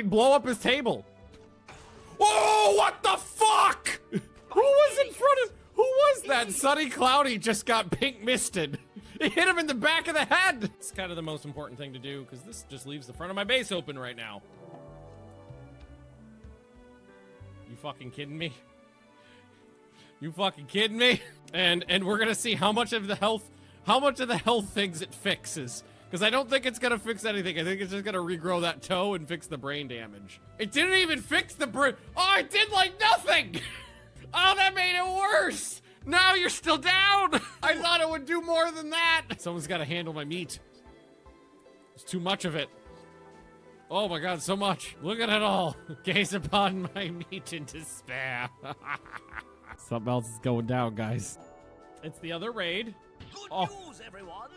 like blow up his table. Oh, what the fuck? Who was in front of, who was that? Sunny Cloudy just got pink misted. It hit him in the back of the head. It's kind of the most important thing to do because this just leaves the front of my base open right now. You fucking kidding me? You fucking kidding me? And we're gonna see how much of the health things it fixes. Because I don't think it's gonna fix anything. I think it's just gonna regrow that toe and fix the brain damage. It didn't even fix the brain. Oh, it did like nothing. Oh, that made it worse. Now you're still down. I thought it would do more than that. Someone's gotta handle my meat. There's too much of it. Oh my God, so much. Look at it all. Gaze upon my meat in despair. Something else is going down, guys. It's the other raid. Good news, everyone.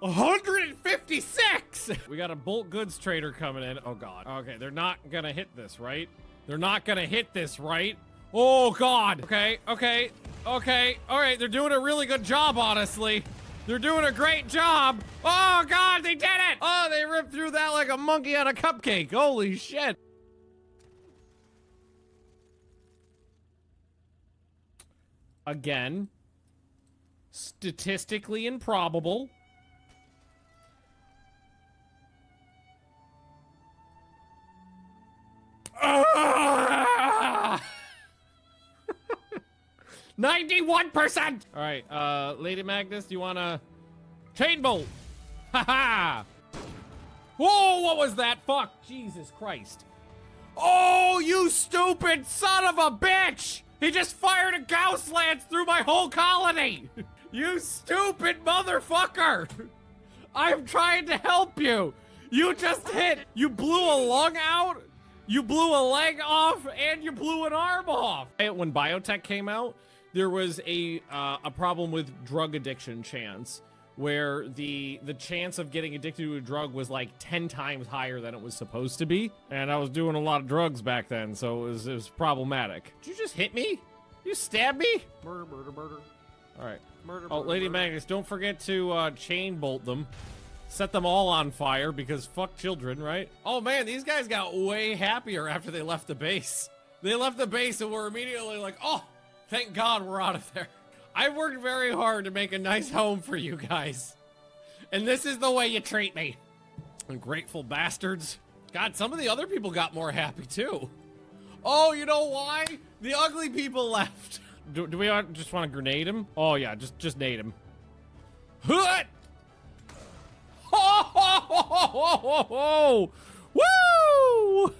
156! We got a bulk goods trader coming in. Oh God. Okay, they're not gonna hit this, right? They're not gonna hit this, right? Oh God. Okay, okay, okay. All right, they're doing a really good job, honestly. They're doing a great job. Oh God, they did it! Oh, they ripped through that like a monkey on a cupcake. Holy shit. Again, statistically improbable. Ah! 91%! All right, Lady Magnus, do you want to chain bolt? Haha! Whoa, what was that? Fuck, Jesus Christ. Oh, you stupid son of a bitch! He just fired a Gauss Lance through my whole colony! You stupid motherfucker! I'm trying to help you! You just hit! You blew a lung out, you blew a leg off, and you blew an arm off! When biotech came out, there was a problem with drug addiction chance, where the chance of getting addicted to a drug was like 10 times higher than it was supposed to be. And I was doing a lot of drugs back then, so it was problematic. Did you just hit me? You stabbed me? Murder, murder, murder. All right. Murder, oh, murder, Lady murder. Magnus, don't forget to chain bolt them. Set them all on fire, because fuck children, right? Oh man, these guys got way happier after they left the base. They left the base and were immediately like, oh, thank God we're out of there. I worked very hard to make a nice home for you guys. And this is the way you treat me. Ungrateful bastards. God, some of the other people got more happy too. Oh, you know why? The ugly people left. Do we just want to grenade him? Oh yeah, just nade him. What? Ho ho ho ho ho ho! Woo!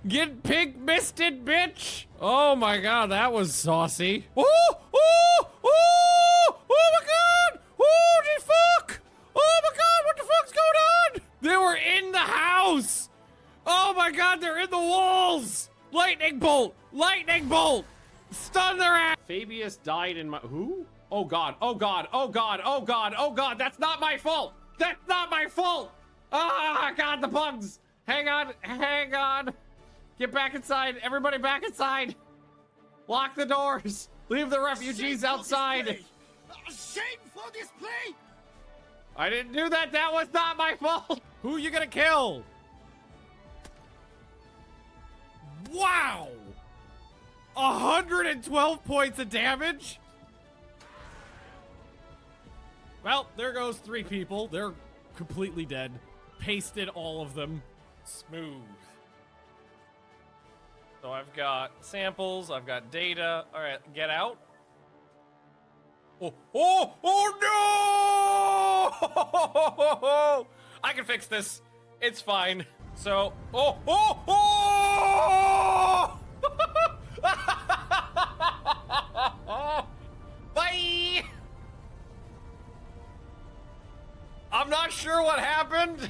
Get pig misted, bitch! Oh my God, that was saucy. Oh, oh, oh, oh my God! Holy fuck! Oh my God, what the fuck's going on? They were in the house! Oh my God, they're in the walls! Lightning bolt! Lightning bolt! Stun their ass! Fabius died in my, who? Oh God, oh God, oh God, oh God, oh God, that's not my fault! That's not my fault! Ah, God, the bugs! Hang on, hang on! Get back inside! Everybody back inside! Lock the doors! Leave the refugees outside! Shameful display! I didn't do that! That was not my fault! Who are you gonna kill? Wow! 112 points of damage? Well, there goes 3 people. They're completely dead. Pasted all of them. Smooth. So I've got samples, I've got data. All right, get out. Oh, oh, oh no! I can fix this. It's fine. So, oh, oh, oh! Bye! I'm not sure what happened.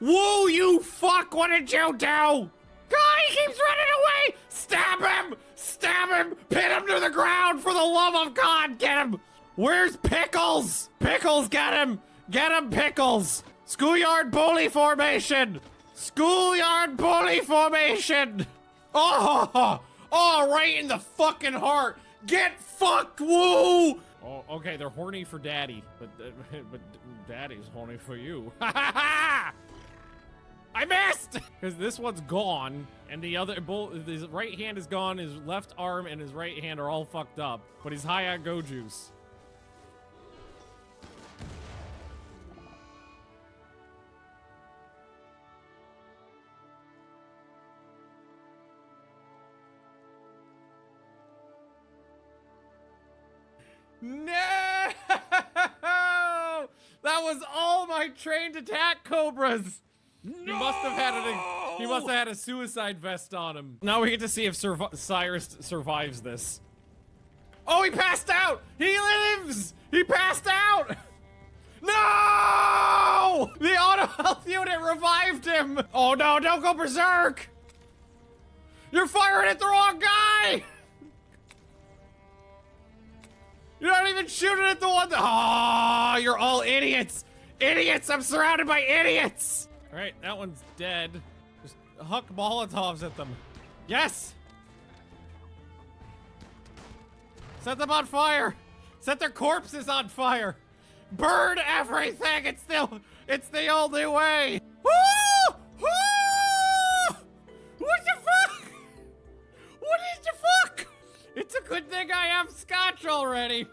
Woo, you fuck! What did you do? God, he keeps running away! Stab him! Stab him! Pin him to the ground for the love of God! Get him! Where's Pickles? Pickles, get him! Get him, Pickles! Schoolyard bully formation! Schoolyard bully formation! Oh! Oh, right in the fucking heart! Get fucked, woo! Oh, okay, they're horny for daddy, but daddy's horny for you. Ha ha ha! I missed! Because this one's gone, and the other, his right hand is gone, his left arm and his right hand are all fucked up, but he's high on go juice. No! That was all my trained attack cobras. He must have had a suicide vest on him. Now we get to see if Cyrus survives this. Oh, he passed out! He lives! He passed out! No! The auto health unit revived him! Oh no, don't go berserk! You're firing at the wrong guy! You're not even shooting at the one that— oh, you're all idiots! Idiots! I'm surrounded by idiots! Alright, that one's dead. Just huck Molotovs at them. Yes! Set them on fire! Set their corpses on fire! Burn everything! It's the only way! Woo! Woo! What the fuck? What is the fuck? It's a good thing I have scotch already.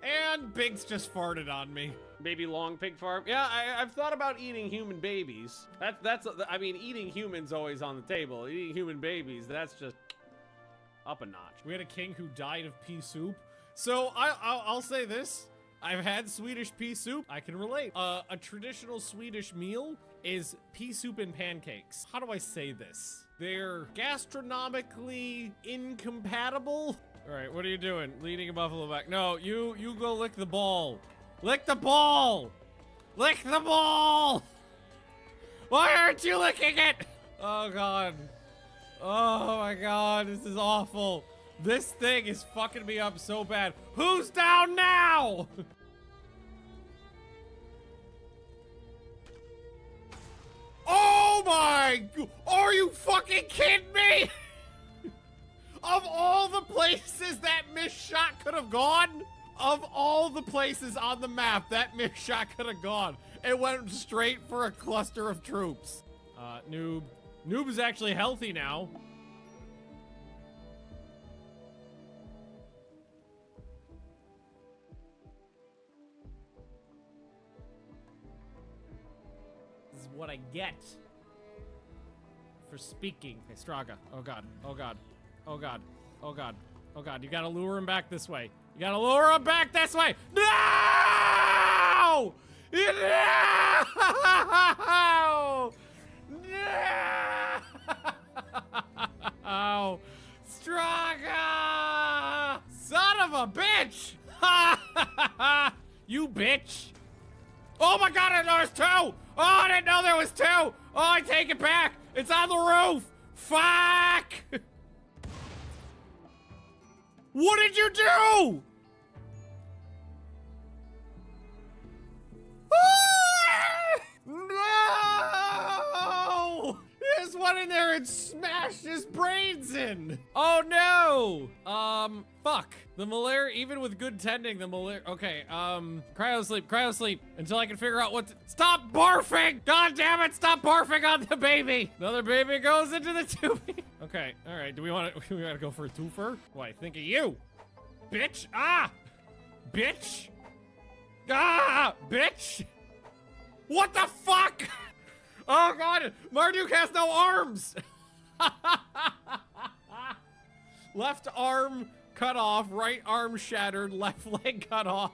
And Biggs just farted on me. Baby long pig farm. Yeah, I've thought about eating human babies. I mean, eating humans always on the table. Eating human babies, that's just up a notch. We had a king who died of pea soup. So I'll say this. I've had Swedish pea soup. I can relate. A traditional Swedish meal is pea soup and pancakes. How do I say this? They're gastronomically incompatible. All right, what are you doing? Leading a buffalo back. No, you go lick the ball. Lick the ball! Lick the ball! Why aren't you licking it? Oh god. Oh my god, this is awful. This thing is fucking me up so bad. Who's down now? Oh my, are you fucking kidding me? Of all the places that missed shot could have gone, of all the places on the map that missed shot could have gone, it went straight for a cluster of troops. Noob. Noob is actually healthy now. This is what I get for speaking. Hey, Straga. Oh god. Oh god. Oh god. Oh god. Oh god. You gotta lure him back this way. You gotta lure him back this way. No! No! No! Straga! Son of a bitch! You bitch! Oh my god, I know there's two! Oh, I didn't know there was two! Oh, I take it back! It's on the roof! Fuck! What did you do? No! He just went in there and smashed his brains in. Oh no! Fuck. The malaria, even with good tending, the malaria. Okay, cryo sleep until I can figure out what to— Stop barfing! God damn it, stop barfing on the baby! Another baby goes into the tubing. Okay, all right, do we want to go for a twofer? Why, think of you, bitch! Ah! Bitch! Ah! Bitch! What the fuck? Oh god, Marduk has no arms! Left arm cut off, right arm shattered, left leg cut off.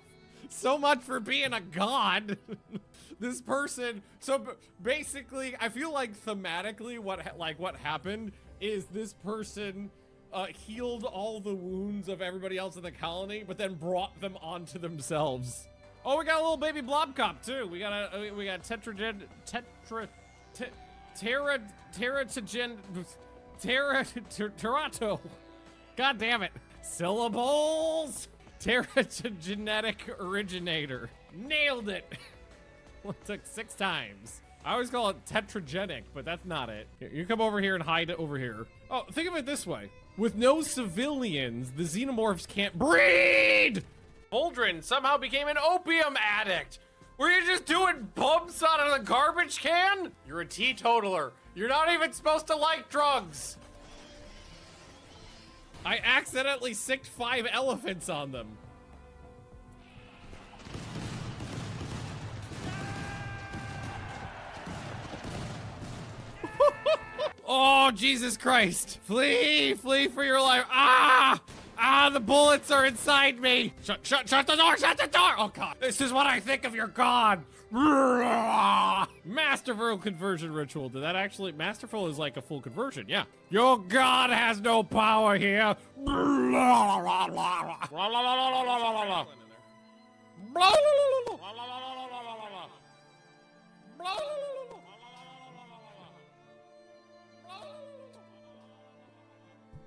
So much for being a god. This person, so basically, I feel like thematically what happened is this person healed all the wounds of everybody else in the colony, but then brought them onto themselves. Oh, we got a little baby blob cop too. We got Teratogen. God damn it. Syllables. Teratogenetic originator. Nailed it. Well, it took 6 times. I always call it tetragenic, but that's not it. Here, you come over here and hide it over here. Oh, think of it this way. With no civilians, the xenomorphs can't breed! Aldrin somehow became an opium addict. Were you just doing bumps out of the garbage can? You're a teetotaler. You're not even supposed to like drugs. I accidentally sicked 5 elephants on them. Oh, Jesus Christ. Flee, flee for your life. Ah! Ah, the bullets are inside me. Shut the door, shut the door. Oh God, this is what I think of your God. Masterful conversion ritual. Did that actually, masterful is like a full conversion, yeah. Your God has no power here.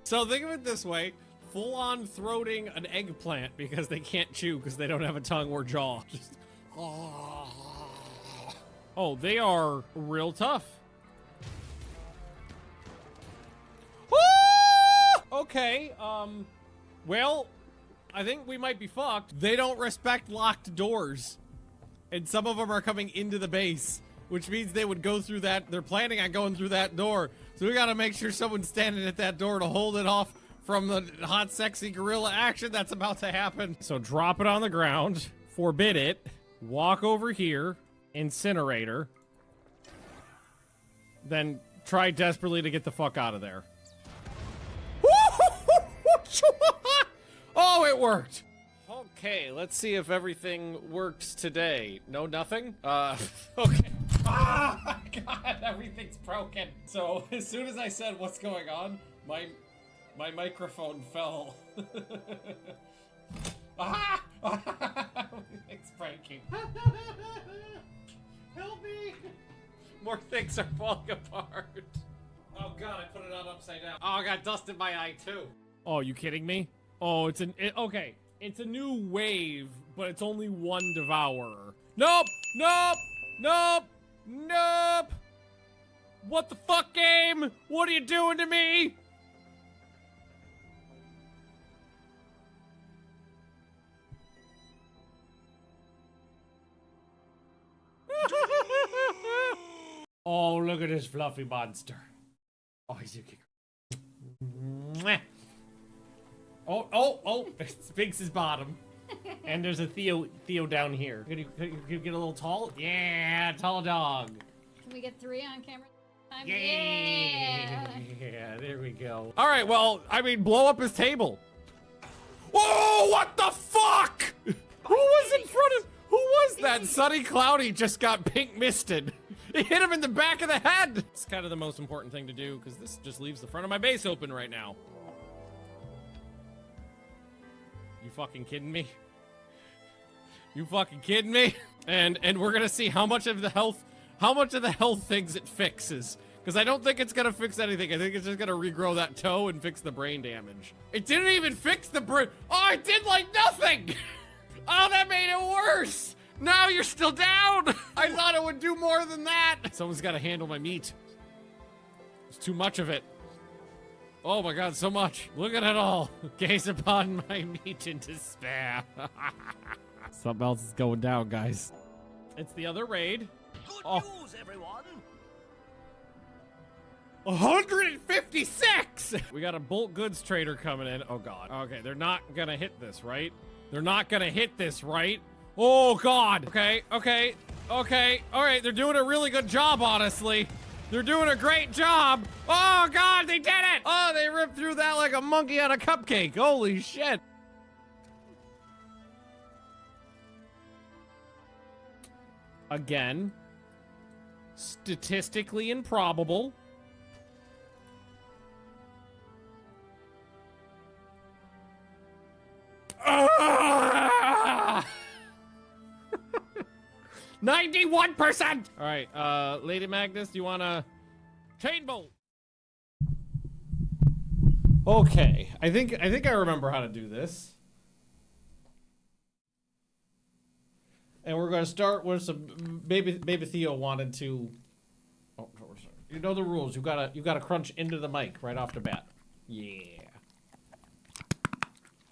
So think of it this way. Full-on throating an eggplant because they can't chew because they don't have a tongue or jaw. Just, oh, they are real tough. Okay, well, I think we might be fucked. They don't respect locked doors. And some of them are coming into the base, which means they would go through that. They're planning on going through that door. So we gotta make sure someone's standing at that door to hold it off from the hot, sexy gorilla action that's about to happen. So drop it on the ground, forbid it, walk over here, incinerator, then try desperately to get the fuck out of there. Oh, it worked. Okay, let's see if everything works today. No, nothing? Okay. Ah, God, everything's broken. So as soon as I said what's going on, my microphone fell. Ah! Everything's breaking. Help me! More things are falling apart. Oh God, I put it on upside down. Oh, I got dust in my eye too. Oh, you kidding me? Oh, okay. It's a new wave, but it's only one devourer. Nope! Nope! Nope! Nope! What the fuck, game? What are you doing to me? Oh, look at this fluffy monster. Oh, he's a kicker. Oh, Sphinx is bottom. And there's a Theo down here. Can you get a little tall? Yeah, tall dog. Can we get 3 on camera? Yeah. Yeah, there we go. All right, well, I mean, blow up his table. Whoa, what the fuck? Who was in front of, who was that? Sunny Cloudy just got pink misted. It hit him in the back of the head. It's kind of the most important thing to do because this just leaves the front of my base open right now. You fucking kidding me? You fucking kidding me? And we're gonna see how much of the health things it fixes. Because I don't think it's gonna fix anything. I think it's just gonna regrow that toe and fix the brain damage. It didn't even fix the brain. Oh, it did like nothing. Oh, that made it worse. Now you're still down. I thought it would do more than that. Someone's gotta handle my meat. There's too much of it. Oh my God, so much. Look at it all. Gaze upon my meat in despair. Something else is going down, guys. It's the other raid. Good news, everyone. 156! We got a bulk goods trader coming in. Oh God. Okay, they're not gonna hit this, right? They're not gonna hit this, right? Oh God. Okay. All right, they're doing a really good job, honestly. They're doing a great job. Oh God, they did it! Oh, they ripped through that like a monkey on a cupcake. Holy shit. Again, statistically improbable. Ah! 91%! All right, Lady Magnus, do you want to chain bolt? Okay, I think I remember how to do this. And we're gonna start with some baby Theo wanted to. Oh, you know the rules. You gotta crunch into the mic right off the bat. Yeah.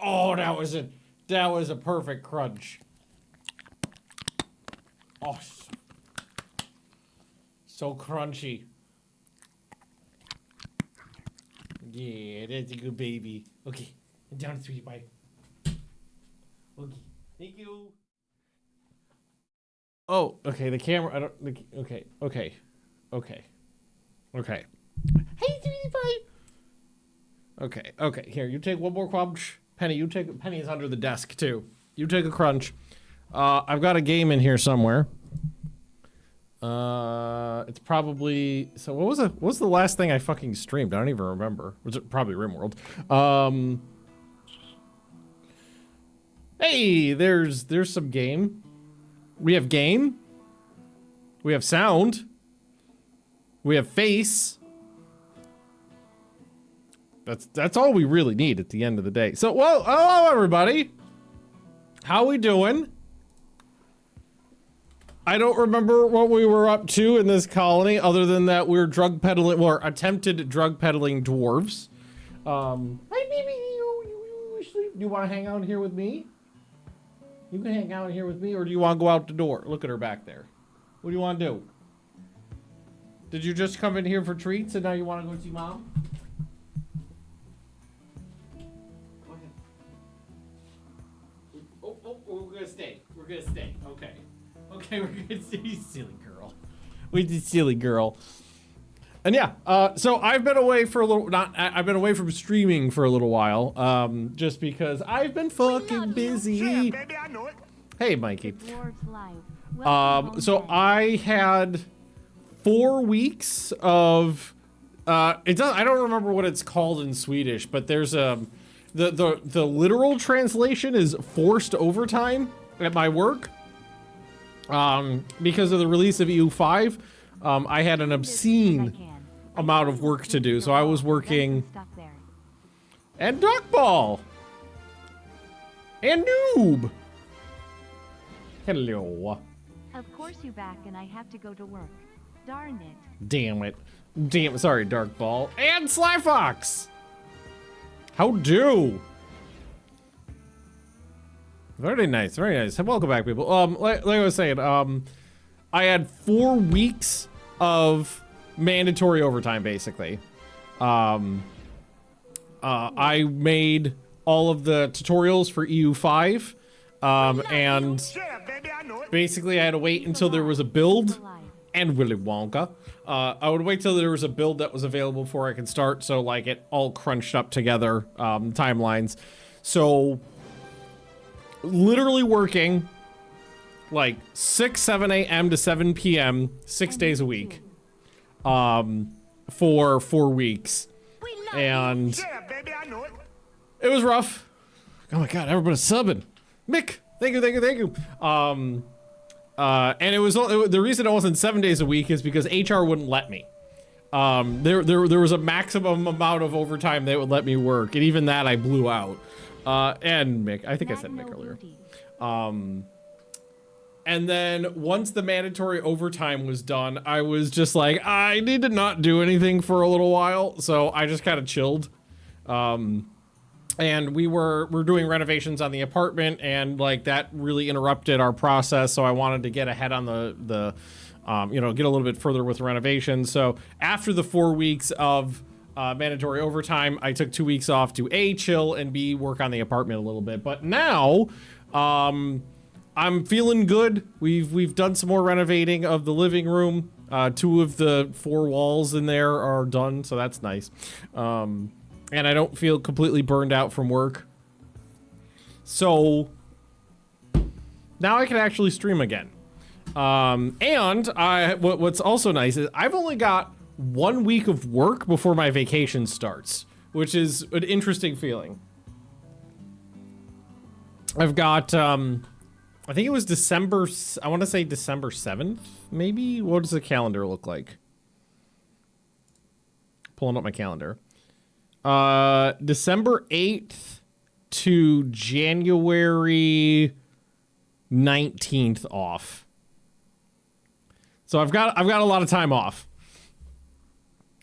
Oh, that was a perfect crunch. Oh, so crunchy. Yeah, that's a good baby. Okay, down, sweetie pie. Okay, thank you. Oh, okay, the camera, I don't, okay. Hey, sweetie pie. Okay, here, you take one more crunch. Penny, Penny's under the desk, too. You take a crunch. I've got a game in here somewhere. It's probably, so what was the last thing I fucking streamed? I don't even remember. Was it probably Rimworld? Hey, there's some game. We have game. We have sound. We have face. That's all we really need at the end of the day. So, well, hello everybody. How we doing? I don't remember what we were up to in this colony, other than that we're drug peddling, or attempted drug peddling dwarves. Hey, baby, do you want to hang out here with me? You can hang out here with me, or do you want to go out the door? Look at her back there. What do you want to do? Did you just come in here for treats, and now you want to go see mom? Go ahead. Oh, we're gonna stay. We're gonna stay. Okay. Okay, we're gonna see, silly girl. We did silly girl. And yeah, so I've been away for a little, I've been away from streaming for a little while, just because I've been fucking busy. Yeah, baby, I know it. Hey, Mikey. So I had 4 weeks of, I don't remember what it's called in Swedish, but there's the literal translation is forced overtime at my work. Because of the release of EU5, I had an obscene amount of work to do, so I was working. And Duckball! And Noob! Hello. Of course you back and I have to go to work. Darn it. Damn it. Damn it. Sorry, Darkball. And Slyfox! How do? Very nice, very nice. Welcome back, people. Like I was saying, I had 4 weeks of mandatory overtime, basically. I made all of the tutorials for EU5, and Yeah, baby, I know it. basically I had to wait until there was a build, and Willy Wonka. I would wait till there was a build that was available before I could start, so like it all crunched up together, timelines. So literally working like 7 a.m. to 7 p.m. 6 days a week, for 4 weeks. And Yeah, baby, I know it. it was rough. Oh my God, everybody's subbing. Mick, thank you. And it was the reason it wasn't 7 days a week is because HR wouldn't let me. There was a maximum amount of overtime they would let me work, and even that I blew out. And Mick, I think I said Mick earlier. And then once the mandatory overtime was done, I was just like, I need to not do anything for a little while. So I just kind of chilled. And we're doing renovations on the apartment, and like that really interrupted our process. So I wanted to get ahead on the get a little bit further with the renovations. So after the 4 weeks of mandatory overtime, I took 2 weeks off to A, chill, and B, work on the apartment a little bit. But now, I'm feeling good. We've done some more renovating of the living room. 2 of the 4 walls in there are done, so that's nice. And I don't feel completely burned out from work. So now I can actually stream again. And what's also nice is I've only got 1 week of work before my vacation starts, which is an interesting feeling. I've got, I think it was December, I want to say December 7th, maybe? What does the calendar look like? Pulling up my calendar. December 8th to January 19th off. So I've got a lot of time off.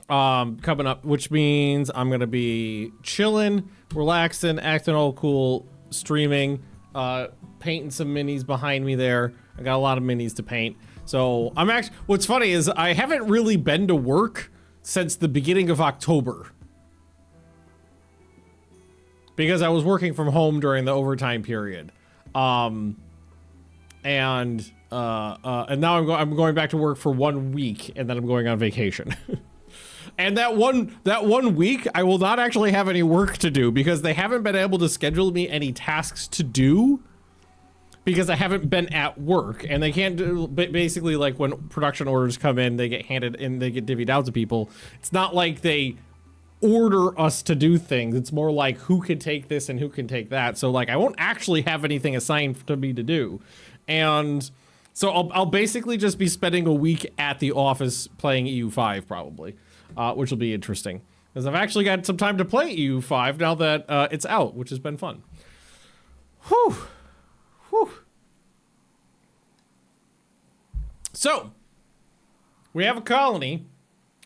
Coming up, which means I'm gonna be chilling, relaxing, acting all cool, streaming, painting some minis behind me there. I got a lot of minis to paint. So I'm actually, what's funny is I haven't really been to work since the beginning of October. Because I was working from home during the overtime period. And now I'm going back to work for 1 week, and then I'm going on vacation. And that one week, I will not actually have any work to do because they haven't been able to schedule me any tasks to do because I haven't been at work, and they can't do, basically, like when production orders come in, they get handed and they get divvied out to people. It's not like they order us to do things. It's more like who can take this and who can take that. So like I won't actually have anything assigned to me to do. And so I'll basically just be spending a week at the office playing EU5 probably, which will be interesting because I've actually got some time to play EU5 now that it's out, which has been fun. Whew. Whew. So we have a colony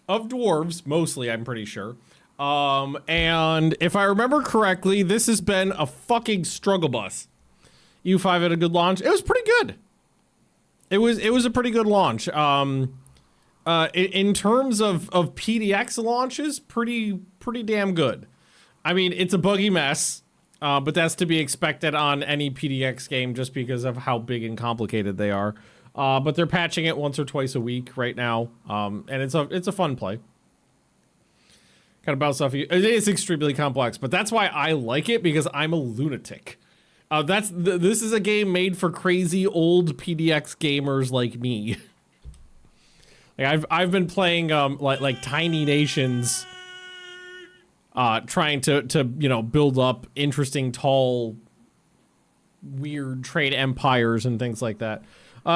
of dwarves, mostly, I'm pretty sure. And if I remember correctly, this has been a fucking struggle bus. EU5 had a good launch. It was pretty good. It was a pretty good launch. In terms of PDX launches, pretty damn good. I mean, it's a buggy mess, but that's to be expected on any PDX game just because of how big and complicated they are. But they're patching it once or twice a week right now, and it's a fun play. Kind of bounce off you. It is extremely complex, but that's why I like it because I'm a lunatic. This is a game made for crazy old PDX gamers like me. Like I've been playing like Tiny Nations, trying to build up interesting, tall, weird trade empires and things like that.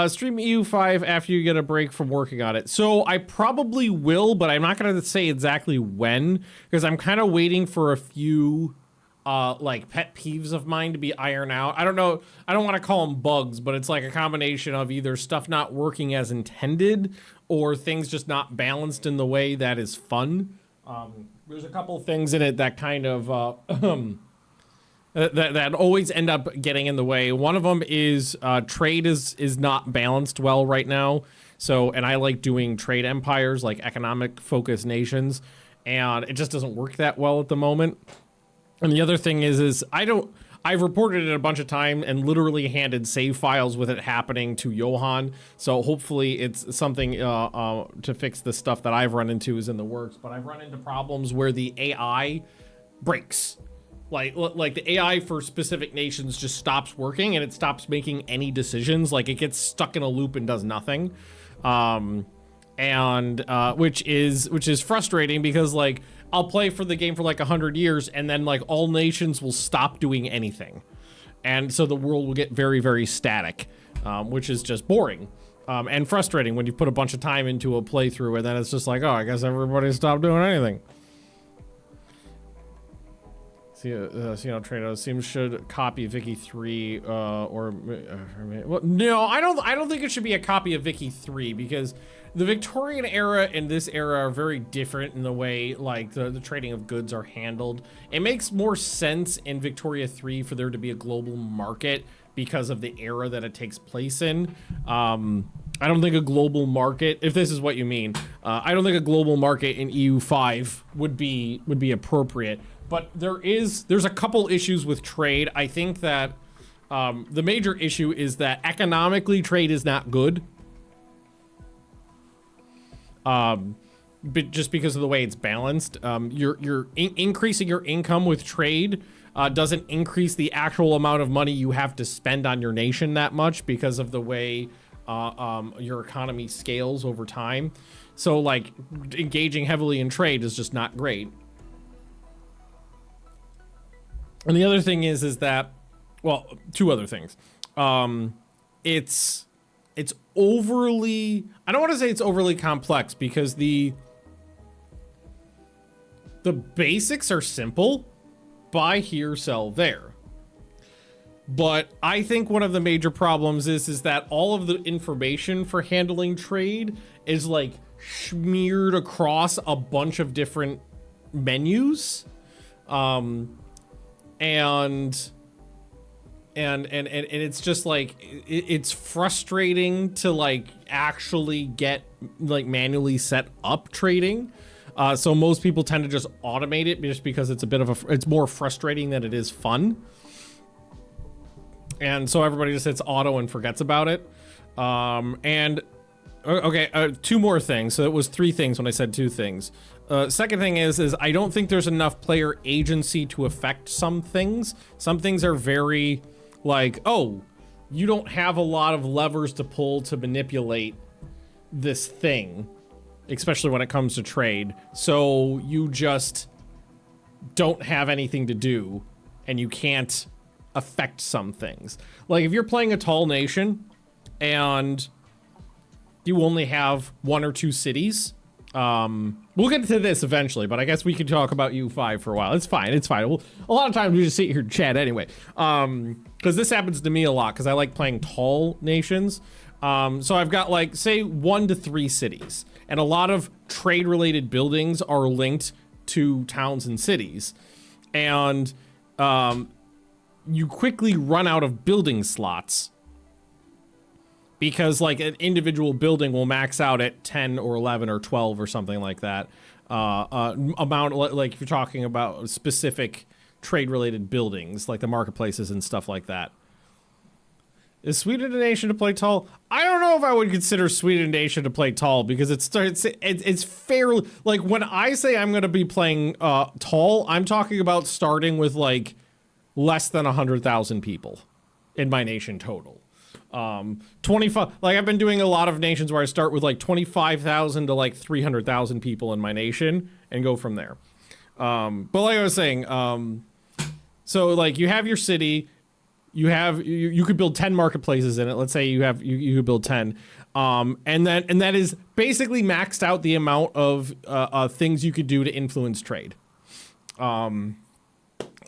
Stream EU5 after you get a break from working on it. So I probably will, but I'm not going to say exactly when, because I'm kind of waiting for a few like pet peeves of mine to be ironed out. I don't know. I don't want to call them bugs, but it's like a combination of either stuff not working as intended or things just not balanced in the way that is fun. There's a couple things in it that kind of that always end up getting in the way. One of them is trade is not balanced well right now. So, and I like doing trade empires, like economic focused nations, and it just doesn't work that well at the moment. And the other thing is I've reported it a bunch of times and literally handed save files with it happening to Johan. So hopefully it's something to fix the stuff that I've run into is in the works. But I've run into problems where the AI breaks. Like the AI for specific nations just stops working and it stops making any decisions. Like it gets stuck in a loop and does nothing. Which is frustrating because like I'll play for the game for like 100 years and then like all nations will stop doing anything. And so the world will get very, very static, which is just boring and frustrating when you put a bunch of time into a playthrough and then it's just like, oh, I guess everybody stopped doing anything. Trado seems should copy Vicky 3 well, no, I don't think it should be a copy of Vicky 3 because the Victorian era and this era are very different in the way like the trading of goods are handled. It makes more sense in Victoria 3 for there to be a global market because of the era that it takes place in. I don't think a global market, if this is what you mean, I don't think a global market in EU5 would be appropriate. But there's a couple issues with trade. I think that the major issue is that economically trade is not good. But just because of the way it's balanced, you're increasing your income with trade doesn't increase the actual amount of money you have to spend on your nation that much because of the way your economy scales over time. So like engaging heavily in trade is just not great. And the other thing is that, well, two other things. It's overly, I don't want to say it's overly complex because the basics are simple. Buy here, sell there. But I think one of the major problems is that all of the information for handling trade is like smeared across a bunch of different menus. and it's just like it's frustrating to like actually get like manually set up trading. So most people tend to just automate it just because it's a bit of it's more frustrating than it is fun. And so everybody just hits auto and forgets about it. Okay, 2 more things. So it was 3 things when I said 2 things. Second thing is I don't think there's enough player agency to affect some things. Some things are very like, oh, you don't have a lot of levers to pull to manipulate this thing, especially when it comes to trade. So you just don't have anything to do and you can't affect some things. Like if you're playing a tall nation and you only have 1 or 2 cities, we'll get to this eventually, but I guess we could talk about U5 for a while. It's fine. It's fine. Well, a lot of times we just sit here and chat anyway. Because this happens to me a lot because I like playing tall nations. So I've got like, say 1 to 3 cities, and a lot of trade related buildings are linked to towns and cities. And, you quickly run out of building slots because like an individual building will max out at 10 or 11 or 12 or something like that. Amount, like if you're talking about specific trade related buildings, like the marketplaces and stuff like that. Is Sweden a nation to play tall? I don't know if I would consider Sweden a nation to play tall because it's fairly, like when I say I'm going to be playing tall, I'm talking about starting with like less than 100,000 people in my nation total. 25, like I've been doing a lot of nations where I start with like 25,000 to like 300,000 people in my nation and go from there. But like I was saying, so like you have your city, you could build 10 marketplaces in it. Let's say you could build 10. And that is basically maxed out the amount of things you could do to influence trade.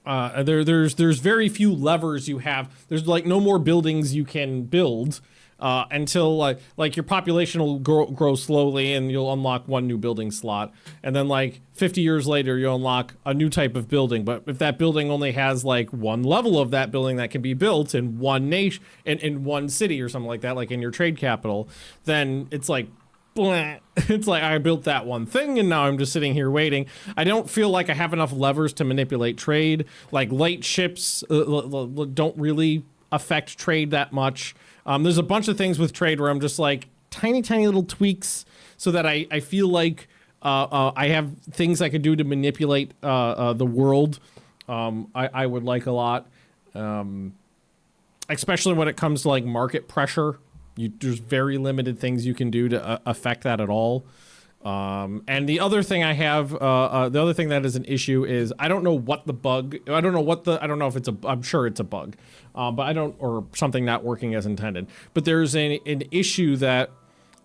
There's very few levers you have. There's like no more buildings you can build until like your population will grow slowly and you'll unlock 1 new building slot. And then like 50 years later, you'll unlock a new type of building. But if that building only has like 1 level of that building that can be built in 1 nation, in 1 city or something like that, like in your trade capital, then it's like, blah. It's like I built that 1 thing and now I'm just sitting here waiting. I don't feel like I have enough levers to manipulate trade. Like light ships don't really affect trade that much. There's a bunch of things with trade where I'm just like tiny little tweaks so that I feel like I have things I could do to manipulate the world. I would like a lot, especially when it comes to like market pressure. There's very limited things you can do to affect that at all. And the other thing I have, the other thing that is an issue is I don't know what the bug, I don't know if it's I'm sure it's a bug, but or something not working as intended. But there's an issue that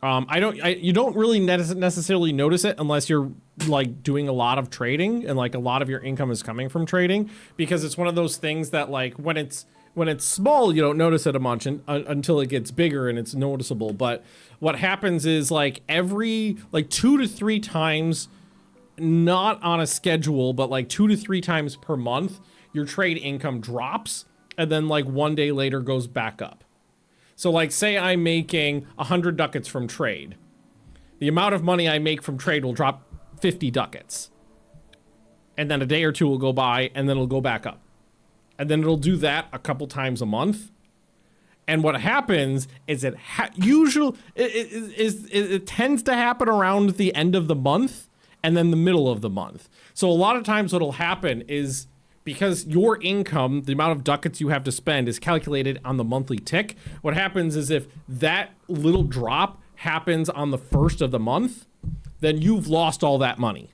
you don't really necessarily notice it unless you're like doing a lot of trading and like a lot of your income is coming from trading, because it's one of those things that like when it's small, you don't notice it much until it gets bigger and it's noticeable. But what happens is like every like 2 to 3 times, not on a schedule, but like 2 to 3 times per month, your trade income drops and then like 1 day later goes back up. So like say I'm making 100 ducats from trade. The amount of money I make from trade will drop 50 ducats. And then a day or 2 will go by and then it'll go back up. And then it'll do that a couple times a month. And what happens is it tends to happen around the end of the month and then the middle of the month. So a lot of times what'll happen is because your income, the amount of ducats you have to spend, is calculated on the monthly tick. What happens is if that little drop happens on the 1st of the month, then you've lost all that money.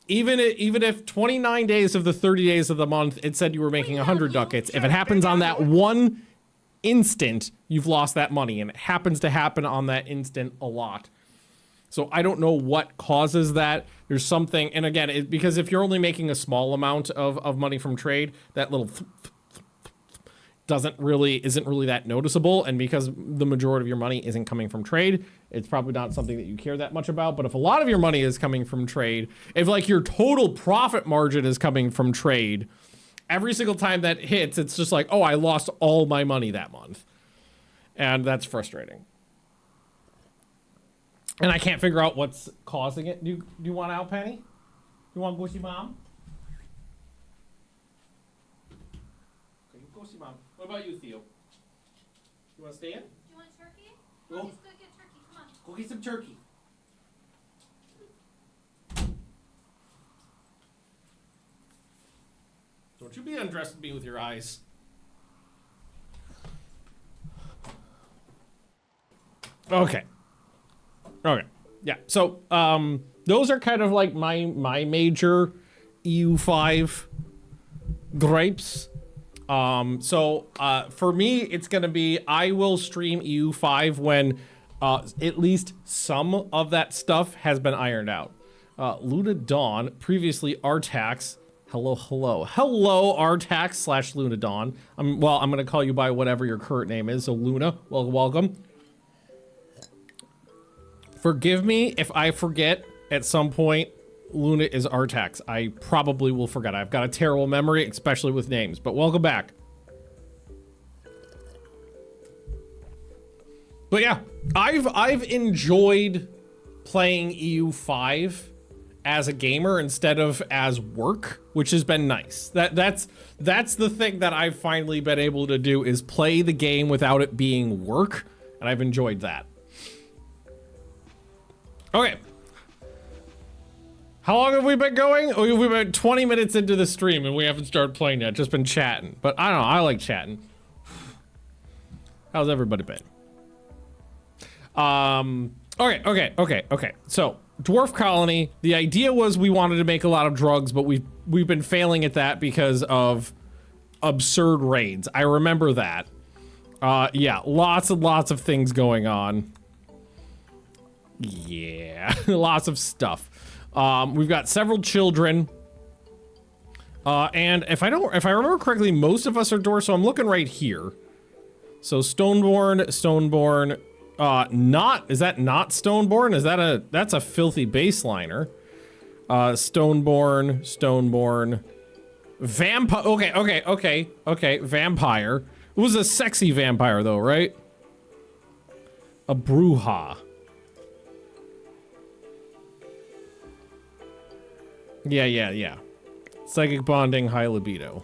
Even if 29 days of the 30 days of the month, it said you were making 100 ducats, if it happens on that 1 instant, you've lost that money. And it happens to happen on that instant a lot. So I don't know what causes that. There's something, and again, because if you're only making a small amount of money from trade, that little isn't really that noticeable, and because the majority of your money isn't coming from trade, it's probably not something that you care that much about. But if a lot of your money is coming from trade, if like your total profit margin is coming from trade, every single time that hits, it's just like, oh, I lost all my money that month. And that's frustrating. And I can't figure out what's causing it. Do you want out, Penny? You want Gushy Mom? Okay, Gushy Mom. What about you, Theo? You want to stay in? Do you want turkey? Go. Let's go get turkey. Come on. Go get some turkey. Don't you be undressed me with your eyes. Okay. Okay. Yeah. So, those are kind of like my major EU5 gripes. For me, it's gonna be, I will stream EU5 when at least some of that stuff has been ironed out. Luna Dawn, previously Artax. Hello, Artax / Luna Dawn. I'm gonna call you by whatever your current name is. So Luna, welcome. Forgive me if I forget at some point Luna is Artax. I probably will forget. I've got a terrible memory, especially with names, but welcome back. But yeah, I've enjoyed playing EU5 as a gamer instead of as work, which has been nice. That's the thing that I've finally been able to do, is play the game without it being work, and I've enjoyed that. Okay. How long have we been going? Oh, we've been 20 minutes into the stream and we haven't started playing yet. Just been chatting. But I don't know. I like chatting. How's everybody been? Okay. So, Dwarf Colony. The idea was we wanted to make a lot of drugs, but we've been failing at that because of absurd raids. I remember that. Yeah, lots and lots of things going on. Yeah, lots of stuff. We've got several children. And if I remember correctly, most of us are dwarves, so I'm looking right here. So Stoneborn, is that not Stoneborn? That's a filthy baseliner. Stoneborn. Vampire, okay, vampire. It was a sexy vampire though, right? A Bruja. Yeah. Psychic bonding, high libido.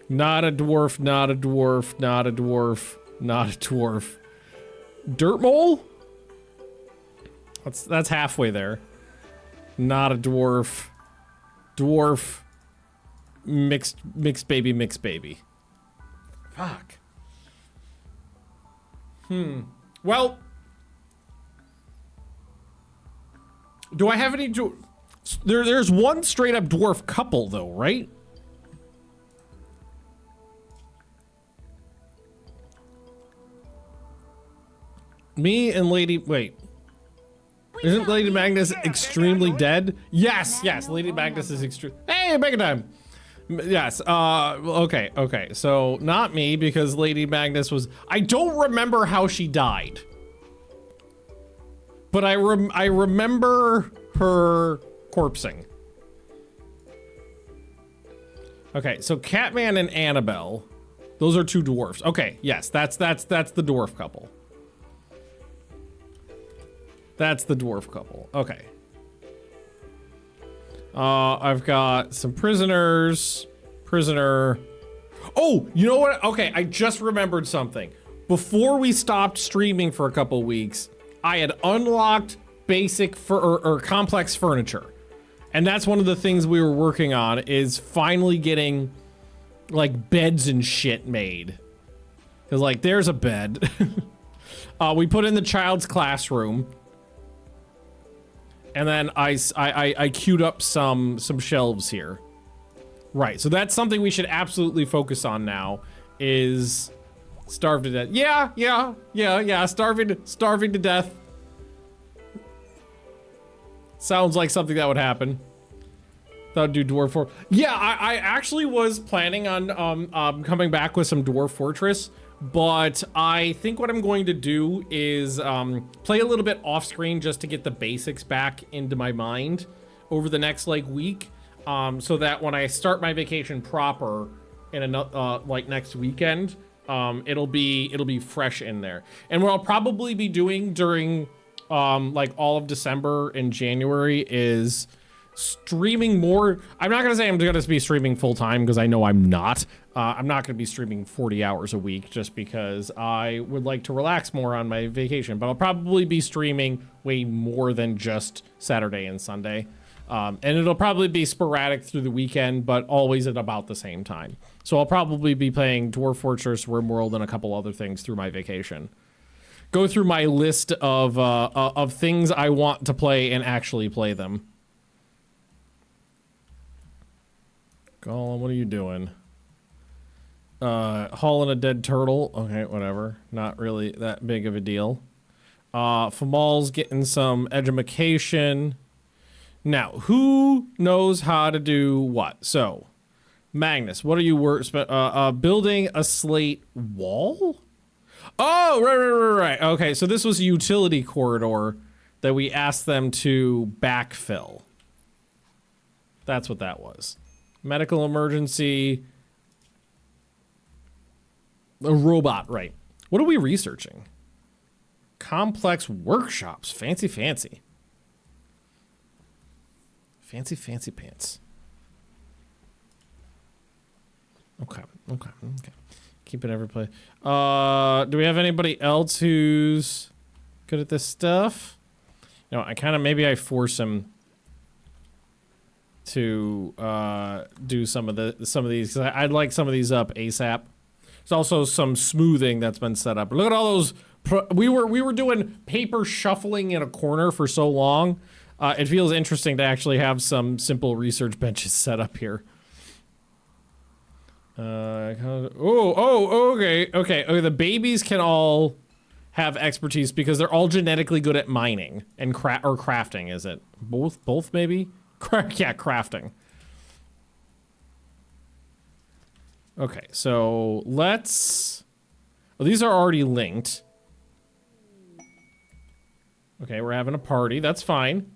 Not a dwarf. Dirt mole? That's halfway there. Not a dwarf. Dwarf. Mixed baby. Fuck. Well, do I have any there's one straight up dwarf couple though, right? Me and wait. Isn't Lady Magnus extremely dead? Yes, Lady Magnus is extreme. Hey, Mega Time. Yes, okay. So, not me, because Lady Magnus was... I don't remember how she died. But I remember her corpsing. Okay, so Catman and Annabelle. Those are two dwarfs. Okay, yes, that's the dwarf couple. That's the dwarf couple. Okay. I've got some prisoners. Oh, you know what? Okay, I just remembered something. Before we stopped streaming for a couple weeks, I had unlocked basic or complex furniture. And that's one of the things we were working on, is finally getting like beds and shit made. Cause like there's a bed. We put in the child's classroom. And then I queued up some shelves here. Right, so that's something we should absolutely focus on now, is starve to death. Yeah, starving to death. Sounds like something that would happen. Thought I'd do Dwarf Fortress. Yeah, I actually was planning on coming back with some Dwarf Fortress, but I think what I'm going to do is play a little bit off screen just to get the basics back into my mind over the next like week, so that when I start my vacation proper in another like next weekend, it'll be fresh in there. And what I'll probably be doing during like all of December and January is streaming more. I'm not gonna say I'm gonna be streaming full time because I know I'm not. I'm not gonna be streaming 40 hours a week just because I would like to relax more on my vacation, but I'll probably be streaming way more than just Saturday and Sunday. And it'll probably be sporadic through the weekend, but always at about the same time. So I'll probably be playing Dwarf Fortress, Rimworld, and a couple other things through my vacation. Go through my list of things I want to play and actually play them. Gollum, what are you doing? Hauling a dead turtle. Okay, whatever. Not really that big of a deal. Famal's getting some edumacation. Now, who knows how to do what? So, Magnus, what are you building a slate wall? Oh, right. Okay, so this was a utility corridor that we asked them to backfill. That's what that was. Medical emergency. A robot, right. What are we researching? Complex workshops. Fancy. Fancy pants. Okay. Keep it every play. Do we have anybody else who's good at this stuff? No, maybe I force him to do some of these, 'cause I'd like some of these up ASAP. There's also some smoothing that's been set up. Look at all those. We were doing paper shuffling in a corner for so long. It feels interesting to actually have some simple research benches set up here. Okay. The babies can all have expertise because they're all genetically good at mining and crafting. Is it both maybe? Yeah, crafting. Okay, so let's. Well, these are already linked. Okay, we're having a party. That's fine.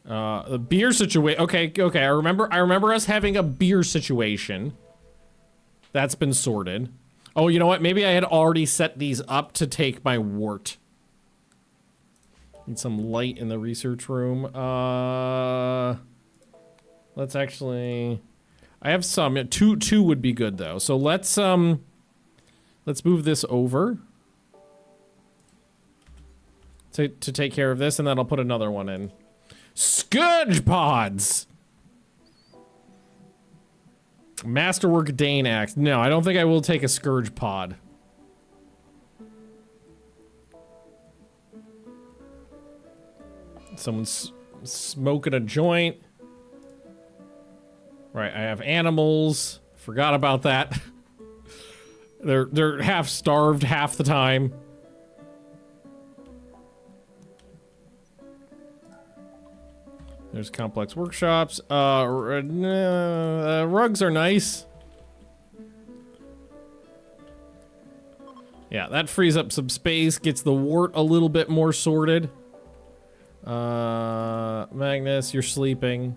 The beer situation. Okay. I remember us having a beer situation. That's been sorted. Oh, you know what? Maybe I had already set these up to take my wart. Need some light in the research room. Let's actually. I have some. Two would be good though. So let's move this over to take care of this, and then I'll put another one in. Scourge pods! Masterwork Dane axe. No, I don't think I will take a Scourge pod. Someone's smoking a joint. Right, I have animals. Forgot about that. They're half starved half the time. There's complex workshops. Rugs are nice. Yeah, that frees up some space, gets the wart a little bit more sorted. Magnus, you're sleeping.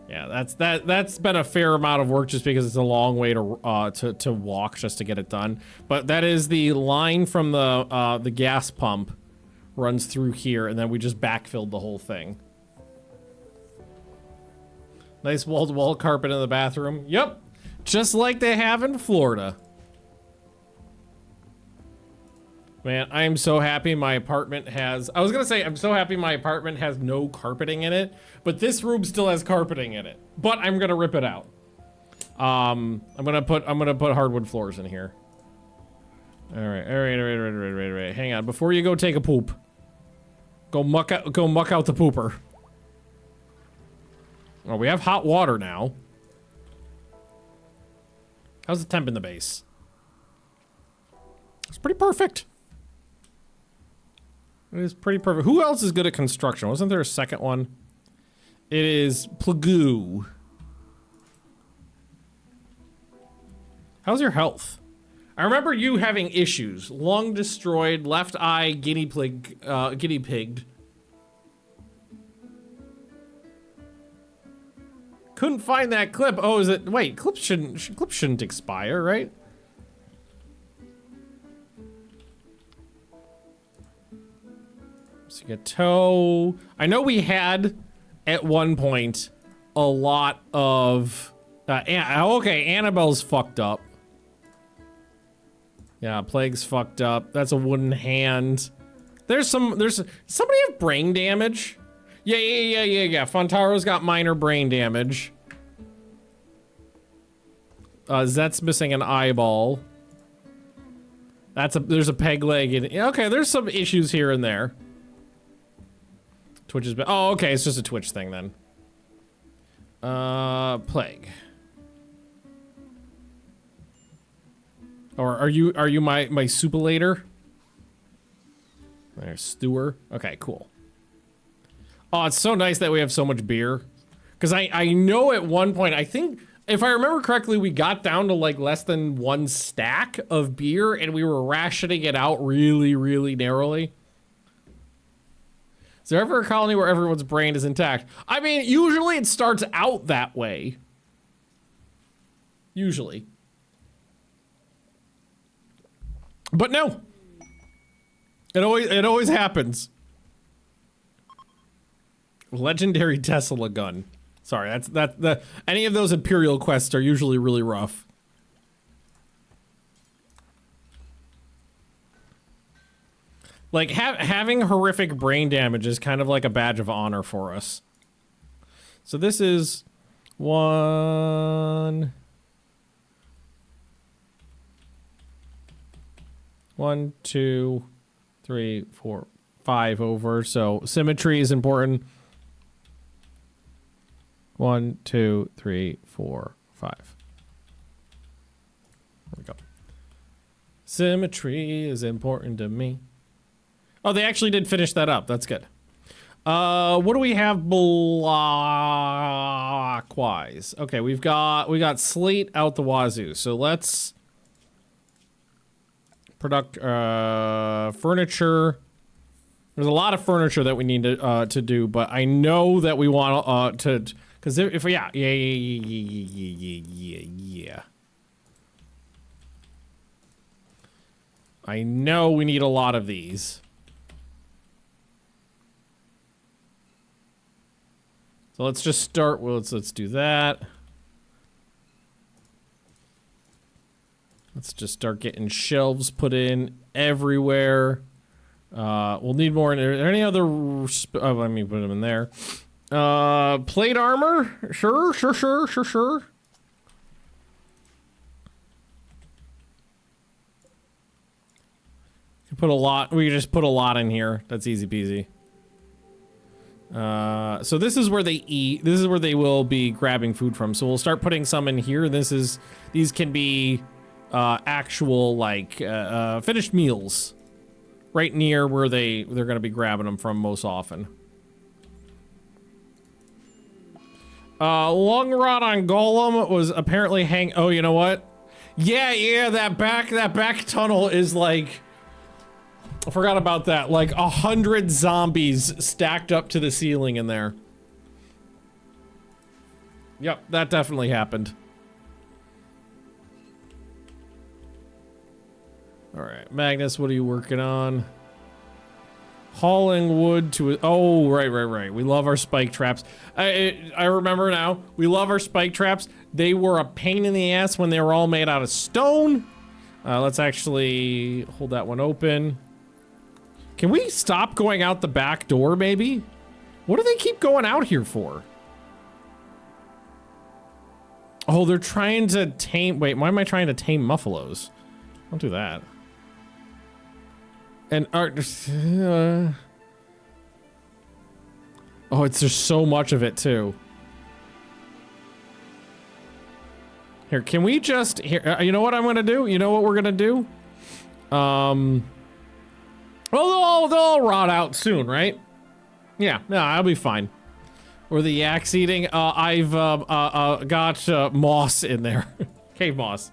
Yeah, that's been a fair amount of work just because it's a long way to walk just to get it done. But that is the line from the gas pump runs through here, and then we just backfilled the whole thing. Nice wall-to-wall carpet in the bathroom. Yep, just like they have in Florida. Man, I am so happy my apartment has... I was gonna say, I'm so happy my apartment has no carpeting in it, but this room still has carpeting in it. But I'm gonna rip it out. I'm gonna put hardwood floors in here. All right. Hang on, before you go take a poop, go muck out the pooper. Oh, we have hot water now. How's the temp in the base? It's pretty perfect. It is pretty perfect. Who else is good at construction? Wasn't there a second one? It is Plagoo. How's your health? I remember you having issues. Lung destroyed, left eye guinea pigged. Couldn't find that clip. Oh, is it? Wait, clips shouldn't expire, right? So you get toe. I know we had at one point a lot of. Okay, Annabelle's fucked up. Yeah, Plague's fucked up. That's a wooden hand. There's somebody have brain damage? Yeah. Fontaro's got minor brain damage. Zet's missing an eyeball. There's a peg leg in. Okay, there's some issues here and there. Twitch has been. Oh, okay, it's just a Twitch thing then. Plague. Or are you my supulator? There's Stewer. Okay, cool. Oh, it's so nice that we have so much beer. Because I know at one point, I think, if I remember correctly, we got down to like less than 1 stack of beer and we were rationing it out really, really narrowly. Is there ever a colony where everyone's brain is intact? I mean, usually it starts out that way. Usually. But no. It always happens. Legendary Tesla gun. Sorry, any of those Imperial quests are usually really rough. Like having horrific brain damage is kind of like a badge of honor for us. So this is 1, 2, 3, 4, 5 over. So symmetry is important. 1, 2, 3, 4, 5. There we go. Symmetry is important to me. Oh, they actually did finish that up. That's good. What do we have block-wise? Okay, we got slate out the wazoo. So let's furniture. There's a lot of furniture that we need to do, but I know that we want to, because if yeah. I know we need a lot of these. So let's just start. Well, let's do that. Let's just start getting shelves put in everywhere. We'll need more. Are there any other? Oh, let me put them in there. Plate armor. Sure. You put a lot. We just put a lot in here. That's easy peasy. So this is where they eat. This is where they will be grabbing food from. So we'll start putting some in here. These can be actual like finished meals, right near where they're gonna be grabbing them from most often. Lung rot on Golem was apparently oh, you know what? Yeah, that back tunnel is like. I forgot about that. Like 100 zombies stacked up to the ceiling in there. Yep, that definitely happened. All right, Magnus, what are you working on? Hauling wood to... Oh, right. We love our spike traps. I remember now. We love our spike traps. They were a pain in the ass when they were all made out of stone. Let's actually hold that one open. Can we stop going out the back door, maybe? What do they keep going out here for? Oh, they're trying to tame... Wait, why am I trying to tame muffalos? Don't do that. And oh, it's just so much of it too. Here, can we just here? You know what I'm gonna do? You know what we're gonna do? Well, they'll all rot out soon, right? Yeah, no, I'll be fine. Or the yaks eating? I've got moss in there. Cave moss.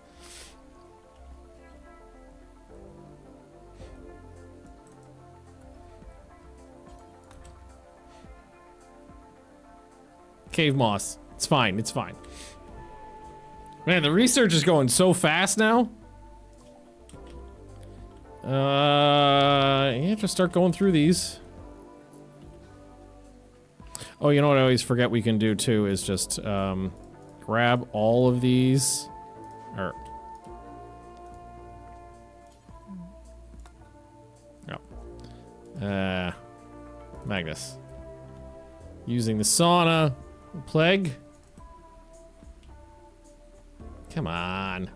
Cave moss. It's fine. It's fine. Man, the research is going so fast now. You have to start going through these. Oh, you know what I always forget we can do too is just grab all of these. Or no. Magnus. Using the sauna. Plague. Come on.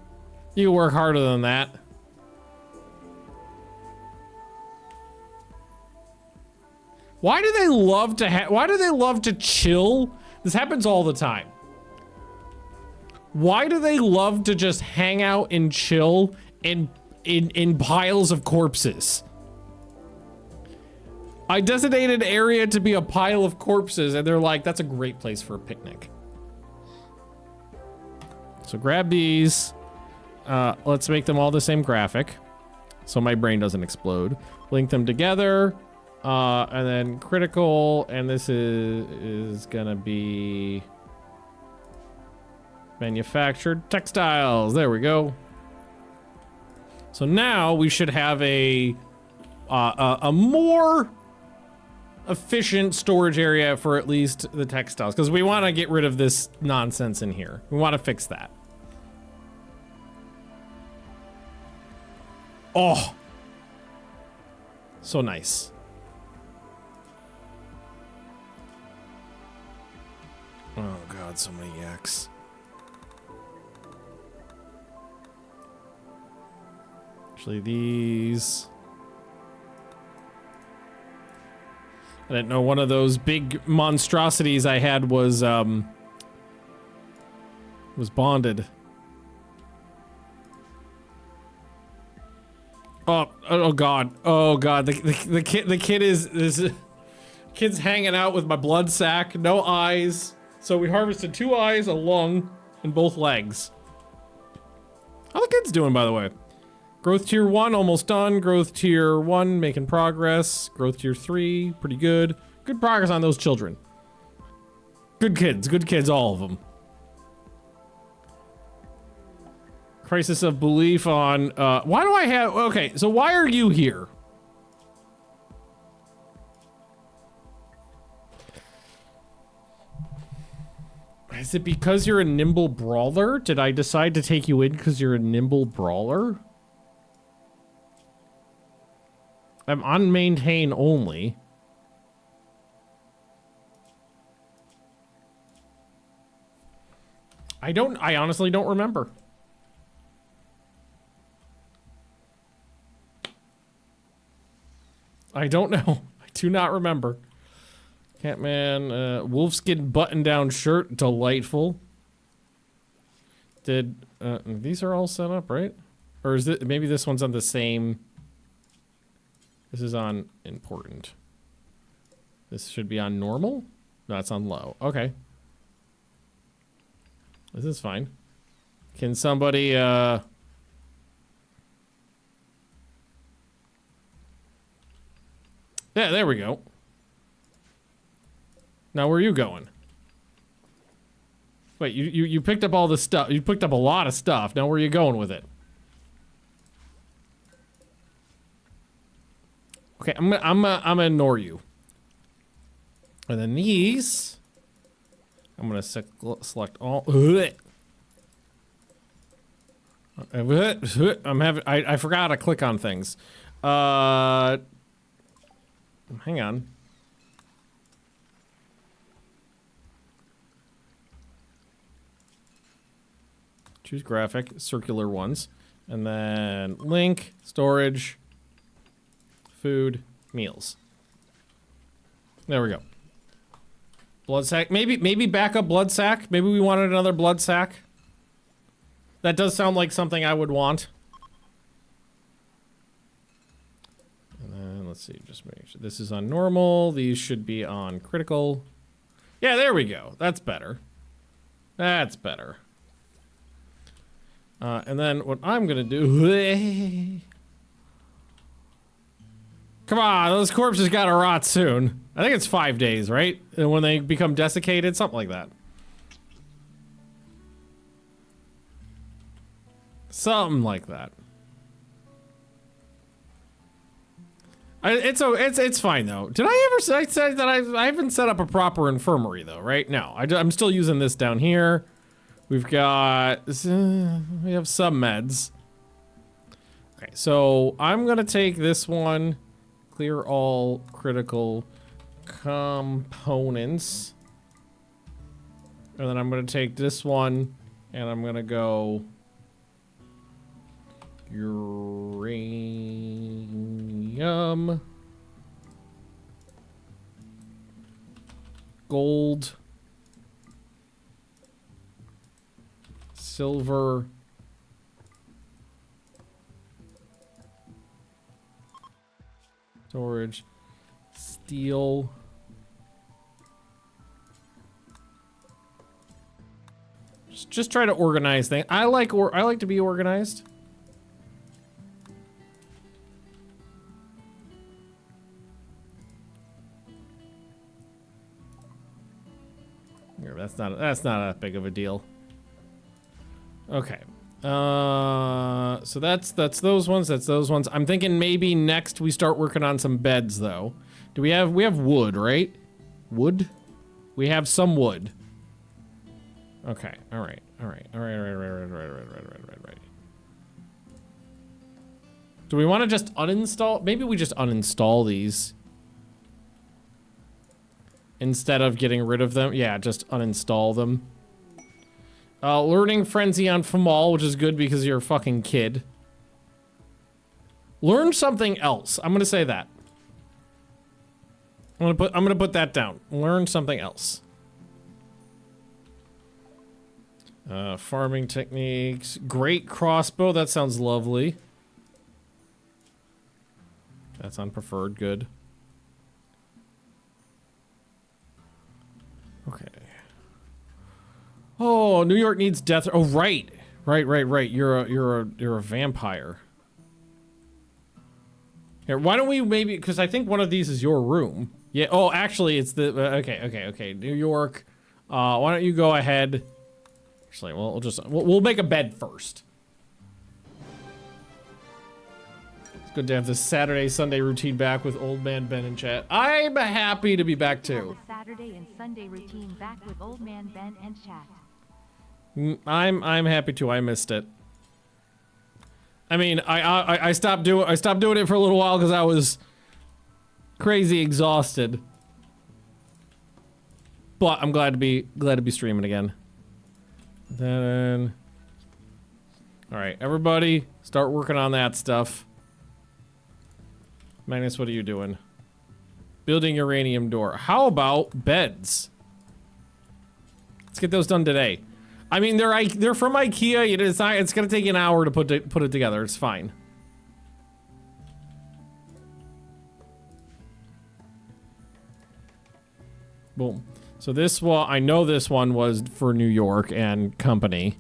You can work harder than that. Why do they love to chill? This happens all the time. Why do they love to just hang out and chill in piles of corpses? I designated an area to be a pile of corpses, and they're like, that's a great place for a picnic. So grab these. Let's make them all the same graphic, so my brain doesn't explode. Link them together, and then critical, and this is gonna be manufactured textiles. There we go. So now we should have a more efficient storage area for at least the textiles, because we want to get rid of this nonsense in here. We want to fix that. Oh, so nice. Oh god, so many yaks. Actually, these. I didn't know one of those big monstrosities I had was bonded. Oh god. Oh god. The kid is kid's hanging out with my blood sac, no eyes. So we harvested 2 eyes, a lung, and both legs. How the kid's doing, by the way? Growth tier 1 almost done. Growth tier 1 making progress. Growth tier 3 pretty good. Good progress on those children. Good kids, all of them. Crisis of belief on why do I have okay, so why are you here? Is it because you're a nimble brawler? Did I decide to take you in because you're a nimble brawler? I'm on maintain only. I honestly don't remember. I don't know. I do not remember. Catman, wolfskin button-down shirt, delightful. Did, these are all set up, right? Or is it, maybe this one's on the same... This is on important. This should be on normal? No, it's on low. Okay. This is fine. Can somebody, Yeah, there we go. Now, where are you going? Wait, you picked up all the stuff. You picked up a lot of stuff. Now, where are you going with it? Okay, I'm gonna ignore you. And then these, I'm gonna select all. I forgot to click on things. Hang on. Choose graphic, circular ones, and then link, storage, food, meals. There we go. Blood sack, maybe backup blood sack. Maybe we wanted another blood sack. That does sound like something I would want. And then let's see, just make sure this is on normal. These should be on critical. Yeah, there we go. That's better. That's better. And then what I'm gonna do... Come on, those corpses gotta rot soon. I think it's 5 days, right? And when they become desiccated, something like that. Something like that. It's fine though. Did I ever say I said that I haven't set up a proper infirmary though, right? No, I'm still using this down here. We've got we have some meds. Okay, so I'm gonna take this one, clear all critical components, and then I'm gonna take this one, and I'm gonna go uranium, gold, silver, storage, steel, just try to organize things. I like to be organized. Here, that's not that big of a deal. Okay. So that's those ones. That's those ones. I'm thinking maybe next we start working on some beds though. Do we have wood, right? Wood? We have some wood. Okay. All right. Do we want to just uninstall? Maybe we just uninstall these instead of getting rid of them. Yeah, just uninstall them. Learning Frenzy on Famal, which is good because you're a fucking kid. Learn something else. I'm gonna say that. I'm gonna put that down. Learn something else. Farming techniques. Great crossbow. That sounds lovely. That's on preferred. Good. Okay. Oh, New York needs death. Oh, right. Right. You're a vampire. Here, why don't we maybe, because I think one of these is your room. Yeah. Oh, actually, it's the okay. New York. Why don't you go ahead? Actually, well, we'll make a bed first. It's good to have this Saturday Sunday routine back with Old Man Ben in chat. I'm happy to be back too. Saturday and Sunday routine back with Old Man Ben and chat. I'm happy too. I missed it. I mean, I stopped doing it for a little while because I was crazy exhausted. But I'm glad to be streaming again. Then, all right, everybody, start working on that stuff. Magnus, what are you doing? Building uranium door. How about beds? Let's get those done today. I mean, they're from IKEA. It's gonna take an hour to put it together. It's fine. Boom. So this one, I know this one was for New York and company.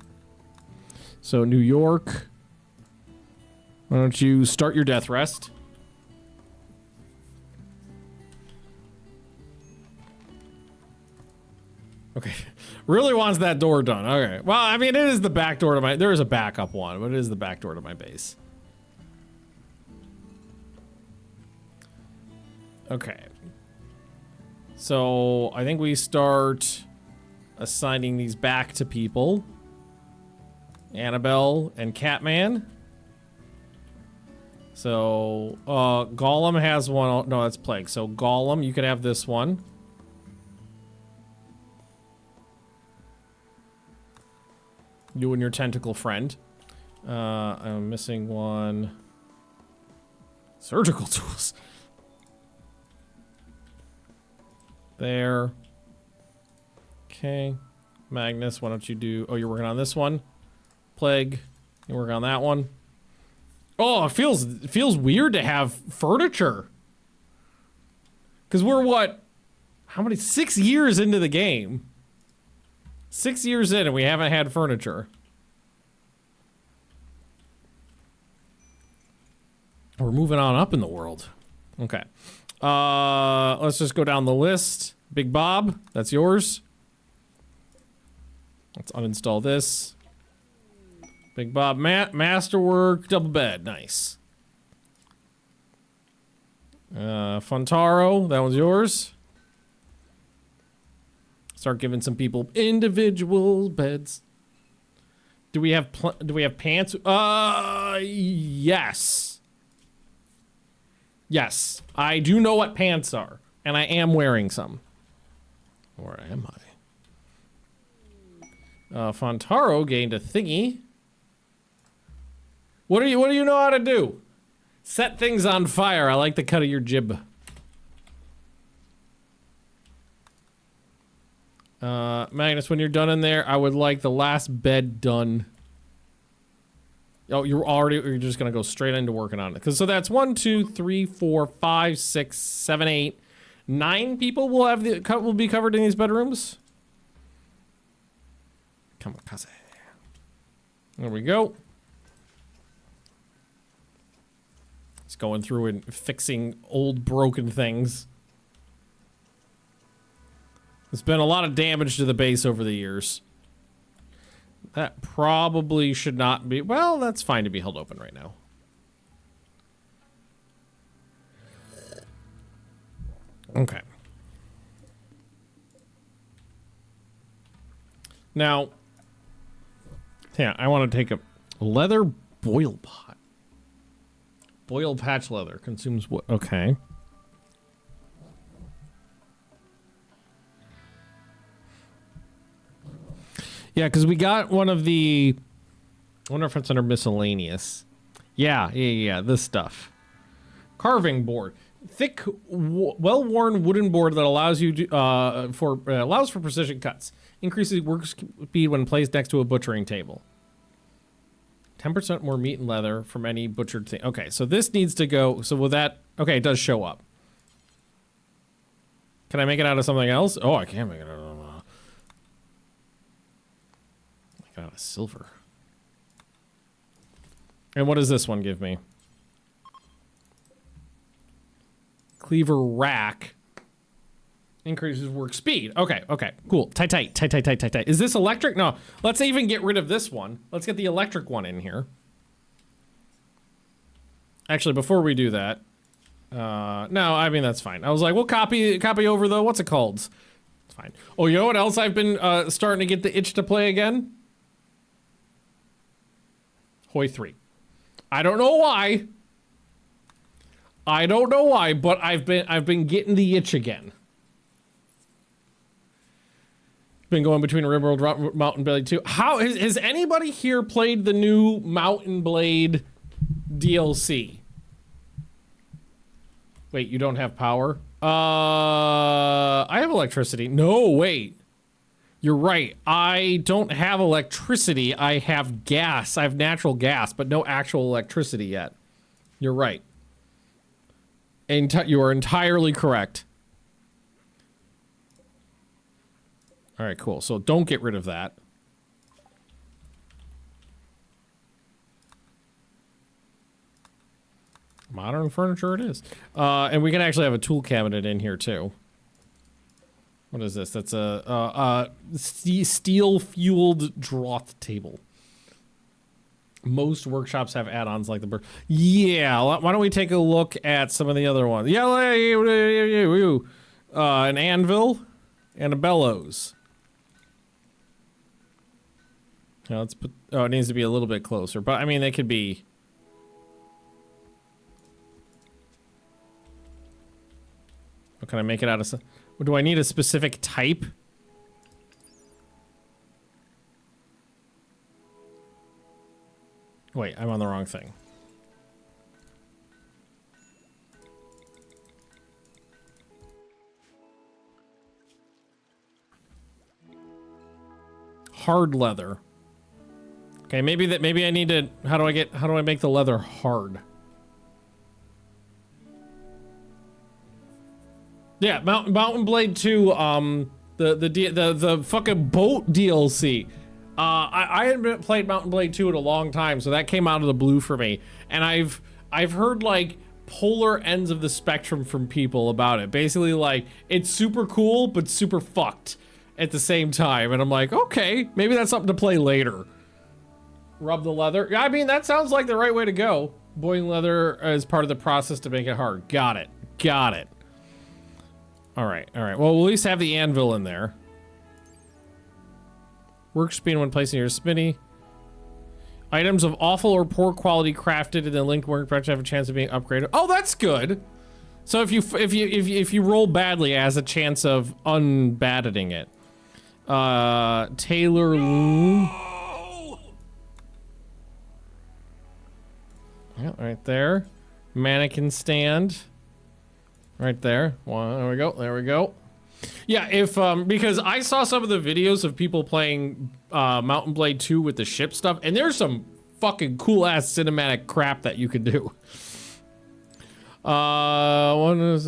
So New York, why don't you start your death rest? Okay. Really wants that door done. Okay. Well, I mean, it is the back door to my... There is a backup one, but it is the back door to my base. Okay. So, I think we start assigning these back to people. Annabelle and Catman. So, Gollum has one... No, that's Plague. So, Gollum, you could have this one. You and your tentacle friend. I'm missing one. Surgical tools. There. Okay. Magnus, why don't you do... Oh, you're working on this one. Plague, you're working on that one. Oh, it feels weird to have furniture. Because we're what? How many? 6 years into the game. 6 years in and we haven't had furniture. We're moving on up in the world. Okay. Let's just go down the list. Big Bob, that's yours. Let's uninstall this. Big Bob, Masterwork, double bed, nice. Fontaro, that one's yours. Start giving some people individual beds. Do we have pants? Yes. Yes, I do know what pants are, and I am wearing some. Or am I? Fontaro gained a thingy. What do you know how to do? Set things on fire. I like the cut of your jib. Magnus, when you're done in there, I would like the last bed done. Oh, you're just gonna go straight into working on it. So that's 1, 2, 3, 4, 5, 6, 7, 8, 9 people will be covered in these bedrooms. Kamikaze. There we go. It's going through and fixing old broken things. There's been a lot of damage to the base over the years. That probably should not be... Well, that's fine to be held open right now. Okay. Now... Yeah, I want to take a leather boil pot. Boil patch leather consumes what? Okay. Yeah, because we got one of the... I wonder if it's under miscellaneous. Yeah, this stuff. Carving board. Thick, well-worn wooden board that allows you to, allows for precision cuts. Increases work speed when placed next to a butchering table. 10% more meat and leather from any butchered thing. Okay, so this needs to go... So will that... Okay, it does show up. Can I make it out of something else? Oh, I can make it out of... Out of silver. And what does this one give me? Cleaver rack. Increases work speed. Okay, cool. Tight. Is this electric? No. Let's even get rid of this one. Let's get the electric one in here. Actually, before we do that, no, I mean, that's fine. I was like, we'll copy over the, what's it called? It's fine. Oh, you know what else I've been starting to get the itch to play again? Hoi 3. I don't know why, but I've been getting the itch again. Been going between Rimworld, Mountain Blade 2. How has anybody here played the new Mountain Blade DLC? Wait, you don't have power? I have electricity. No, wait. You're right. I don't have electricity. I have gas. I have natural gas, but no actual electricity yet. You're right. You are entirely correct. All right, cool. So don't get rid of that. Modern furniture it is. And we can actually have a tool cabinet in here too. What is this? That's a steel-fueled draught table. Most workshops have add-ons like the... Yeah, why don't we take a look at some of the other ones? Yeah, an anvil and a bellows. Now let's put... Oh, it needs to be a little bit closer, but I mean, they could be... What can I make it out of? Do I need a specific type? Wait, I'm on the wrong thing. Hard leather. Okay, maybe I need to... How do I make the leather hard? Yeah, Mountain Blade 2, the fucking boat DLC. I hadn't played Mountain Blade 2 in a long time, so that came out of the blue for me. And I've heard like polar ends of the spectrum from people about it. Basically like it's super cool but super fucked at the same time. And I'm like, okay, maybe that's something to play later. Rub the leather. I mean, that sounds like the right way to go. Boiling leather is part of the process to make it hard. Got it. Got it. All right. Well, we'll at least have the anvil in there. Work speed when placing your smitty. Items of awful or poor quality crafted and then linked workbench have a chance of being upgraded. Oh, that's good. So if you roll badly, it has a chance of unbaddening it. Tailor loom. Yeah, right there. Mannequin stand. Right there. One, there we go. There we go. Yeah, if because I saw some of the videos of people playing Mountain Blade 2 with the ship stuff, and there's some fucking cool ass cinematic crap that you can do. One is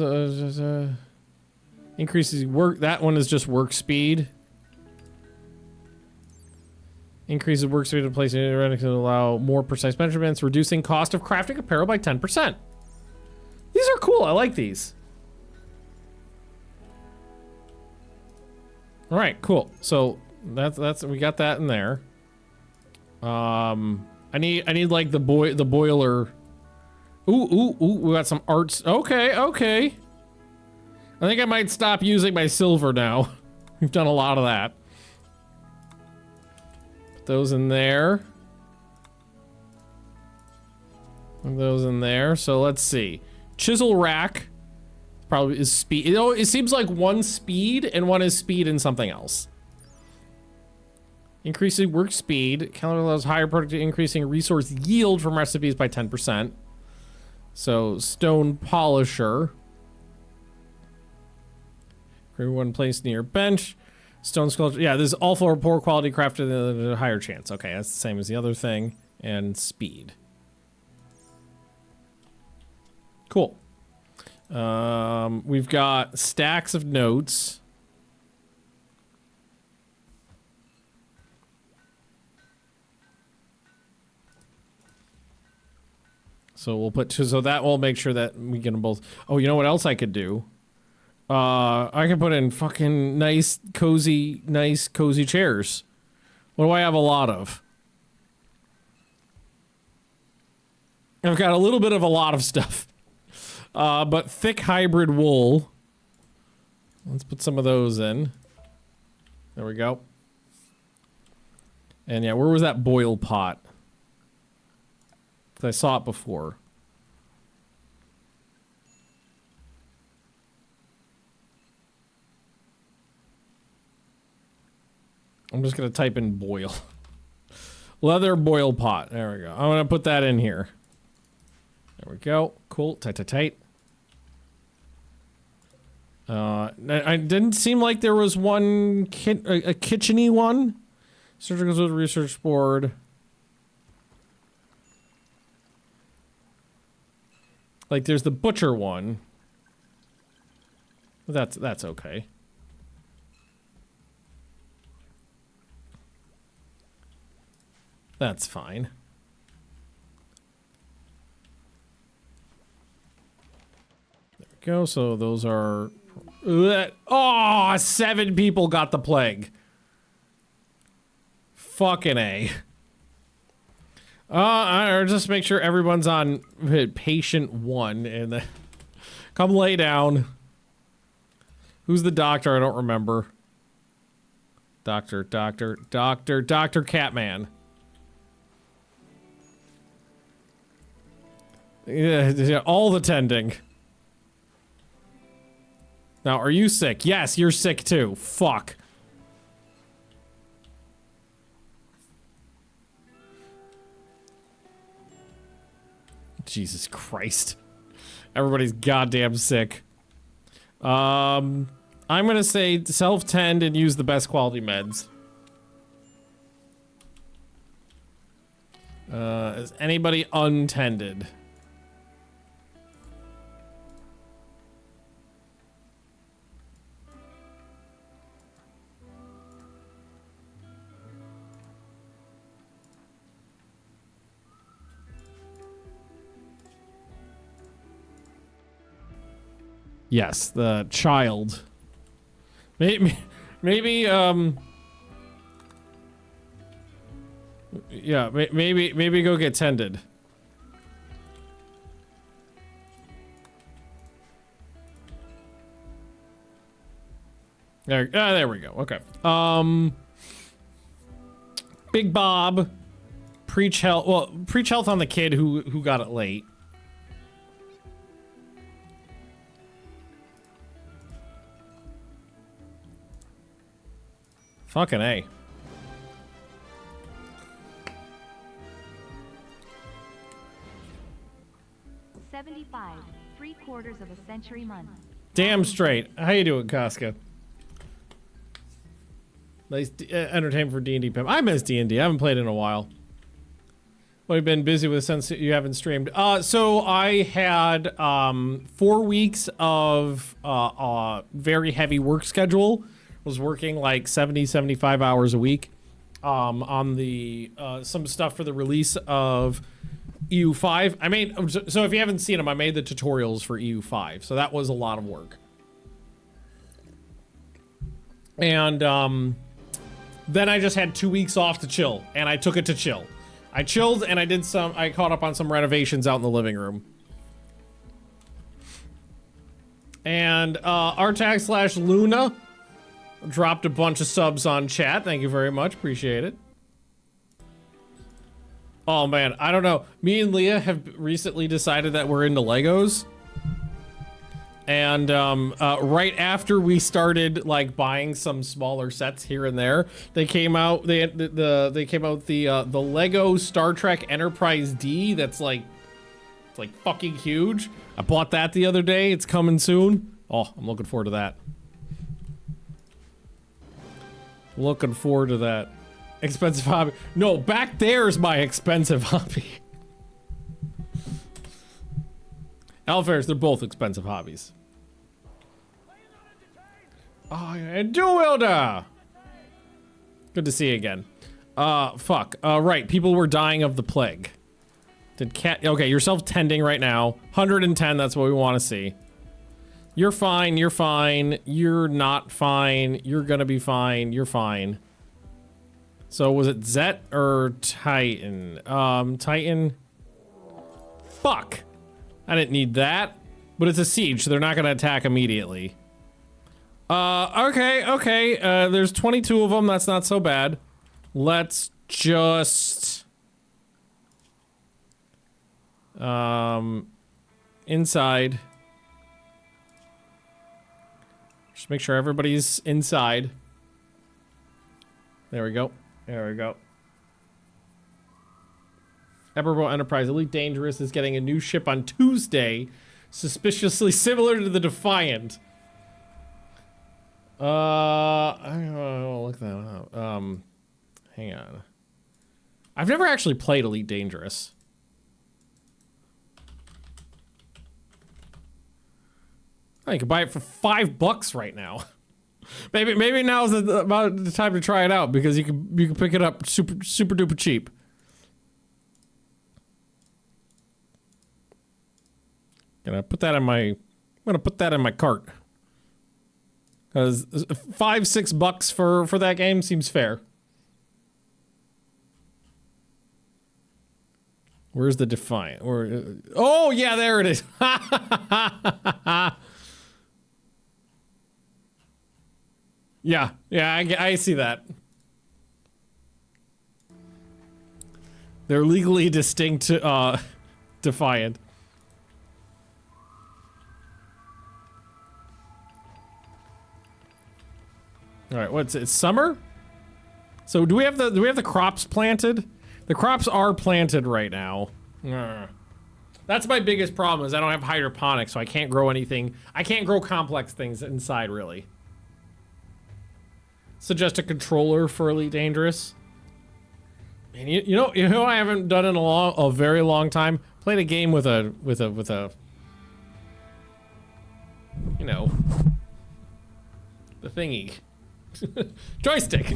increases work. That one is just work speed. Increases work speed to place to allow more precise measurements, reducing cost of crafting apparel by 10%. These are cool. I like these. All right, cool. So that's we got that in there. I need like the boiler. Ooh, we got some arts. Okay. I think I might stop using my silver now. We've done a lot of that. Put those in there. Put those in there. So let's see. Chisel rack probably is speed. It seems like one speed and one is speed and something else. Increasing work speed. Calendar allows higher productivity, increasing resource yield from recipes by 10%. So stone polisher. Everyone placed near bench. Stone sculpture. Yeah, this is awful or poor quality crafted at a higher chance. Okay, that's the same as the other thing. And speed. Cool. We've got stacks of notes. So we'll put so that will make sure that we get them both. Oh, you know what else I could do? I can put in fucking nice cozy chairs. What do I have a lot of? I've got a little bit of a lot of stuff. But thick hybrid wool. Let's put some of those in. There we go. And yeah, where was that boil pot? 'Cause I saw it before. I'm just gonna type in boil. Leather boil pot. There we go. I'm gonna put that in here. There we go. Cool. Tight. I didn't seem like there was one a kitchen-y one. Surgical research board. Like there's the butcher one. That's okay. That's fine. There we go. So those are... Oh, 7 people got the plague. Fucking A. Or just make sure everyone's on patient 1 and then come lay down. Who's the doctor? I don't remember. Doctor Catman. Yeah, all the tending. Now, are you sick? Yes, you're sick too. Fuck. Jesus Christ. Everybody's goddamn sick. I'm gonna say self-tend and use the best quality meds. Is anybody untended? Yes, the child. Maybe yeah, maybe go get tended. There we go. Okay. Big Bob, preach health. Well, preach health on the kid who got it late. Fucking A. $75, 3/4 of a century month. Damn straight. How you doing, Casca? Nice entertainment for D&D Pimp. I miss D&D. I haven't played in a while. What have you been busy with since you haven't streamed? So I had 4 weeks of very heavy work schedule. Was working like 70, 75 hours a week on the some stuff for the release of EU5. I made, so if you haven't seen them, I made the tutorials for EU5. So that was a lot of work. And then I just had 2 weeks off to chill, and I took it to chill. I chilled and I caught up on some renovations out in the living room. And Artag/Luna dropped a bunch of subs on chat. Thank you very much. Appreciate it. Oh man, I don't know. Me and Leah have recently decided that we're into Legos. And right after we started like buying some smaller sets here and there, they came out. They came out with the Lego Star Trek Enterprise D. That's like, it's like fucking huge. I bought that the other day. It's coming soon. Oh, I'm looking forward to that. Looking forward to that. Expensive hobby. No, back there's my expensive hobby. Alfairs, they're both expensive hobbies. Oh, and Duwilda! Good to see you again. Fuck. Right, people were dying of the plague. Did cat... Okay, you're self-tending right now. 110, that's what we want to see. You're fine, you're fine. You're not fine. You're gonna be fine. You're fine. So, was it Zet or Titan? Titan... Fuck! I didn't need that. But it's a siege, so they're not gonna attack immediately. Okay. There's 22 of them. That's not so bad. Let's just... inside. Just make sure everybody's inside. There we go. There we go. Everboat Enterprise. Elite Dangerous is getting a new ship on Tuesday. Suspiciously similar to the Defiant. I'll look that up. Hang on. I've never actually played Elite Dangerous. Oh, you can buy it for $5 right now. maybe now's about the time to try it out because you can pick it up super duper cheap. I'm gonna put that in my cart. Because $5-6 for that game seems fair. Where's the Defiant? Oh yeah, there it is. Yeah, I see that. They're legally distinct, Defiant. All right, what's it? Summer? So do we have the crops planted? The crops are planted right now. That's my biggest problem is I don't have hydroponics, so I can't grow anything. I can't grow complex things inside, really. Suggest a controller for Elite Dangerous. And you know I haven't done in a very long time. Played a game with a you know, the thingy. Joystick.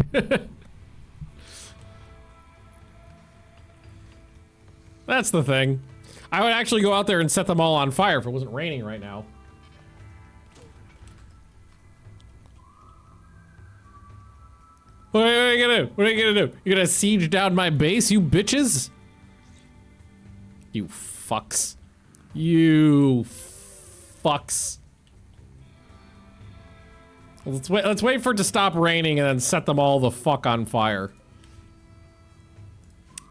That's the thing. I would actually go out there and set them all on fire if it wasn't raining right now. are you gonna do? What are you gonna do? You're gonna siege down my base, you bitches? You fucks. You fucks. Let's wait for it to stop raining and then set them all the fuck on fire.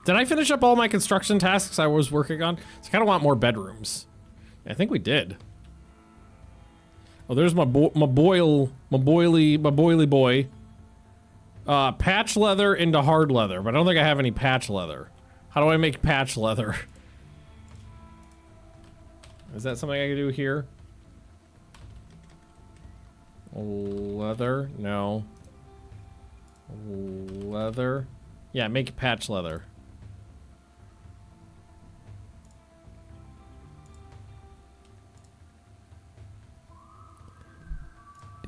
Did I finish up all my construction tasks I was working on? So I kind of want more bedrooms. I think we did. Oh, there's my boily boy. Patch leather into hard leather, but I don't think I have any patch leather. How do I make patch leather? Is that something I can do here? Leather? No. Leather? Yeah, make patch leather.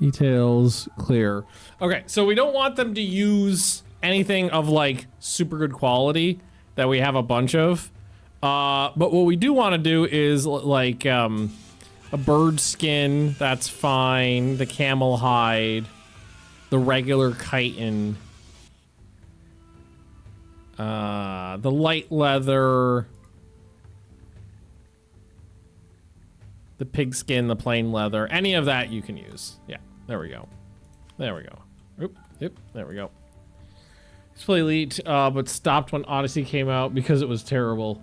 Details clear. Okay, so we don't want them to use anything of like super good quality that we have a bunch of. But what we do want to do is like a bird skin, that's fine. The camel hide, the regular chitin, the light leather, the pig skin, the plain leather, any of that you can use. Yeah, there we go. There we go. Oop, yep, there we go. It's play elite, but stopped when Odyssey came out because it was terrible.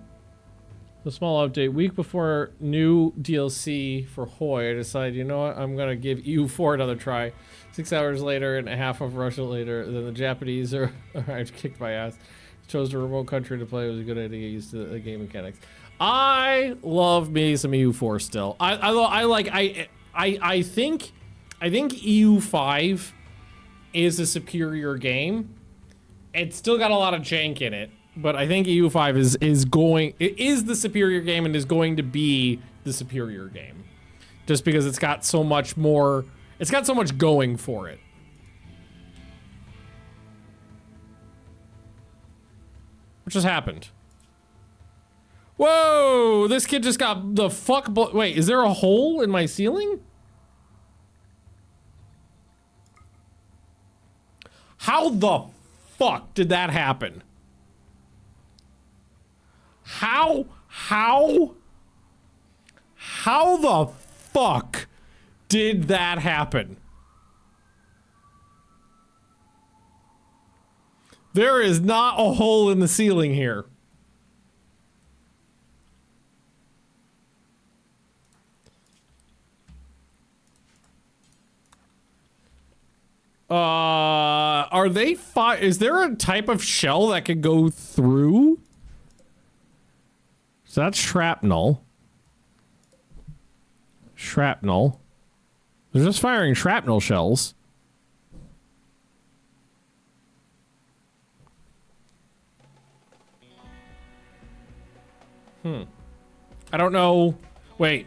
The small update, week before new DLC for Hoy, I decided, you know what, I'm gonna give EU4 another try. 6 hours later and a half of Russia later, then the Japanese arrived, kicked my ass. Chose a remote country to play. It was a good idea to get used to the game mechanics. I love me some EU4 still. I think EU5 is a superior game. It's still got a lot of jank in it, but I think EU5 is the superior game and is going to be the superior game, just because it's got so much more. It's got so much going for it. What just happened? Whoa! This kid just got the fuck. Wait, is there a hole in my ceiling? How the fuck did that happen? How the fuck did that happen? There is not a hole in the ceiling here. Are they is there a type of shell that could go through? So that's shrapnel. Shrapnel. They're just firing shrapnel shells. I don't know. Wait.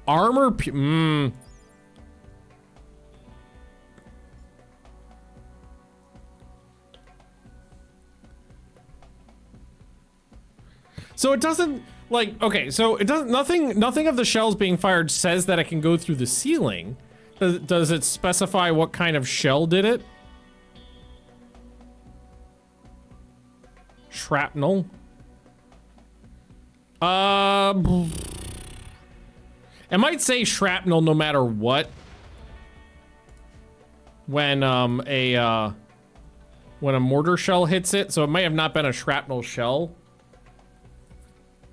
Armor. So it doesn't like, okay, so it doesn't, nothing of the shells being fired says that it can go through the ceiling. Does it specify what kind of shell did it? Shrapnel. It might say shrapnel no matter what. When a mortar shell hits it, so it might have not been a shrapnel shell.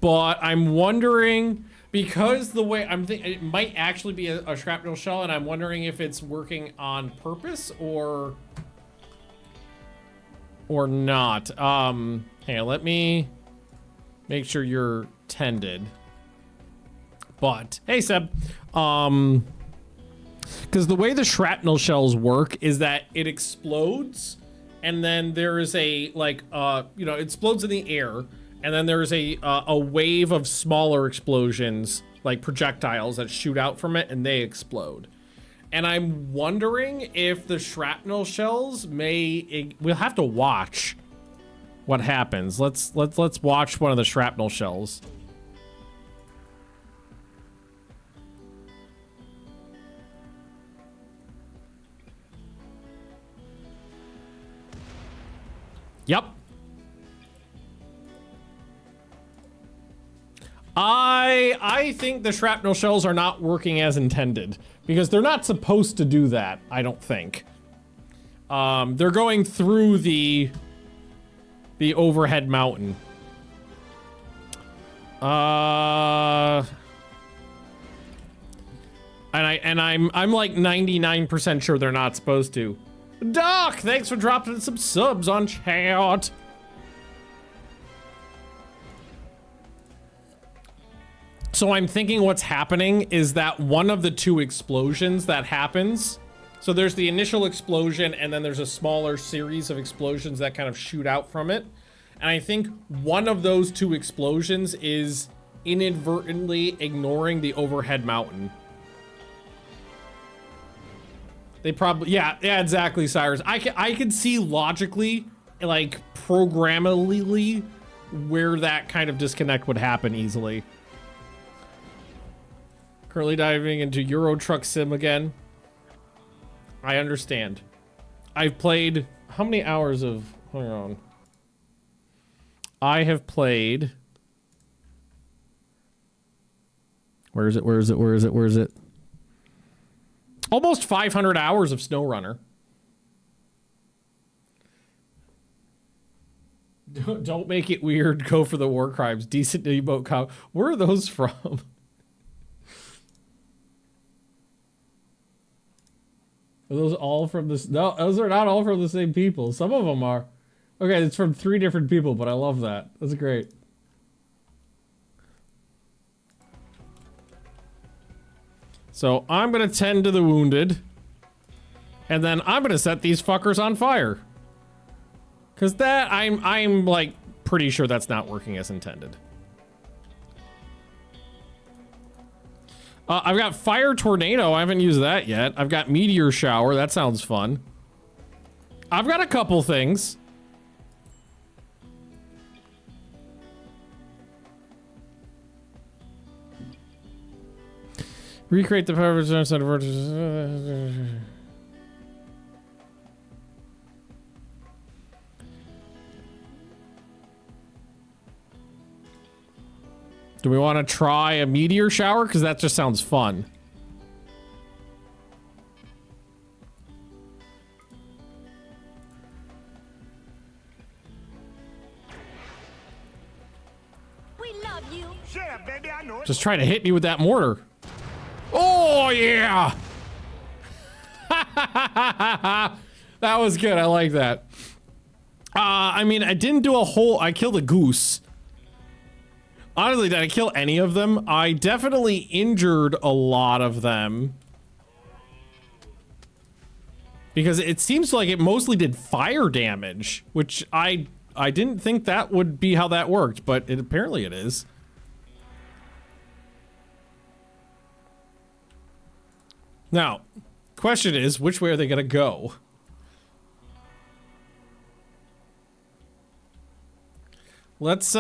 But I'm wondering, because the way I'm thinking, it might actually be a shrapnel shell, and I'm wondering if it's working on purpose or not. Hey, let me make sure you're tended. But hey, Seb, because the way the shrapnel shells work is that it explodes, and then there is a like it explodes in the air. And then there's a wave of smaller explosions, like projectiles that shoot out from it, and they explode. And I'm wondering if the shrapnel shells we'll have to watch what happens. Let's watch one of the shrapnel shells. I think the shrapnel shells are not working as intended because they're not supposed to do that, I don't think. They're going through the overhead mountain. And I'm like 99% sure they're not supposed to. Doc, thanks for dropping some subs on chat. So I'm thinking what's happening is that one of the two explosions that happens. So there's the initial explosion and then there's a smaller series of explosions that kind of shoot out from it. And I think one of those two explosions is inadvertently ignoring the overhead mountain. They probably, yeah, exactly, Cyrus. I could see logically, like programmably, where that kind of disconnect would happen easily. Currently diving into Euro Truck Sim again. I understand. I've played, how many hours of, hold on. I have played, where is it? Almost 500 hours of SnowRunner. Don't make it weird. Go for the war crimes. Decent emote com. Where are those from? Are those all from this? No, those are not all from the same people. Some of them are. Okay, it's from 3 different people, but I love that. That's great. So I'm gonna tend to the wounded, and then I'm gonna set these fuckers on fire. Cause that I'm like pretty sure that's not working as intended. I've got Fire Tornado. I haven't used that yet. I've got Meteor Shower. That sounds fun. I've got a couple things. Recreate the power of set of vertices. Do we want to try a meteor shower? Because that just sounds fun. We love you. Yeah, baby, I know it. Just try to hit me with that mortar. Oh, yeah. That was good. I like that. I mean, I didn't do a whole... I killed a goose. Honestly, did I kill any of them? I definitely injured a lot of them. Because it seems like it mostly did fire damage, which I didn't think that would be how that worked, but apparently it is. Now, question is, which way are they gonna go? Let's,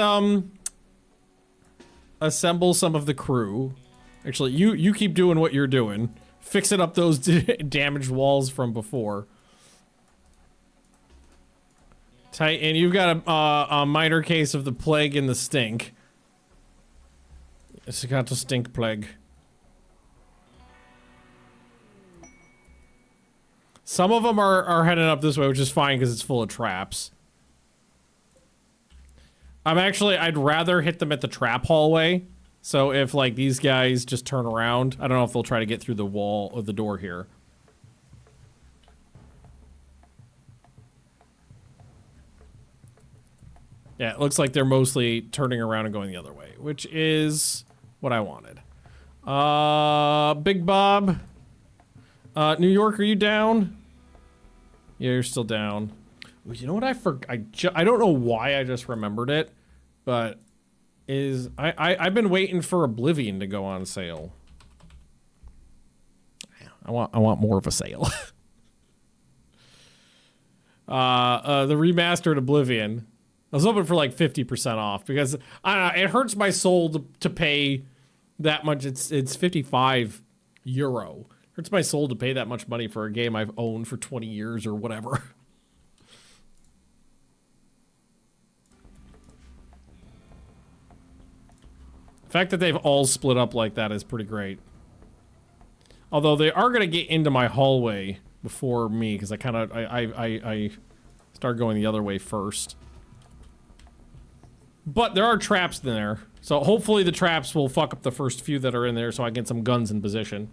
assemble some of the crew. Actually, you keep doing what you're doing. Fixing up those damaged walls from before. Tight, and you've got a minor case of the plague and the stink. It's got the stink plague. Some of them are heading up this way, which is fine because it's full of traps. I'd rather hit them at the trap hallway. So if like these guys just turn around, I don't know if they'll try to get through the wall or the door here. Yeah, it looks like they're mostly turning around and going the other way, which is what I wanted. Big Bob. New York, are you down? Yeah, you're still down. You know what I don't know why I just remembered it, but I've been waiting for Oblivion to go on sale. I want more of a sale. The remastered Oblivion. I was hoping for like 50% off because I don't know, it hurts my soul to pay that much. It's 55 euro. Hurts my soul to pay that much money for a game I've owned for 20 years or whatever. The fact that they've all split up like that is pretty great. Although they are gonna get into my hallway before me, because I started going the other way first. But there are traps in there, so hopefully the traps will fuck up the first few that are in there so I get some guns in position.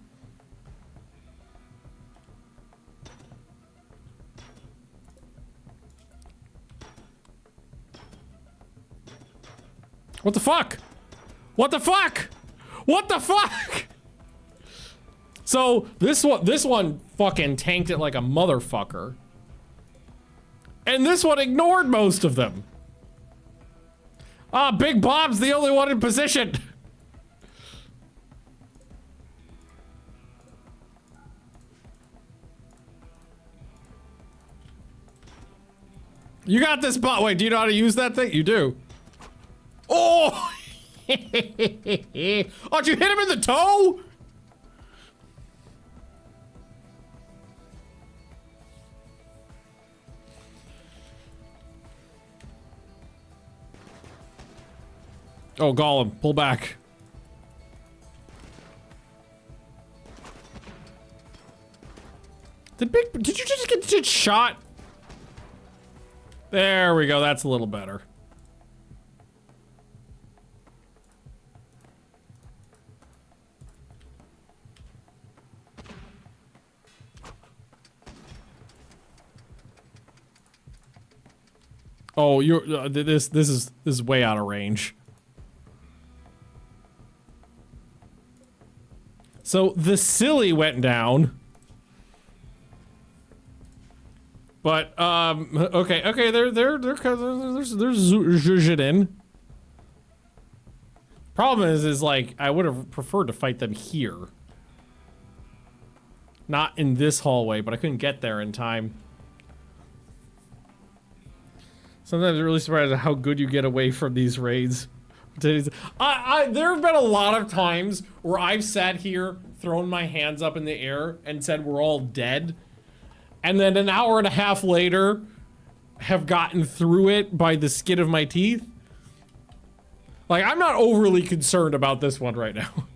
What the fuck? What the fuck? What the fuck? So this one fucking tanked it like a motherfucker. And this one ignored most of them. Ah, Big Bob's the only one in position. You got this bot. Wait, do you know how to use that thing? You do. Oh! Oh, did you hit him in the toe? Oh, Gollum, pull back. Did you just get shot? There we go, that's a little better. Oh, you're this is way out of range. So the silly went down. But okay, there's Zhuzhin. Problem is like I would have preferred to fight them here. Not in this hallway, but I couldn't get there in time. Sometimes I'm really surprised at how good you get away from these raids. There have been a lot of times where I've sat here, thrown my hands up in the air, and said we're all dead. And then an hour and a half later, have gotten through it by the skin of my teeth. Like, I'm not overly concerned about this one right now.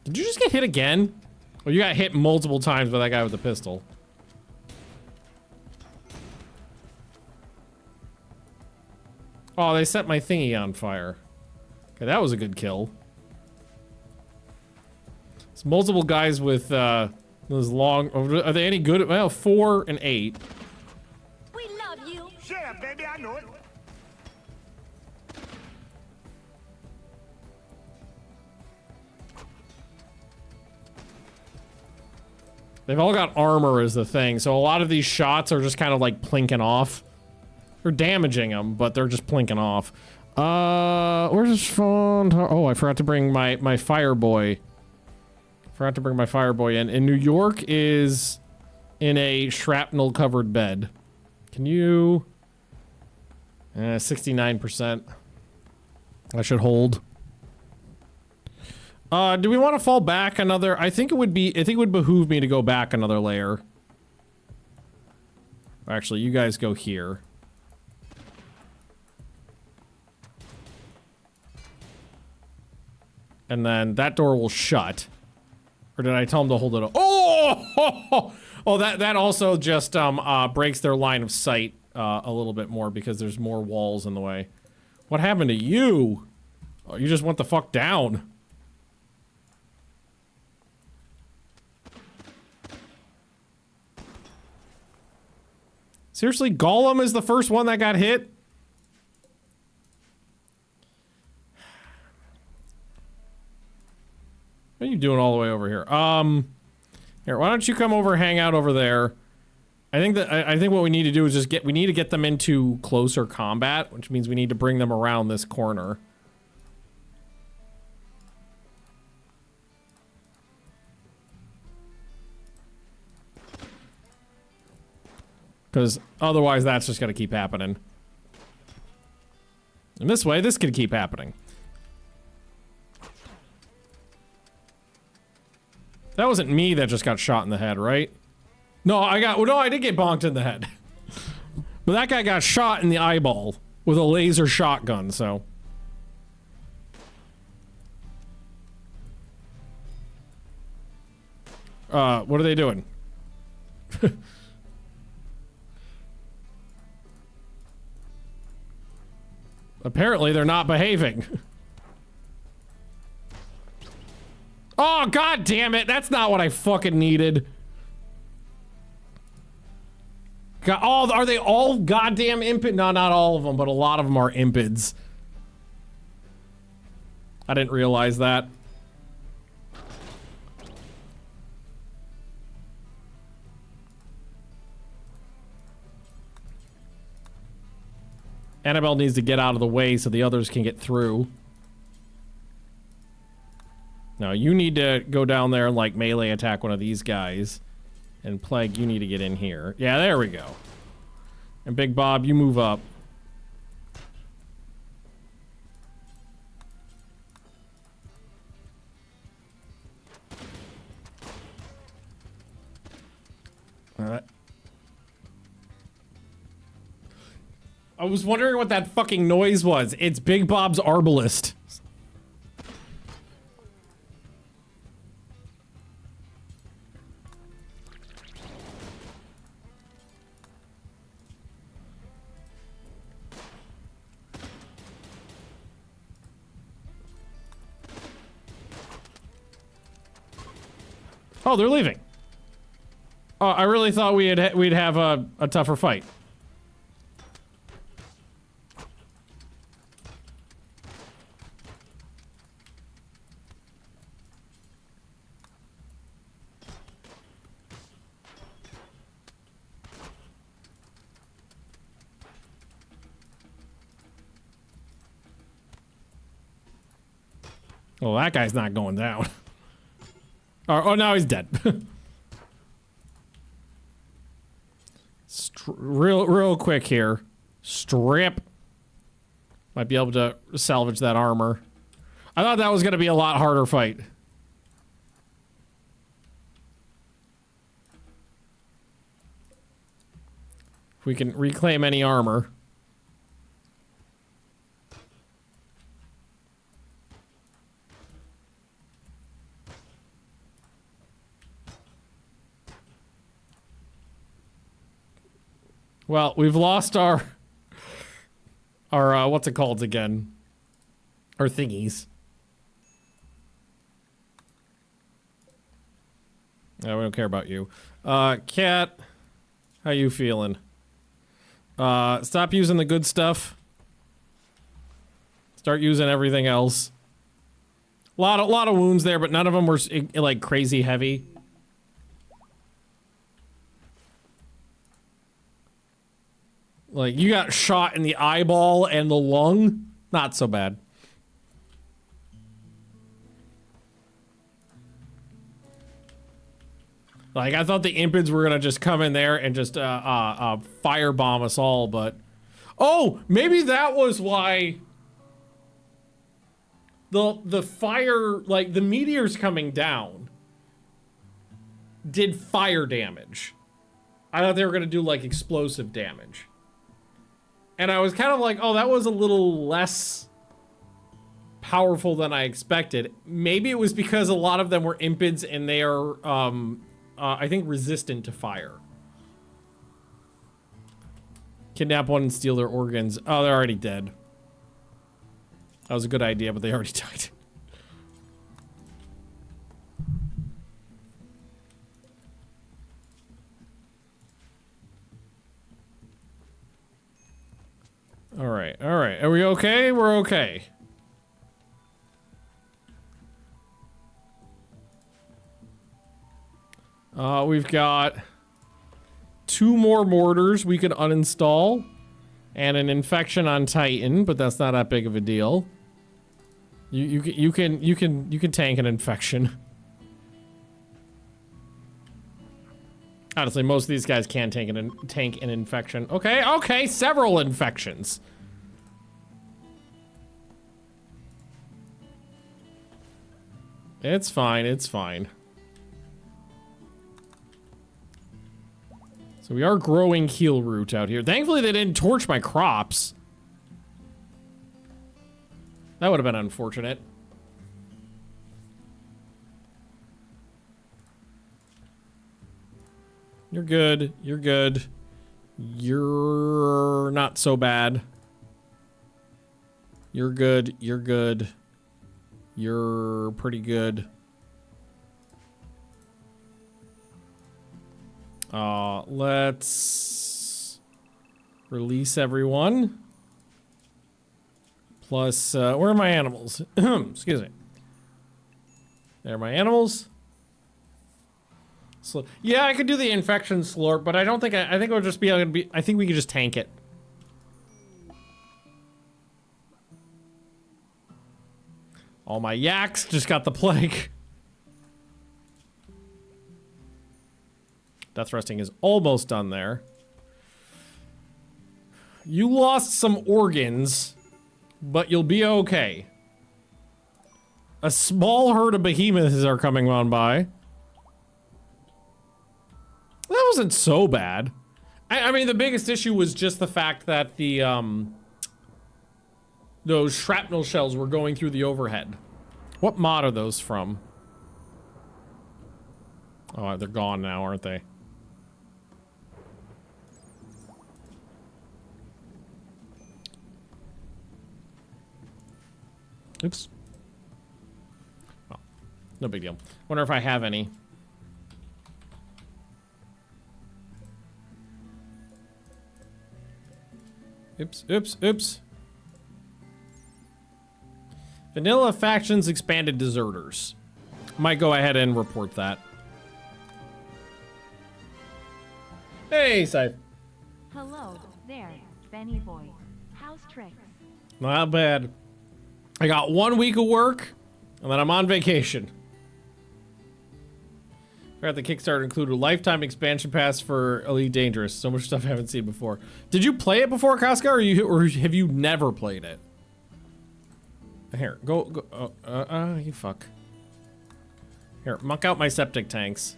Did you just get hit again? Or you got hit multiple times by that guy with the pistol? Oh, they set my thingy on fire. Okay, that was a good kill. It's multiple guys with those long... Are they any good? Well, 4 and 8. We love you. Share, baby, I know it. They've all got armor is the thing, so a lot of these shots are just kind of like plinking off. They're damaging them, but they're just plinking off. Where's this phone? Oh, I forgot to bring my fire boy. Forgot to bring my fire boy in. And New York is in a shrapnel covered bed. Can you? 69%. I should hold. Do we want to fall back another? I think it would behoove me to go back another layer. Actually, you guys go here. And then that door will shut. Or did I tell him to hold it up? Oh! Oh, that also just breaks their line of sight a little bit more because there's more walls in the way. What happened to you? Oh, you just went the fuck down. Seriously, Gollum is the first one that got hit? What are you doing all the way over here? Here, why don't you come over, hang out over there? I think what we need to do is just we need to get them into closer combat, which means we need to bring them around this corner. Because otherwise that's just gonna keep happening. And this way, this could keep happening. That wasn't me that just got shot in the head, right? No, I did get bonked in the head. But that guy got shot in the eyeball with a laser shotgun, so. What are they doing? Apparently they're not behaving. Oh, god damn it. That's not what I fucking needed. God, are they all goddamn impid? No, not all of them, but a lot of them are impids. I didn't realize that. Annabelle needs to get out of the way so the others can get through. Now, you need to go down there and, like, melee attack one of these guys. And Plague, you need to get in here. Yeah, there we go. And Big Bob, you move up. All right. I was wondering what that fucking noise was. It's Big Bob's Arbalist. Oh, they're leaving. Oh, I really thought we'd have a tougher fight. Well, that guy's not going down. Oh, now he's dead. Real quick here. Strip. Might be able to salvage that armor. I thought that was going to be a lot harder fight. If we can reclaim any armor. Well, we've lost our what's it called again? Our thingies. Yeah, we don't care about you. Cat, how you feeling? Stop using the good stuff. Start using everything else. A lot of wounds there, but none of them were like crazy heavy. Like, you got shot in the eyeball and the lung. Not so bad. Like, I thought the impids were gonna just come in there and just, firebomb us all, but... Oh! Maybe that was why... The fire... Like, the meteors coming down... did fire damage. I thought they were gonna do, like, explosive damage. And I was kind of like, oh, that was a little less powerful than I expected. Maybe it was because a lot of them were impids and they are, I think, resistant to fire. Kidnap one and steal their organs. Oh, they're already dead. That was a good idea, but they already died. All right. Are we okay? We're okay. We've got 2 more mortars we could uninstall, and an infection on Titan, but that's not that big of a deal. You can tank an infection. Honestly, most of these guys can tank an infection. Okay, several infections. It's fine, it's fine. So we are growing heal root out here. Thankfully they didn't torch my crops. That would have been unfortunate. You're good, you're good. You're not so bad. You're good, you're good. You're pretty good. Let's release everyone. Plus, where are my animals? Excuse me. There are my animals. So, yeah, I could do the infection slurp, but I don't think I think it would just be able to be. I think we could just tank it. All my yaks just got the plague. Death resting is almost done there. You lost some organs, but you'll be okay. A small herd of behemoths are coming on by. That wasn't so bad. I mean, the biggest issue was just the fact that the, those shrapnel shells were going through the overhead. What mod are those from? Oh, they're gone now, aren't they? Oops. Oh, no big deal. Wonder if I have any. Oops, oops, oops. Vanilla factions expanded deserters. Might go ahead and report that. Hey, Scythe. Hello there, Benny boy. How's tricks? Not bad. I got 1 week of work, and then I'm on vacation. Forgot the Kickstarter included a lifetime expansion pass for Elite Dangerous. So much stuff I haven't seen before. Did you play it before, Casca, or have you never played it? Here, go. You fuck. Here, muck out my septic tanks.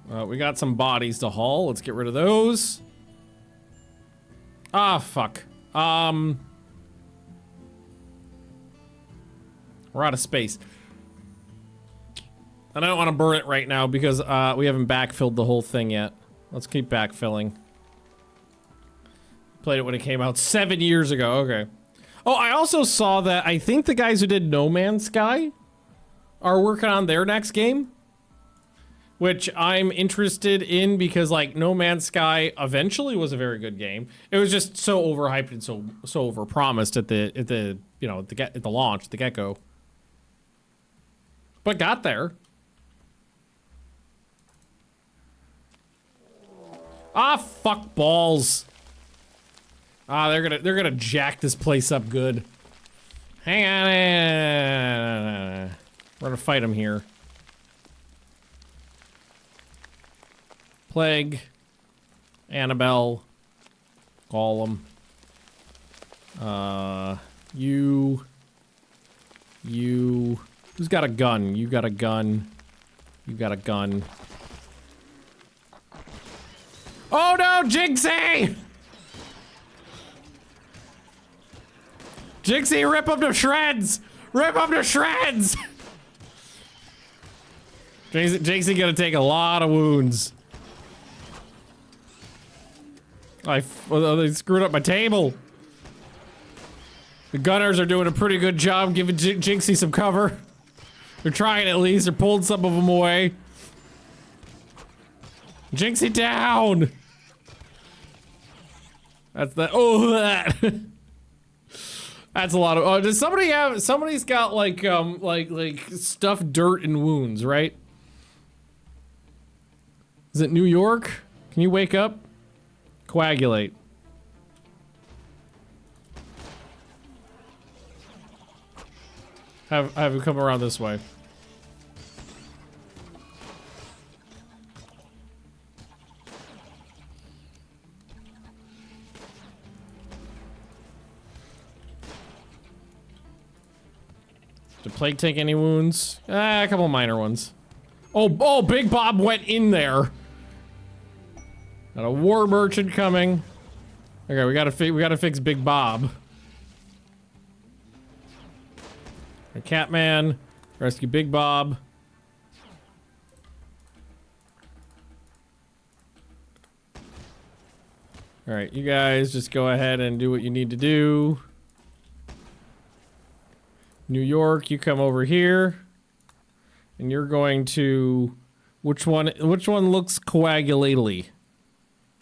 We got some bodies to haul. Let's get rid of those. Ah, fuck. We're out of space. And I don't want to burn it right now because we haven't backfilled the whole thing yet. Let's keep backfilling. Played it when it came out 7 years ago. Okay. Oh, I also saw that I think the guys who did No Man's Sky are working on their next game, which I'm interested in because, like, No Man's Sky eventually was a very good game. It was just so overhyped and so overpromised at the you know, at the launch, at the get-go. But got there. Ah, fuck balls. Ah, they're gonna jack this place up good. Hang on. We're gonna fight them here. Plague. Annabelle. Golem. You. Who's got a gun? You got a gun. You got a gun. Oh no, Jinxie! Jinxie, rip them to shreds! Rip them to shreds! Jinxie gonna take a lot of wounds. They screwed up my table. The gunners are doing a pretty good job giving Jinxie some cover. They're trying at least. They're pulling some of them away. Jinxie down! That's that. Oh, that. That's a lot of. Oh, does somebody have? Somebody's got like stuffed dirt and wounds, right? Is it New York? Can you wake up? Coagulate. Have him come around this way. Did Flake take any wounds? A couple minor ones. Oh, Big Bob went in there. Got a war merchant coming. Okay, we gotta fix Big Bob. A Catman, rescue Big Bob. All right, you guys just go ahead and do what you need to do. New York, you come over here, and you're going to which one looks coagulately?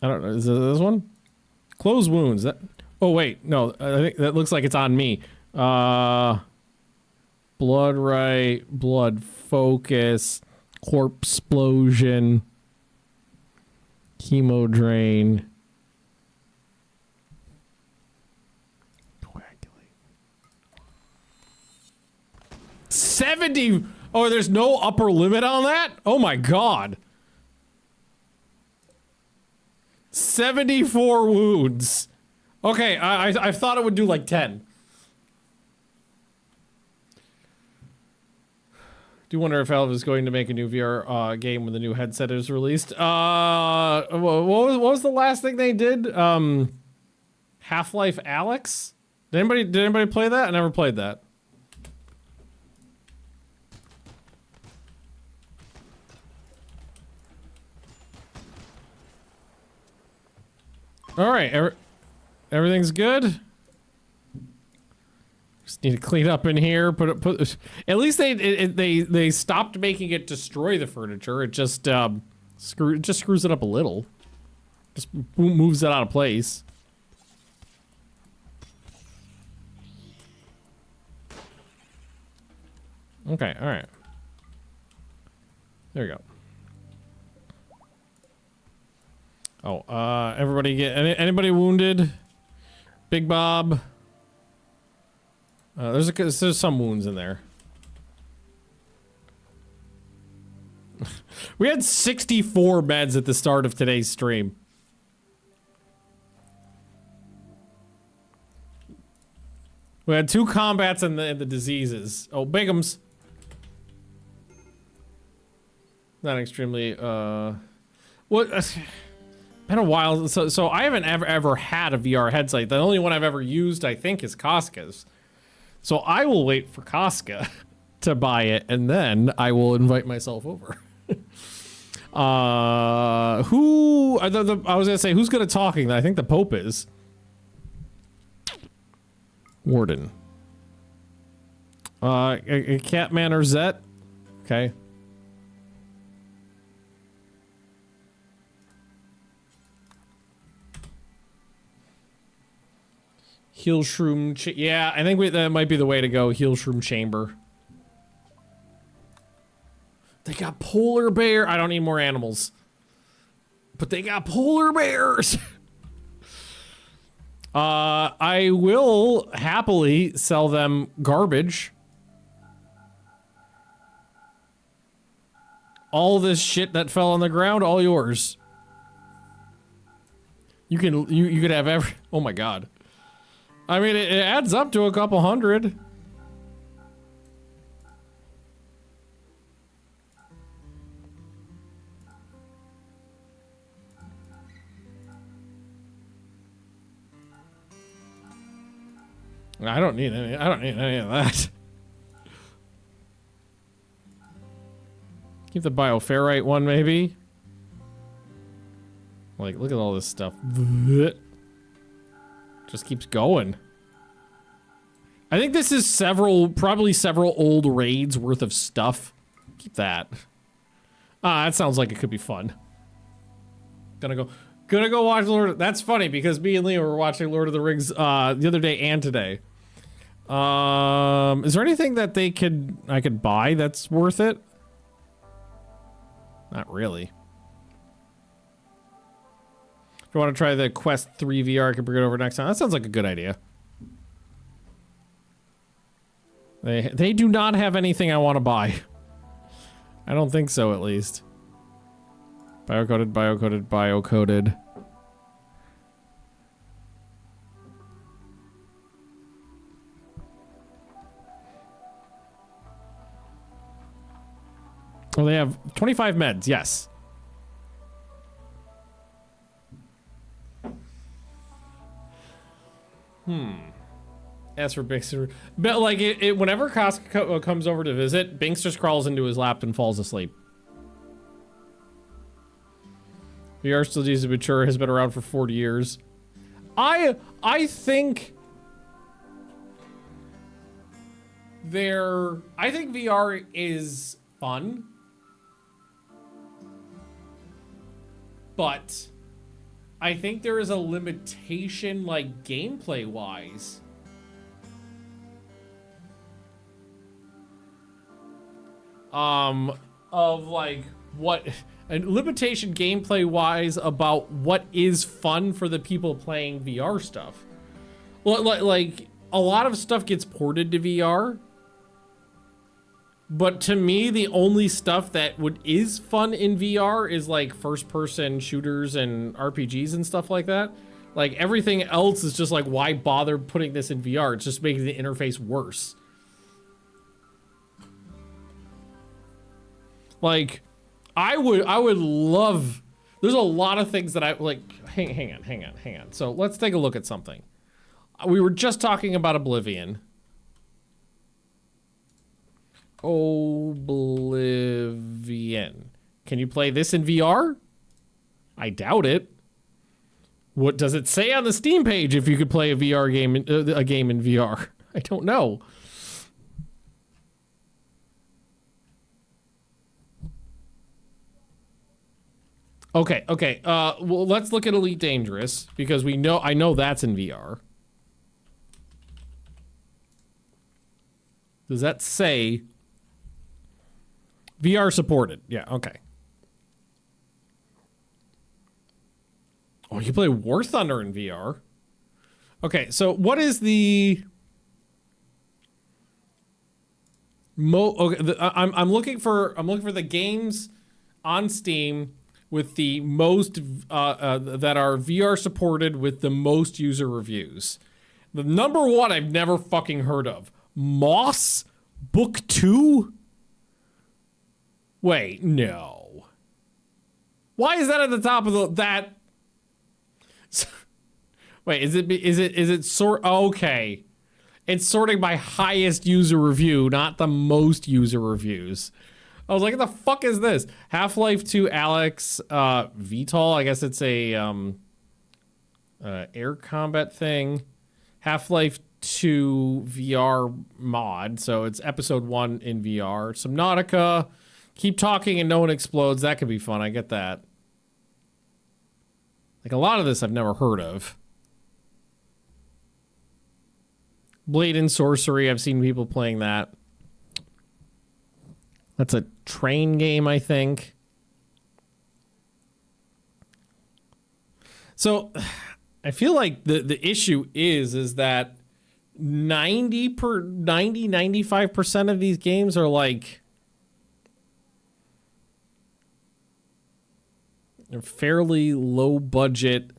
I don't know. Is it this one? Close wounds. That. Oh wait, no. I think that looks like it's on me. Blood right, blood focus, corpse explosion, chemo drain. 70. Oh, there's no upper limit on that? Oh my god. 74 wounds. Okay, I thought it would do like 10. Do wonder if Valve is going to make a new VR game when the new headset is released. What was the last thing they did? Half-Life Alyx? Did anybody play that? I never played that. All right, everything's good. Just need to clean up in here. Put. At least they stopped making it destroy the furniture. It just screws it up a little. Just moves it out of place. Okay, all right. There you go. Oh, everybody get anybody wounded? Big Bob. There's some wounds in there. We had 64 meds at the start of today's stream. We had 2 combats and the diseases. Oh, Bigums. Not extremely, what? Been a while, so I haven't ever had a VR headset. The only one I've ever used, I think, is Casca's. So I will wait for Casca to buy it, and then I will invite myself over. I was gonna say, who's good at talking? I think the Pope is. Warden. A Catman or Zet? Okay. Heal Shroom, yeah, I think that might be the way to go. Heal Shroom Chamber. They got polar bear. I don't need more animals, but they got polar bears. I will happily sell them garbage. All this shit that fell on the ground, all yours. You could have every. Oh my god. I mean, it adds up to a couple hundred. I don't need any of that. Keep the bioferrite one, maybe. Like, look at all this stuff. Just keeps going. I think this is probably several old raids worth of stuff. Keep that. That sounds like it could be fun. Gonna go watch Lord. That's funny because me and Leo were watching Lord of the Rings the other day and today. Is there anything that I could buy that's worth it? Not really. If you want to try the Quest 3 VR, I can bring it over next time. That sounds like a good idea. They do not have anything I want to buy. I don't think so, at least. Biocoded, biocoded, biocoded. Oh, they have 25 meds, yes. As for Binkster, but like whenever Costco comes over to visit, Binks just crawls into his lap and falls asleep. VR still needs to mature, has been around for 40 years. I think VR is fun, but I think there is a limitation, like gameplay wise. Of like what a limitation gameplay wise about what is fun for the people playing VR stuff. Like a lot of stuff gets ported to VR, but to me the only stuff that is fun in VR is like first person shooters and RPGs and stuff like that. Like everything else is just like, why bother putting this in VR? It's just making the interface worse. Like, I would love, there's a lot of things that I like, hang on. So let's take a look at something. We were just talking about Oblivion. Oblivion. Can you play this in VR? I doubt it. What does it say on the Steam page if you could play a VR game, a game in VR? I don't know. Okay. Well, let's look at Elite Dangerous because I know that's in VR. Does that say VR supported? Yeah, okay. Oh, you play War Thunder in VR. Okay, so what is the I'm looking for the games on Steam with the most that are VR supported with the most user reviews. The number one I've never fucking heard of. Moss Book 2? Wait, no. Why is that at the top of that? Wait, is it sort? Okay, it's sorting by highest user review, not the most user reviews. I was like, what the fuck is this? Half-Life 2 Alex VTOL. I guess it's a air combat thing. Half-Life 2 VR mod, so it's episode 1 in VR. Subnautica, Keep Talking and No One Explodes. That could be fun. I get that. Like a lot of this I've never heard of. Blade and Sorcery, I've seen people playing that. That's a train game, I think. So I feel like the issue is that 95% of these games are like they're fairly low budget.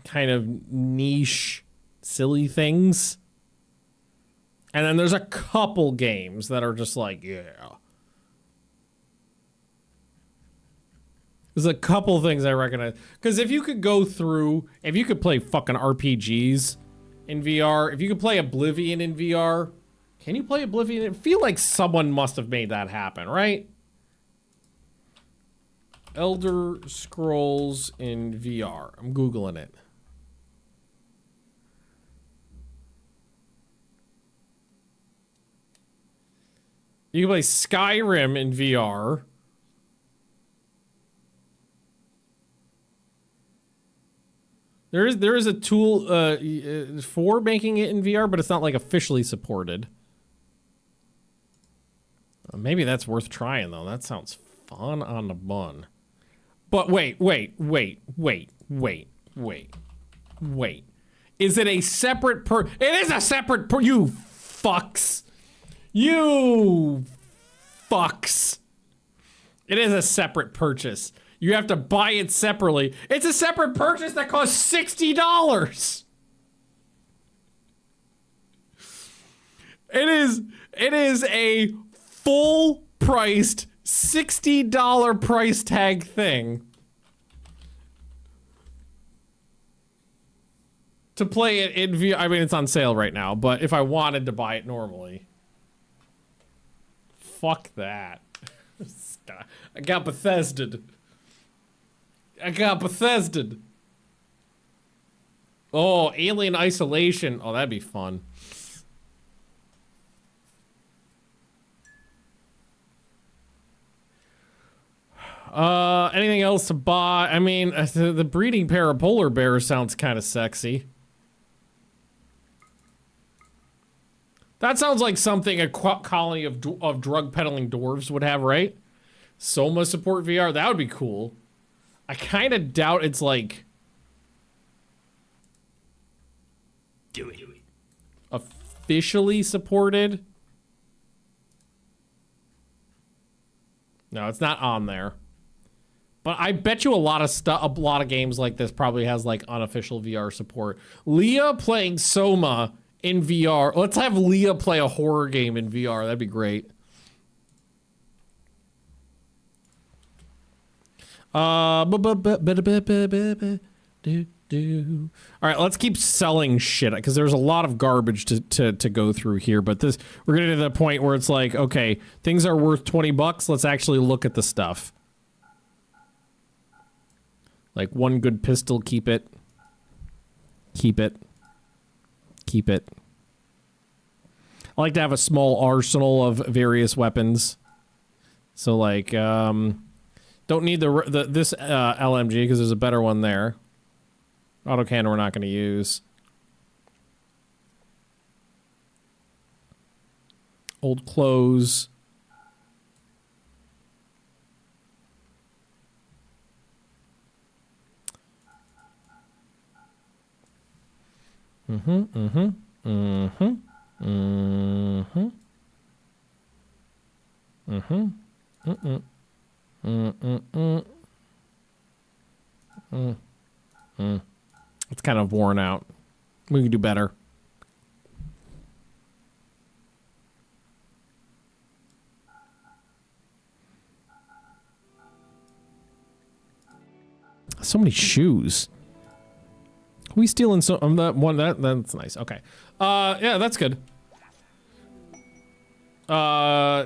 Kind of niche, silly things. And then there's a couple games that are just like, yeah. There's a couple things I recognize. Because if you could play fucking RPGs in VR, if you could play Oblivion in VR, can you play Oblivion? I feel like someone must have made that happen, right? Elder Scrolls in VR. I'm Googling it. You can play Skyrim in VR. There is a tool for making it in VR, but it's not like officially supported. Maybe that's worth trying though. That sounds fun on the bun. But wait. Is it a separate It is a separate you fucks. You fucks. It is a separate purchase. You have to buy it separately. It's a separate purchase that costs $60. It is a full priced $60 price tag thing to play it in VR. I mean, it's on sale right now, but if I wanted to buy it normally, fuck that. I got Bethesda'd. Oh, Alien Isolation. Oh, that'd be fun. Anything else to buy? I mean, the breeding pair of polar bears sounds kind of sexy. That sounds like something a colony of drug peddling dwarves would have, right? Soma support VR. That would be cool. I kind of doubt it's like... Do it. Officially supported? No, it's not on there. But I bet you a lot of games like this probably has like unofficial VR support. Leah playing Soma in VR. Let's have Leah play a horror game in VR. That'd be great. All right, let's keep selling shit because there's a lot of garbage to go through here. But we're getting to the point where it's like, okay, things are worth $20. Let's actually look at the stuff. Like one good pistol, keep it. I like to have a small arsenal of various weapons. So like, don't need this LMG because there's a better one there. Autocannon we're not going to use. Old clothes. It's kind of worn out. We can do better. So many shoes. We stealing that one? That's nice. Okay. Yeah, that's good.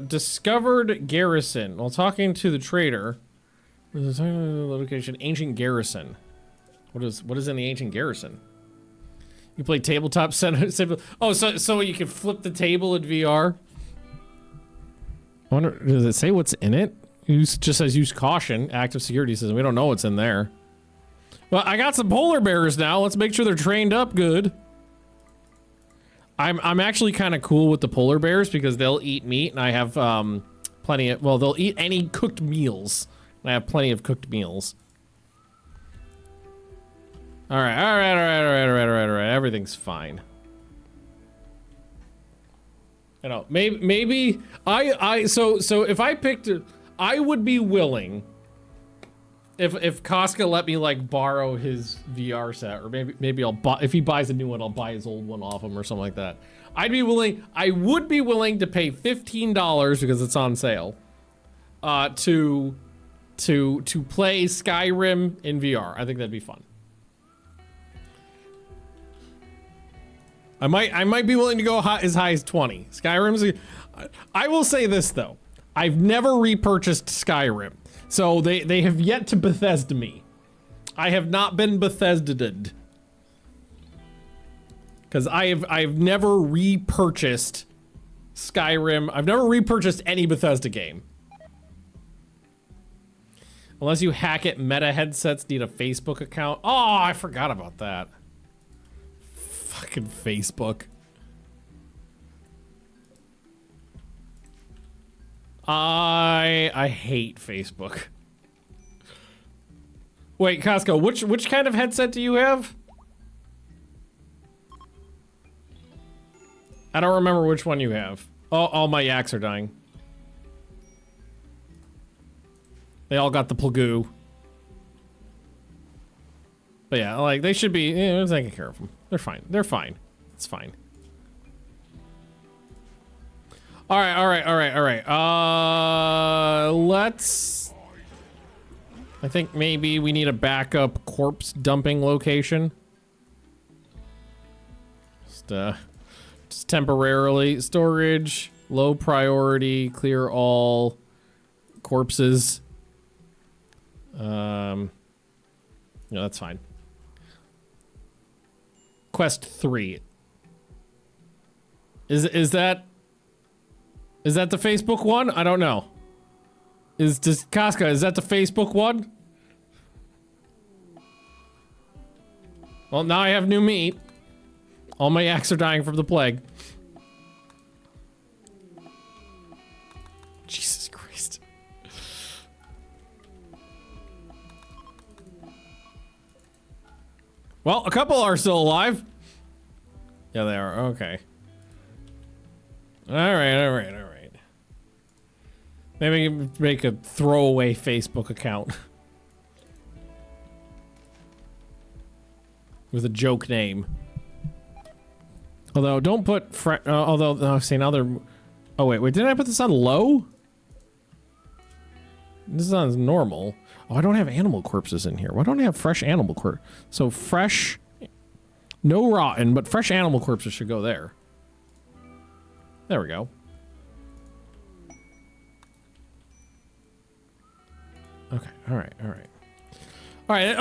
Discovered garrison. While talking to the trader, location ancient garrison. What is in the ancient garrison? You play tabletop center. Oh, so you can flip the table in VR. I wonder, does it say what's in it? It just says use caution. Active security system. We don't know what's in there. Well, I got some polar bears now. Let's make sure they're trained up good. I'm actually kind of cool with the polar bears because they'll eat meat and I have plenty of, well, they'll eat any cooked meals. And I have plenty of cooked meals. All right. Everything's fine. You know, maybe so if I picked I would be willing if Casca let me like borrow his VR set, or maybe I'll buy, if he buys a new one, I'll buy his old one off him or something like that. I would be willing to pay $15 because it's on sale to play Skyrim in VR. I think that'd be fun. I might be willing to go as high as 20. Skyrim's I will say this though. I've never repurchased Skyrim. So they have yet to Bethesda me. I have not been Bethesda'd. Cuz I've never repurchased Skyrim. I've never repurchased any Bethesda game. Unless you hack it, Meta headsets need a Facebook account. Oh, I forgot about that. Fucking Facebook. I hate Facebook. Wait, Costco, which kind of headset do you have? I don't remember which one you have. Oh, all my yaks are dying. They all got the plagoo. But yeah, like they should be, taking care of them. They're fine. They're fine. It's fine. All right. Let's... I think maybe we need a backup corpse dumping location. Just temporarily. Storage, low priority, clear all corpses. No, that's fine. Quest 3. Is that the Facebook one? I don't know. Casca, is that the Facebook one? Well, now I have new meat. All my yaks are dying from the plague. Jesus Christ. Well, a couple are still alive. Yeah, they are. Okay. All right. Maybe make a throwaway Facebook account. With a joke name. Although, don't put see, now they're... Oh, wait, didn't I put this on low? This is on normal. Oh, I don't have animal corpses in here. Why don't I have fresh animal corpse? So, fresh... No rotten, but fresh animal corpses should go there. There we go. Okay, alright. Alright,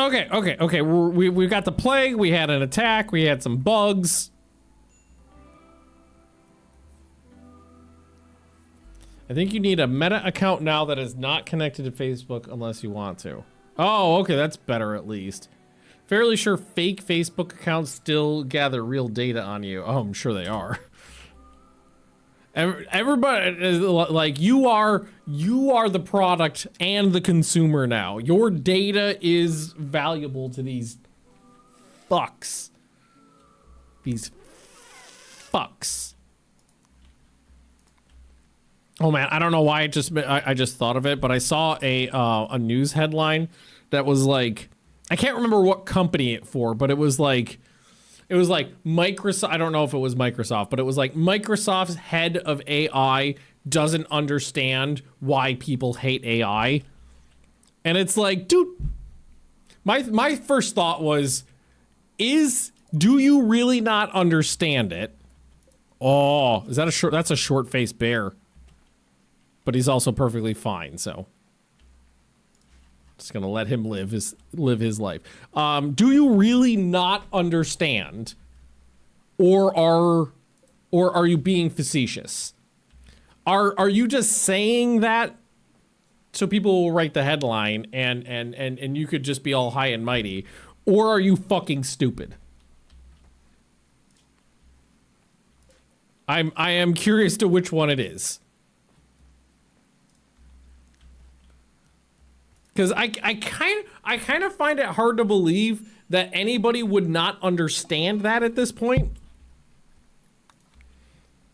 okay. We've got the plague, we had an attack, we had some bugs. I think you need a meta account now that is not connected to Facebook unless you want to. Oh, okay, that's better at least. Fairly sure fake Facebook accounts still gather real data on you. Oh, I'm sure they are. Everybody is like, you are the product and the consumer now. Your data is valuable to these fucks. These fucks. Oh man, I don't know why I just thought of it, but I saw a news headline that was like, I can't remember what company it for, but it was like Microsoft. I don't know if it was Microsoft, but it was like Microsoft's head of AI doesn't understand why people hate AI. And it's like, dude, my first thought was, do you really not understand it? Oh, is that that's a short-faced bear. But he's also perfectly fine, so just gonna let him live his life. Do you really not understand, or are you being facetious? Are you just saying that so people will write the headline and you could just be all high and mighty, or are you fucking stupid? I am curious to which one it is. Because I kind of find it hard to believe that anybody would not understand that at this point.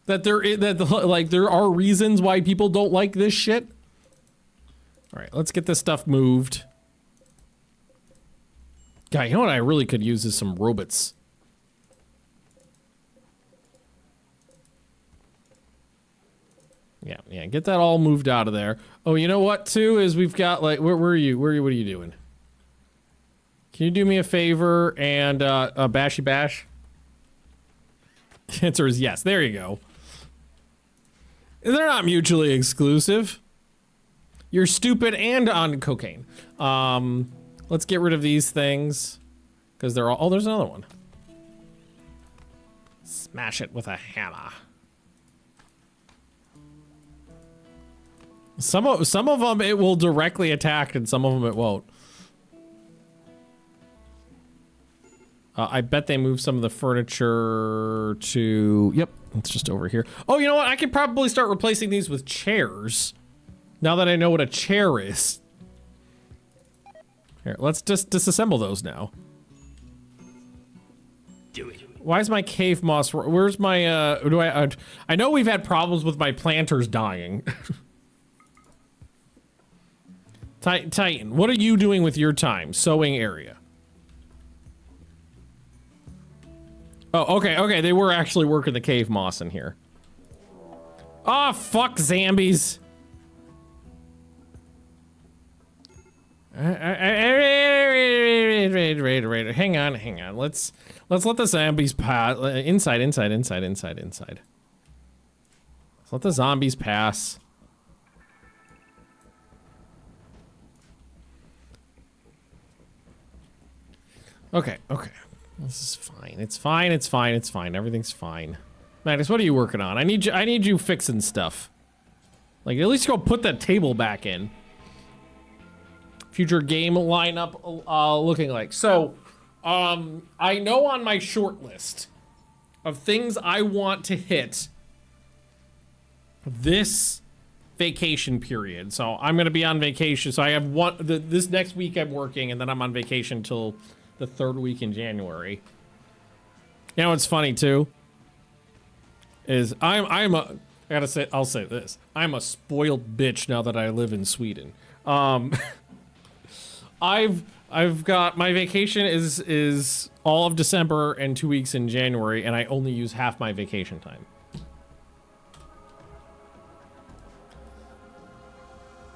That there are reasons why people don't like this shit. All right, let's get this stuff moved. God, you know what I really could use is some robots. Yeah, get that all moved out of there. Oh, you know what, too, is we've got, like, where are you? What are you doing? Can you do me a favor and, bashy bash? The answer is yes. There you go. They're not mutually exclusive. You're stupid and on cocaine. Let's get rid of these things. Because they're all... Oh, there's another one. Smash it with a hammer. Some of them it will directly attack, and some of them it won't. I bet they moved some of the furniture to... Yep, it's just over here. Oh, you know what? I could probably start replacing these with chairs. Now that I know what a chair is. Here, let's just disassemble those now. Do it. Why is my cave moss... Where's my... I know we've had problems with my planters dying. Titan, what are you doing with your time? Sewing area. Oh, okay, they were actually working the cave moss in here. Oh, fuck zombies. Hang on. Let's let the zombies pass. Inside. Let's let the zombies pass. Okay. This is fine. It's fine. Everything's fine. Magnus, what are you working on? I need you fixing stuff. Like, at least go put that table back in. Future game lineup looking like. So, I know on my short list of things I want to hit this vacation period. So I'm going to be on vacation. So I have this next week I'm working, and then I'm on vacation till the 3rd week in January. You know what's funny too? Is I'll say this. I'm a spoiled bitch now that I live in Sweden. I've got my vacation is all of December and 2 weeks in January, and I only use half my vacation time.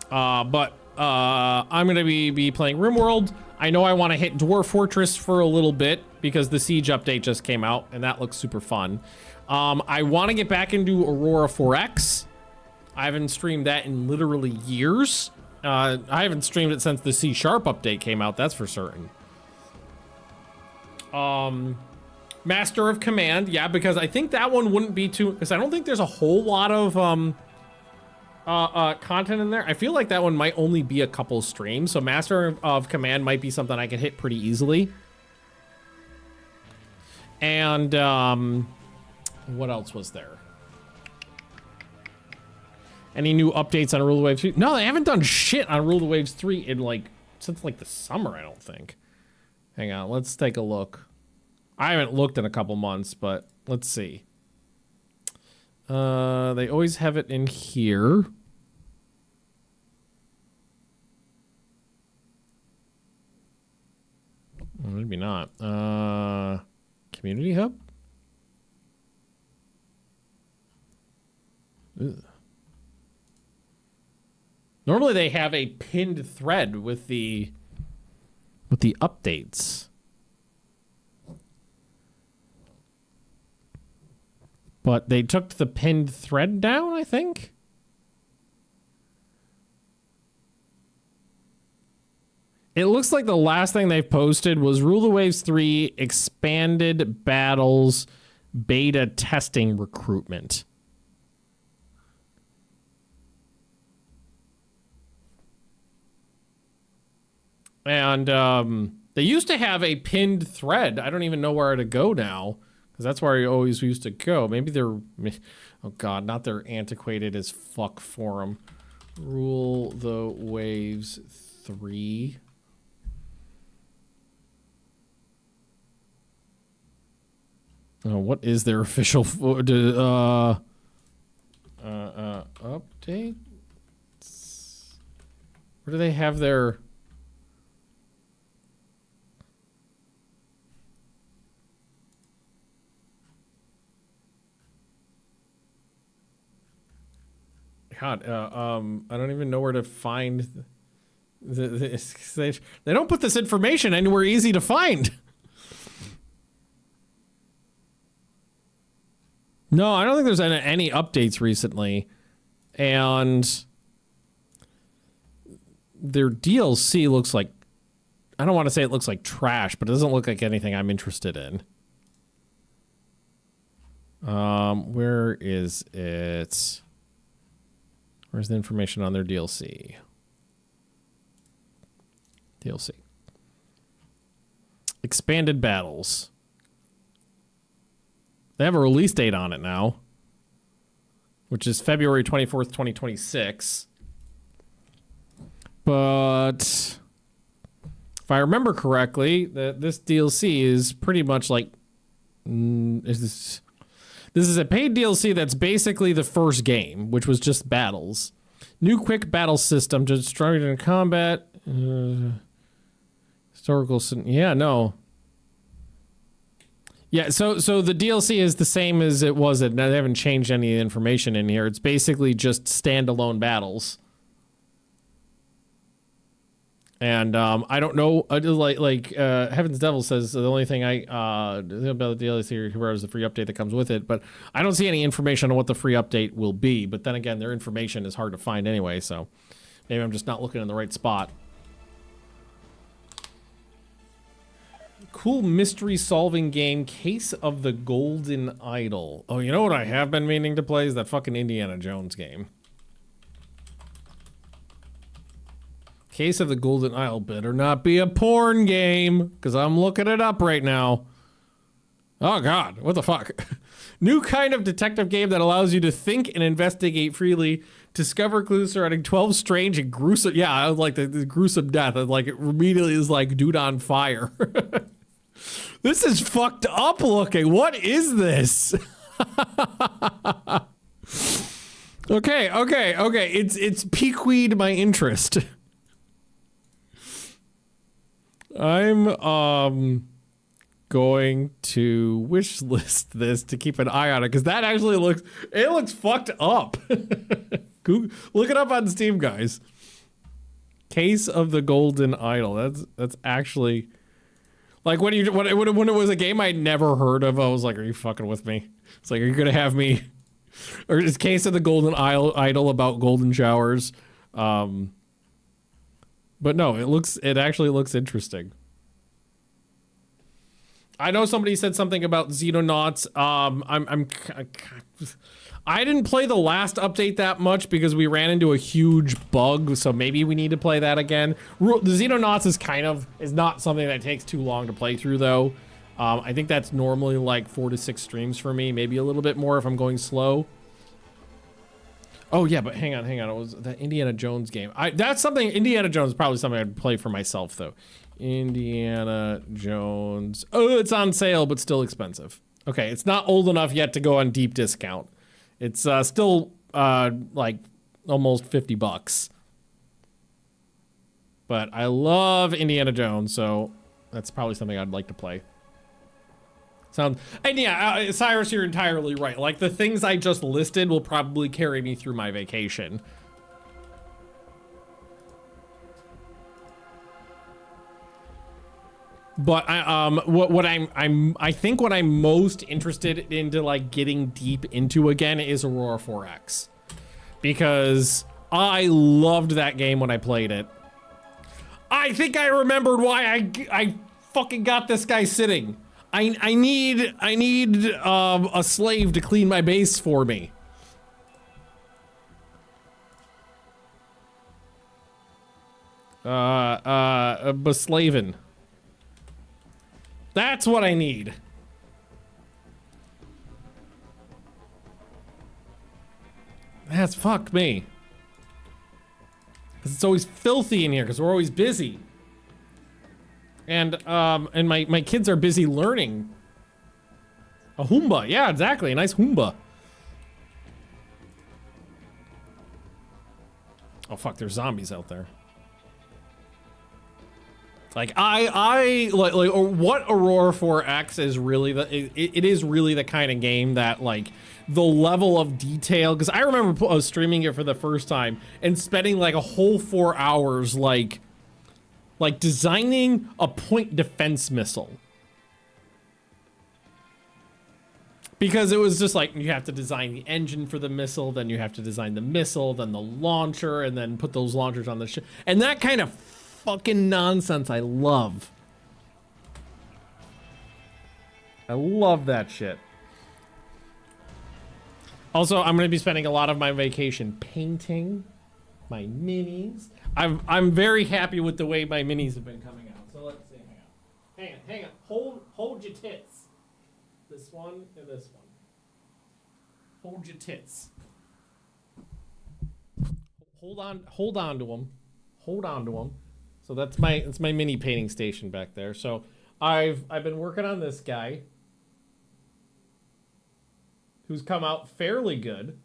But I'm gonna be playing Rimworld. I know I want to hit Dwarf Fortress for a little bit because the Siege update just came out, and that looks super fun. I want to get back into Aurora 4X. I haven't streamed that in literally years. I haven't streamed it since the C# update came out, that's for certain. Master of Command, yeah, because I think that one wouldn't be too, because I don't think there's a whole lot of content in there. I feel like that one might only be a couple streams, so Master of Command might be something I can hit pretty easily. And what else was there? Any new updates on Rule of Waves 3? No, they haven't done shit on Rule of Waves 3 in since the summer, I don't think. Hang on, let's take a look. I haven't looked in a couple months, but let's see. They always have it in here. Well, maybe not. Community Hub? Ugh. Normally they have a pinned thread with the updates. But they took the pinned thread down, I think. It looks like the last thing they've posted was Rule of Waves 3 expanded battles beta testing recruitment. And they used to have a pinned thread. I don't even know where to go now, because that's where I always used to go. Maybe they're, oh god, not their antiquated as fuck forum. Rule the Waves 3. What is their official update? Where do they have their... God, I don't even know where to find this. They don't put this information anywhere easy to find. No, I don't think there's any updates recently. And their DLC looks like, I don't want to say it looks like trash, but it doesn't look like anything I'm interested in. Where is it? Where's the information on their DLC? DLC. Expanded battles. They have a release date on it now, which is February 24th, 2026. But if I remember correctly, this DLC is pretty much like... This is a paid DLC that's basically the first game, which was just battles. New quick battle system, just stronger in combat. Historical... Yeah, no. Yeah, so the DLC is the same as it was. They haven't changed any of the information in here. It's basically just standalone battles. And I don't know, Heaven's Devil says the only thing about the DLC here is the free update that comes with it, but I don't see any information on what the free update will be. But then again, their information is hard to find anyway, so maybe I'm just not looking in the right spot. Cool mystery solving game, Case of the Golden Idol. Oh, you know what I have been meaning to play is that fucking Indiana Jones game. Case of the Golden Idol better not be a porn game, because I'm looking it up right now. Oh god, what the fuck? New kind of detective game that allows you to think and investigate freely, discover clues surrounding 12 strange and gruesome, yeah, I was like the gruesome death, like it immediately is like dude on fire. This is fucked up looking. What is this? Okay. It's piqued my interest. I'm going to wish list this to keep an eye on it, because that actually looks fucked up. Look it up on Steam, guys. Case of the Golden Idol. That's actually like when it was a game I'd never heard of. I was like, are you fucking with me? It's like, are you gonna have me? Or is Case of the Golden Idol about golden showers? But no, it actually looks interesting. I know somebody said something about Xenonauts. I didn't play the last update that much because we ran into a huge bug, so maybe we need to play that again. The Xenonauts is not something that takes too long to play through, though. I think that's normally like 4 to 6 streams for me, maybe a little bit more if I'm going slow. Oh yeah, but hang on. It was the Indiana Jones game. Indiana Jones is probably something I'd play for myself, though. Indiana Jones. Oh, it's on sale, but still expensive. Okay, it's not old enough yet to go on deep discount. It's still like almost $50. But I love Indiana Jones, so that's probably something I'd like to play. And yeah, Cyrus, you're entirely right. Like, the things I just listed will probably carry me through my vacation. But I think what I'm most interested into, like, getting deep into again is Aurora 4X, because I loved that game when I played it. I think I remembered why I fucking got this guy sitting. I need a slave to clean my base for me. Beslavin. That's what I need. That's fuck me. Cause it's always filthy in here because we're always busy. And my kids are busy learning. A Hoomba, yeah, exactly, a nice Hoomba. Oh fuck, there's zombies out there. Like or what Aurora 4X is really it is really the kind of game that, like, the level of detail, because I remember streaming it for the first time and spending like a whole 4 hours like designing a point defense missile. Because it was just like, you have to design the engine for the missile, then you have to design the missile, then the launcher, and then put those launchers on the ship. And that kind of fucking nonsense I love. I love that shit. Also, I'm going to be spending a lot of my vacation painting my minis. I'm very happy with the way my minis have been coming out. So let's see. Hang on. Hold your tits. This one and this one. Hold your tits. Hold on to them. Hold on to them. So that's my mini painting station back there. So I've been working on this guy, who's come out fairly good.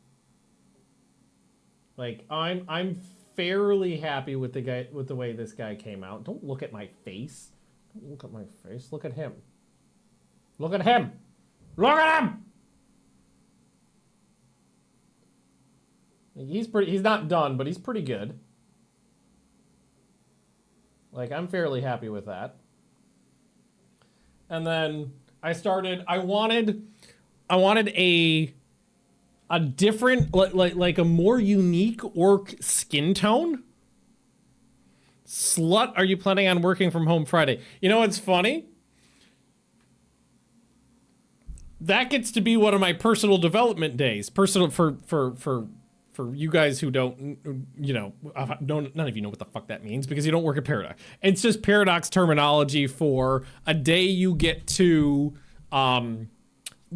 Like, I'm fairly happy with the way this guy came out. Don't look at my face. Don't look at my face. Look at him. Look at him. Look at him. He's not done, but he's pretty good. Like, I'm fairly happy with that. And then I wanted a different, like a more unique orc skin tone. Slut, are you planning on working from home Friday? You know what's funny? That gets to be one of my personal development days. Personal for you guys who don't, you know, none of you know what the fuck that means because you don't work at Paradox. It's just Paradox terminology for a day you get to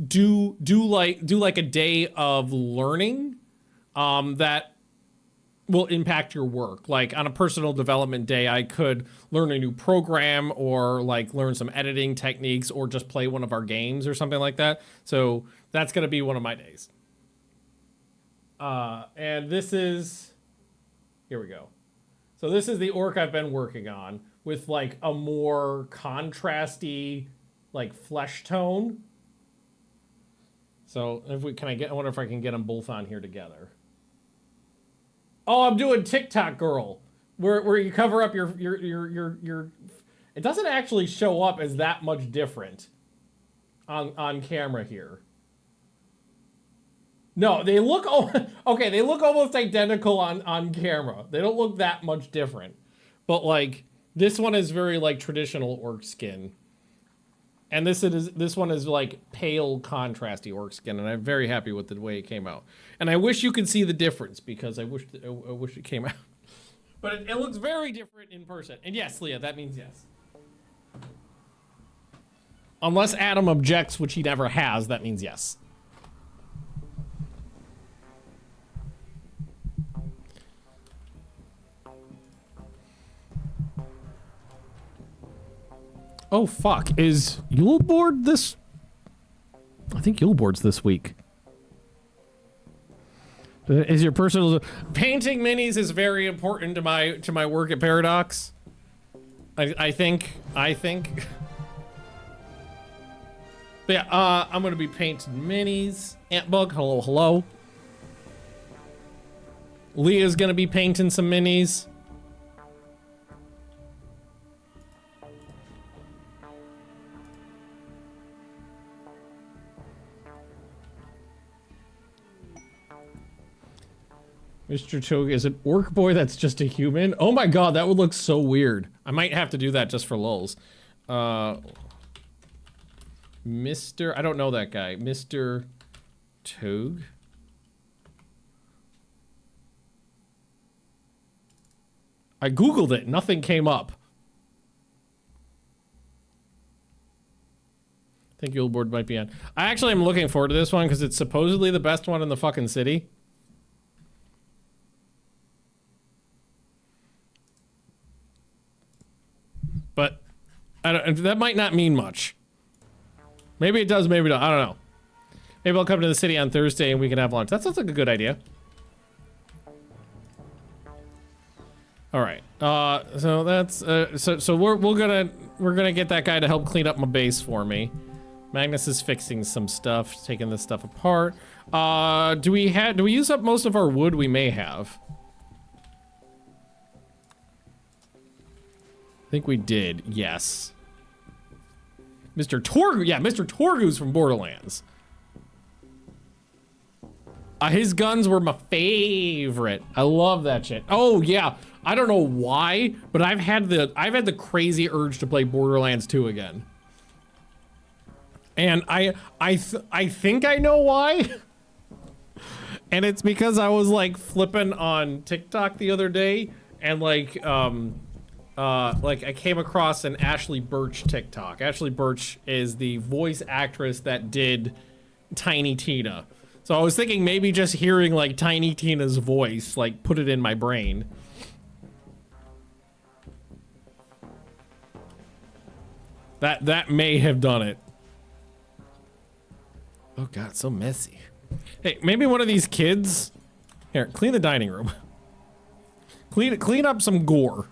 do like a day of learning that will impact your work. Like on a personal development day, I could learn a new program or like learn some editing techniques or just play one of our games or something like that. So that's gonna be one of my days. And this is, here we go. So this is the orc I've been working on with like a more contrasty, like flesh tone. So if we, I wonder if I can get them both on here together. Oh, I'm doing TikTok girl, where you cover up your, it doesn't actually show up as that much different on camera here. No, they look, okay, they look almost identical on camera. They don't look that much different. But like, this one is very like traditional orc skin. And this one is like pale contrasty orc skin, and I'm very happy with the way it came out. And I wish you could see the difference because I wish it came out. But it looks very different in person. And yes, Leah, that means yes. Unless Adam objects, which he never has, that means yes. Oh, fuck. Is Yule Board this? I think Yule Board's this week. Is your personal... Painting minis is very important to my work at Paradox. I think. But yeah, I'm going to be painting minis. Antbug, hello, hello. Leah's going to be painting some minis. Mr. Toga is an orc boy that's just a human? Oh my god, that would look so weird. I might have to do that just for lulz. Mr. I don't know that guy. Mr. Toog? I googled it, nothing came up. I think Yule Board might be on. I actually am looking forward to this one because it's supposedly the best one in the fucking city. But that might not mean much. Maybe it does, maybe not. I don't know. Maybe I'll come to the city on Thursday and we can have lunch. That sounds like a good idea. All right. So that's so we're gonna get that guy to help clean up my base for me. Magnus is fixing some stuff, taking this stuff apart. Do we use up most of our wood? We may have. I think we did, yes. Mr. Torgu, yeah, Mr. Torgu's from Borderlands. His guns were my favorite. I love that shit. Oh yeah, I don't know why, but I've had the crazy urge to play Borderlands 2 again. And I think I know why. And it's because I was like flipping on TikTok the other day and like I came across an Ashley Birch TikTok. Ashley Birch is the voice actress that did Tiny Tina. So I was thinking maybe just hearing like Tiny Tina's voice, like put it in my brain. That may have done it. Oh god, so messy. Hey, maybe one of these kids, here, clean the dining room. Clean up some gore.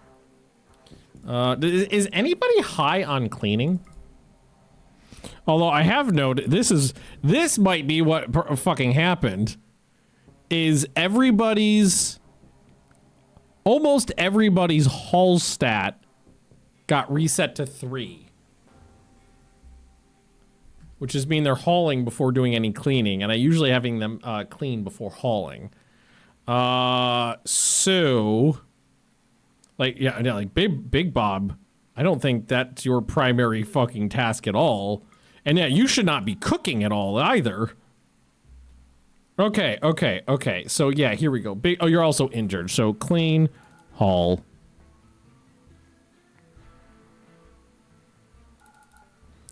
Is anybody high on cleaning? Although I have noted, this might be what fucking happened, is almost everybody's haul stat got reset to 3. Which is mean they're hauling before doing any cleaning, and I usually having them clean before hauling. So, like, yeah, like Big Bob, I don't think that's your primary fucking task at all. And yeah, you should not be cooking at all either. Okay. So yeah, here we go. Oh, you're also injured. So clean, haul.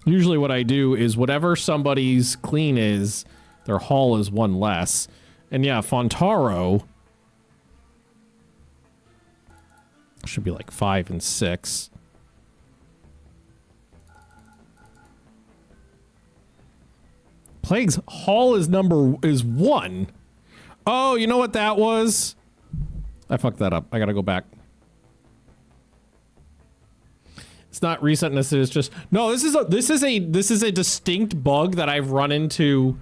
Usually what I do is whatever somebody's clean is, their haul is 1 less. And yeah, Fontaro should be like 5 and 6. Plague's haul is 1. Oh, you know what that was? I fucked that up. I gotta go back. It's not reset necessarily. It's just no. This is a distinct bug that I've run into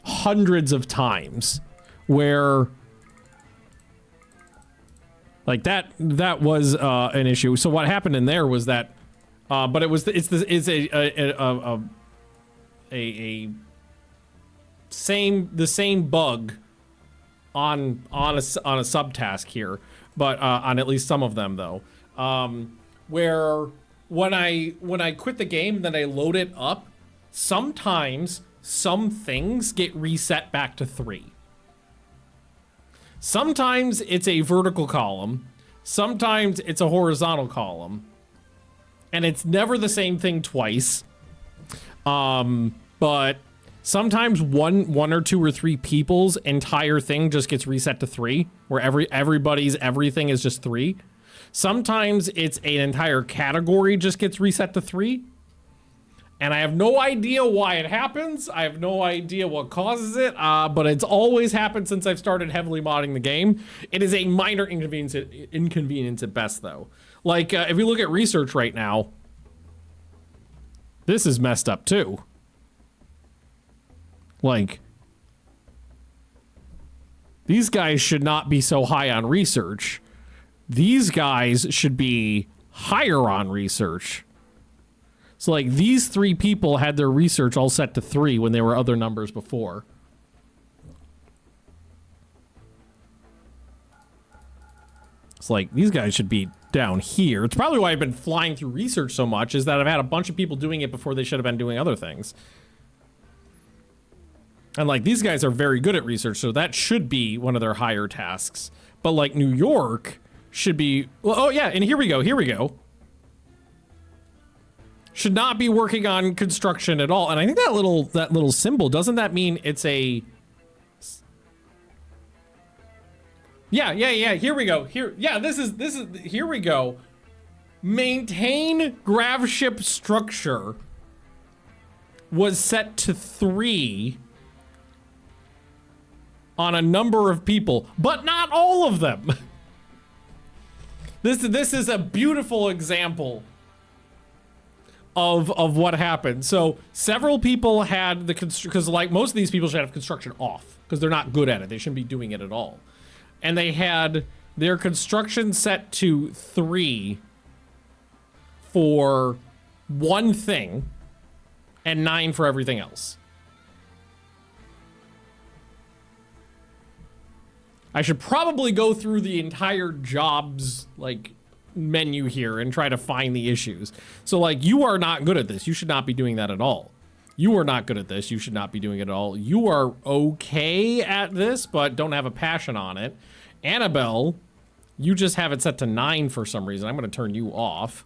hundreds of times, where like that was an issue. So what happened in there was that, but it's the same bug on a subtask here, but on at least some of them though. Where when I quit the game, then I load it up, sometimes some things get reset back to 3. Sometimes it's a vertical column, sometimes it's a horizontal column, and it's never the same thing twice. But sometimes one or two or three people's entire thing just gets reset to 3, where everybody's everything is just 3. Sometimes it's an entire category just gets reset to 3. And I have no idea why it happens. I have no idea what causes it, but it's always happened since I've started heavily modding the game. It is a minor inconvenience at best, though. Like, if you look at research right now, this is messed up, too. Like, these guys should not be so high on research. These guys should be higher on research. So, like, these 3 people had their research all set to 3 when they were other numbers before. It's like, these guys should be down here. It's probably why I've been flying through research so much, is that I've had a bunch of people doing it before they should have been doing other things. And, like, these guys are very good at research, so that should be one of their higher tasks. But, like, New York should be... Well, oh, yeah, and here we go. Should not be working on construction at all. And I think that little symbol, doesn't that mean it's a... Yeah, here we go. Here we go. Maintain gravship structure was set to 3 on a number of people, but not all of them. This is a beautiful example of what happened. So several people had the because like most of these people should have construction off because they're not good at it. They shouldn't be doing it at all. And they had their construction set to 3 for one thing and 9 for everything else. I should probably go through the entire jobs like menu here and try to find the issues. So like, you are not good at this. You should not be doing that at all. You are not good at this. You should not be doing it at all. You are okay at this, but don't have a passion on it. Annabelle, you just have it set to 9 for some reason. I'm going to turn you off.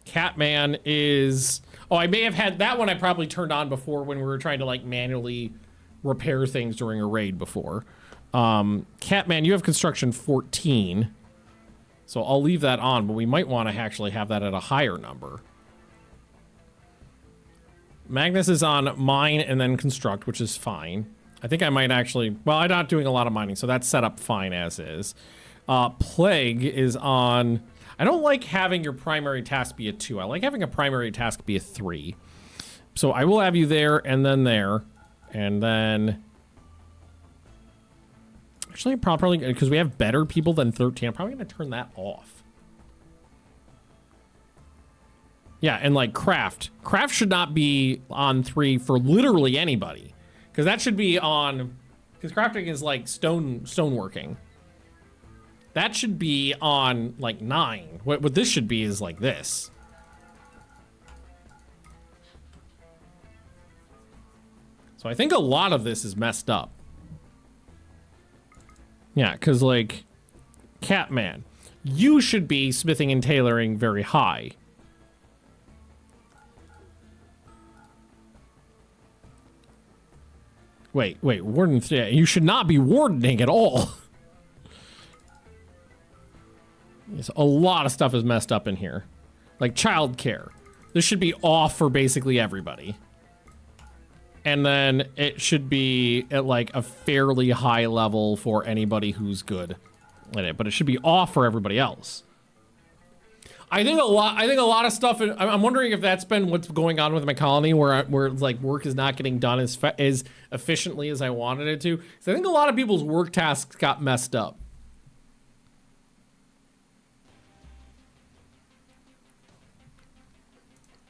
Catman is... Oh, I may have had that one I probably turned on before when we were trying to like manually repair things during a raid before. Catman, you have construction 14. So I'll leave that on, but we might want to actually have that at a higher number. Magnus is on mine and then construct, which is fine. I think I might actually, well, I'm not doing a lot of mining, so that's set up fine as is. Plague is on, I don't like having your primary task be a 2. I like having a primary task be a 3. So I will have you there and then there. And then... Actually, probably, because we have better people than 13, I'm probably going to turn that off. Yeah, and like craft. Craft should not be on 3 for literally anybody. Because that should be on... Because crafting is like stoneworking. That should be on like 9. What this should be is like this. So I think a lot of this is messed up. Yeah, because like, Catman, you should be smithing and tailoring very high. Wait, warden, yeah, you should not be wardening at all. Yes, a lot of stuff is messed up in here. Like childcare. This should be off for basically everybody. And then it should be at like a fairly high level for anybody who's good at it, but it should be off for everybody else. I think a lot of stuff. I'm wondering if that's been what's going on with my colony, where like work is not getting done as efficiently as I wanted it to. So I think a lot of people's work tasks got messed up.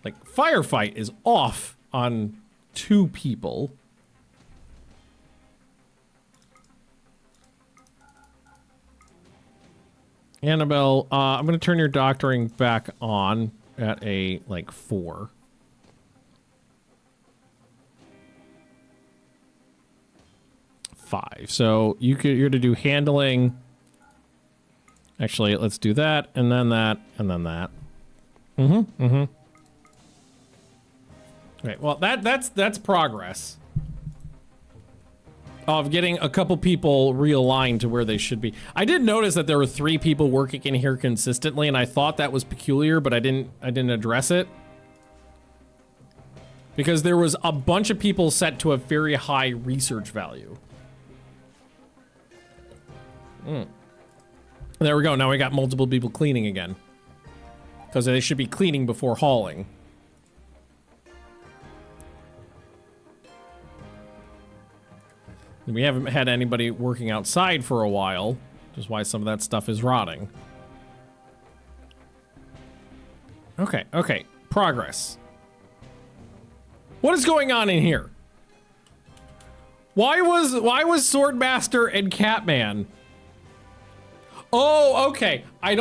Like firefight is off on 2 people. Annabelle, I'm going to turn your doctoring back on at a, like, 4. So you're to do handling. Actually, let's do that, and then that, and then that. Okay, well, that's progress. Of getting a couple people realigned to where they should be. I did notice that there were 3 people working in here consistently, and I thought that was peculiar, but I didn't address it. Because there was a bunch of people set to a very high research value. There we go, now we got multiple people cleaning again. Because they should be cleaning before hauling. We haven't had anybody working outside for a while, which is why some of that stuff is rotting. Okay, progress. What is going on in here? Why was Swordmaster and Catman? Oh, okay. I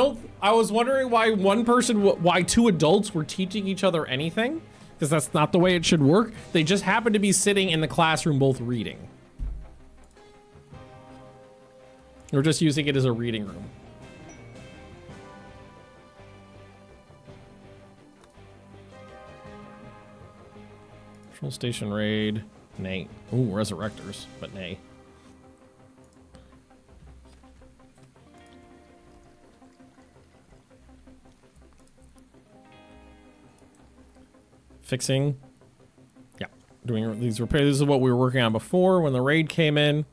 was wondering why 2 adults were teaching each other anything, because that's not the way it should work. They just happened to be sitting in the classroom both reading. We're just using it as a reading room. Control station raid. Nay. Ooh, resurrectors, but nay. Fixing. Yeah. Doing these repairs. This is what we were working on before when the raid came in.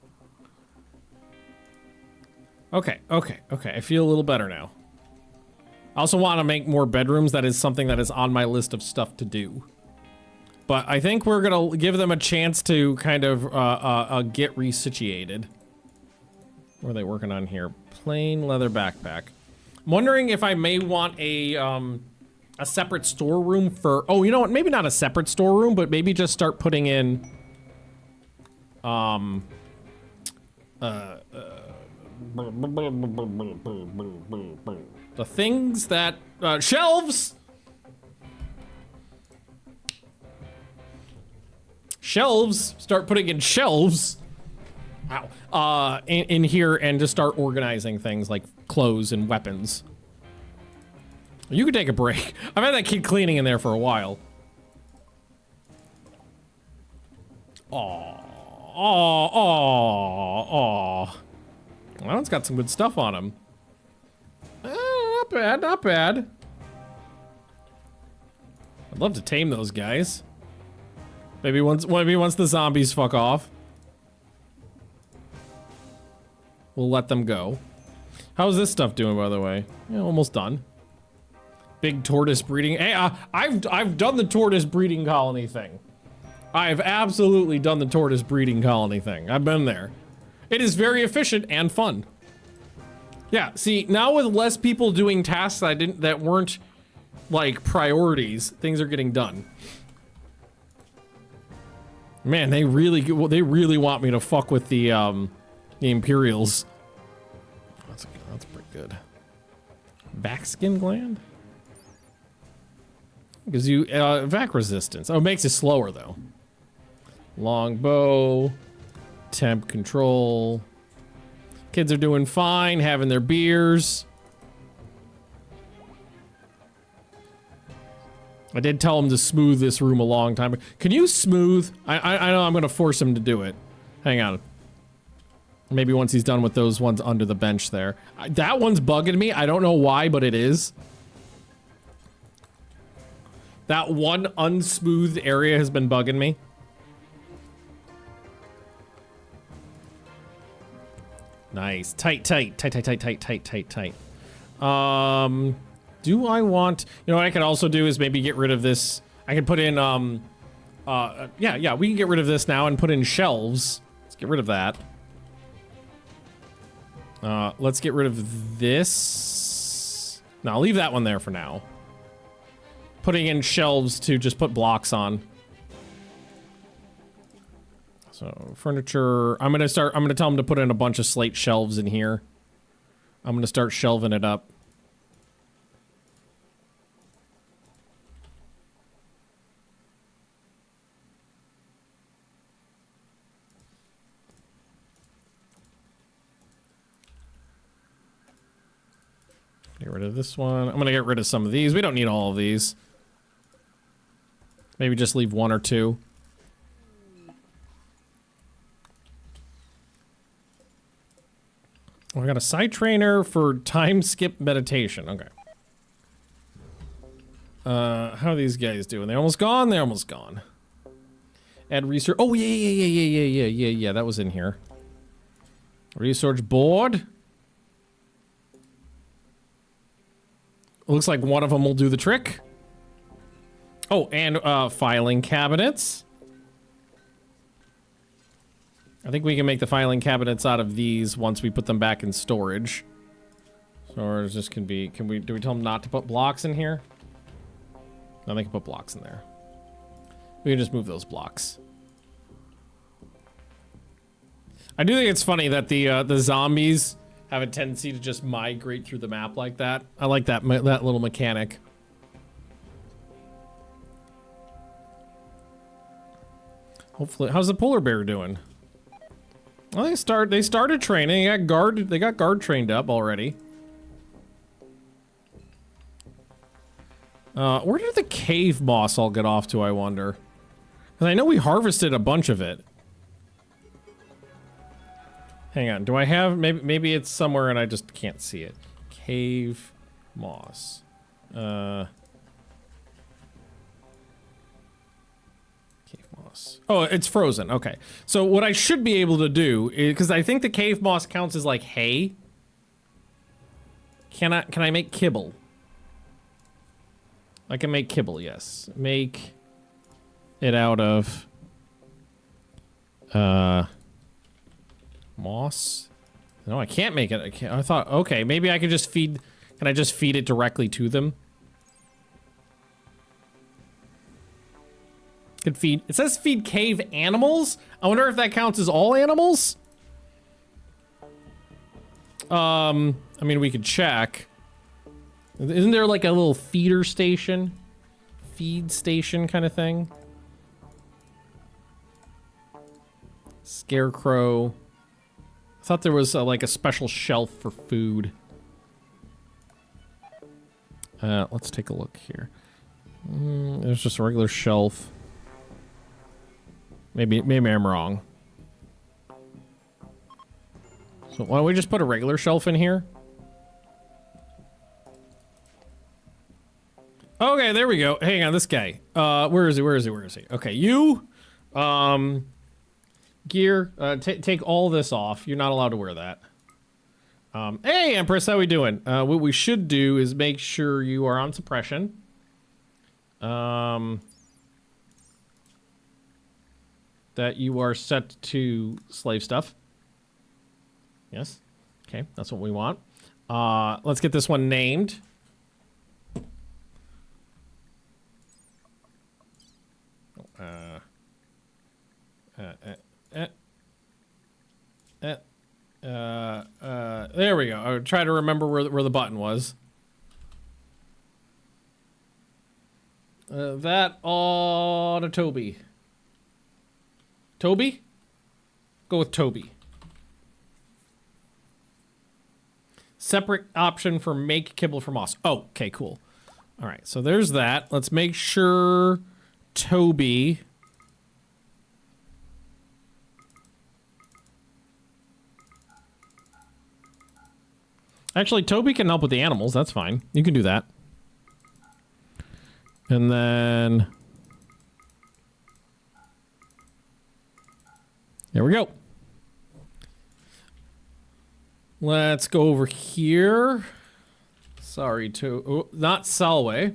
Okay. I feel a little better now. I also want to make more bedrooms. That is something that is on my list of stuff to do. But I think we're going to give them a chance to kind of get resituated. What are they working on here? Plain leather backpack. I'm wondering if I may want a separate storeroom for... Oh, you know what? Maybe not a separate storeroom, but maybe just start putting in... the things that shelves start putting in shelves in here and just start organizing things like clothes and weapons. You could take a break. I've had that kid cleaning in there for a while. Well, that one's got some good stuff on him. Not bad. I'd love to tame those guys. Maybe once the zombies fuck off, we'll let them go. How's this stuff doing, by the way? Yeah, almost done. Big tortoise breeding. Hey, I've done the tortoise breeding colony thing. I've absolutely done the tortoise breeding colony thing. I've been there. It is very efficient and fun. Yeah, see, now with less people doing tasks that weren't like priorities, things are getting done. Man, they really want me to fuck with the Imperials. That's pretty good. Back skin gland? Gives you vac resistance. Oh, it makes it slower though. Long bow, temp control. Kids are doing fine, having their beers. I did tell him to smooth this room a long time ago. Can you smooth? I know I'm gonna force him to do it. Hang on. Maybe once he's done with those ones under the bench there. That one's bugging me. I don't know why, but it is. That one unsmoothed area has been bugging me. Nice. Tight. Do I want... You know what I could also do is maybe get rid of this. I could put in, yeah, we can get rid of this now and put in shelves. Let's get rid of that. Let's get rid of this. No, I'll leave that one there for now. Putting in shelves to just put blocks on. So, furniture, I'm gonna tell him to put in a bunch of slate shelves in here. I'm gonna start shelving it up. Get rid of this one. I'm gonna get rid of some of these. We don't need all of these. Maybe just leave one or two. We got a side trainer for time skip meditation. Okay. How are these guys doing? They almost gone? They're almost gone. Add research. Oh, yeah. That was in here. Research board. Looks like one of them will do the trick. Oh, and filing cabinets. I think we can make the filing cabinets out of these once we put them back in storage. So this can be, do we tell them not to put blocks in here? No, they can put blocks in there. We can just move those blocks. I do think it's funny that the zombies have a tendency to just migrate through the map like that. I like that little mechanic. Hopefully, how's the polar bear doing? Well, they started training. They got guard trained up already. Where did the cave moss all get off to, I wonder? Because I know we harvested a bunch of it. Hang on, do I have, maybe it's somewhere and I just can't see it. Cave moss. Cave moss. Oh, it's frozen, okay. So what I should be able to do, because I think the cave moss counts as like hay. Can I make kibble? I can make kibble, yes. Make it out of moss. No, I can't make it. I thought, okay, maybe I could just feed. Can I just feed it directly to them? Could feed. It says feed cave animals. I wonder if that counts as all animals. I mean, we could check. Isn't there like a little feeder station? Feed station kind of thing? Scarecrow. I thought there was like a special shelf for food. Let's take a look here. There's just a regular shelf. Maybe I'm wrong. So why don't we just put a regular shelf in here? Okay, there we go. Hang on, this guy. Where is he? Okay, you, gear, take all this off. You're not allowed to wear that. Hey, Empress, how we doing? What we should do is make sure you are on suppression. That you are set to slave stuff. Yes. Okay, that's what we want. Let's get this one named. There we go. I'll try to remember where the button was. That on to Toby. Toby? Go with Toby. Separate option for make kibble for moss. Oh, okay, cool. All right, so there's that. Let's make sure Toby. Actually, Toby can help with the animals. That's fine. You can do that. And then... there we go. Let's go over here. Sorry, not Salway.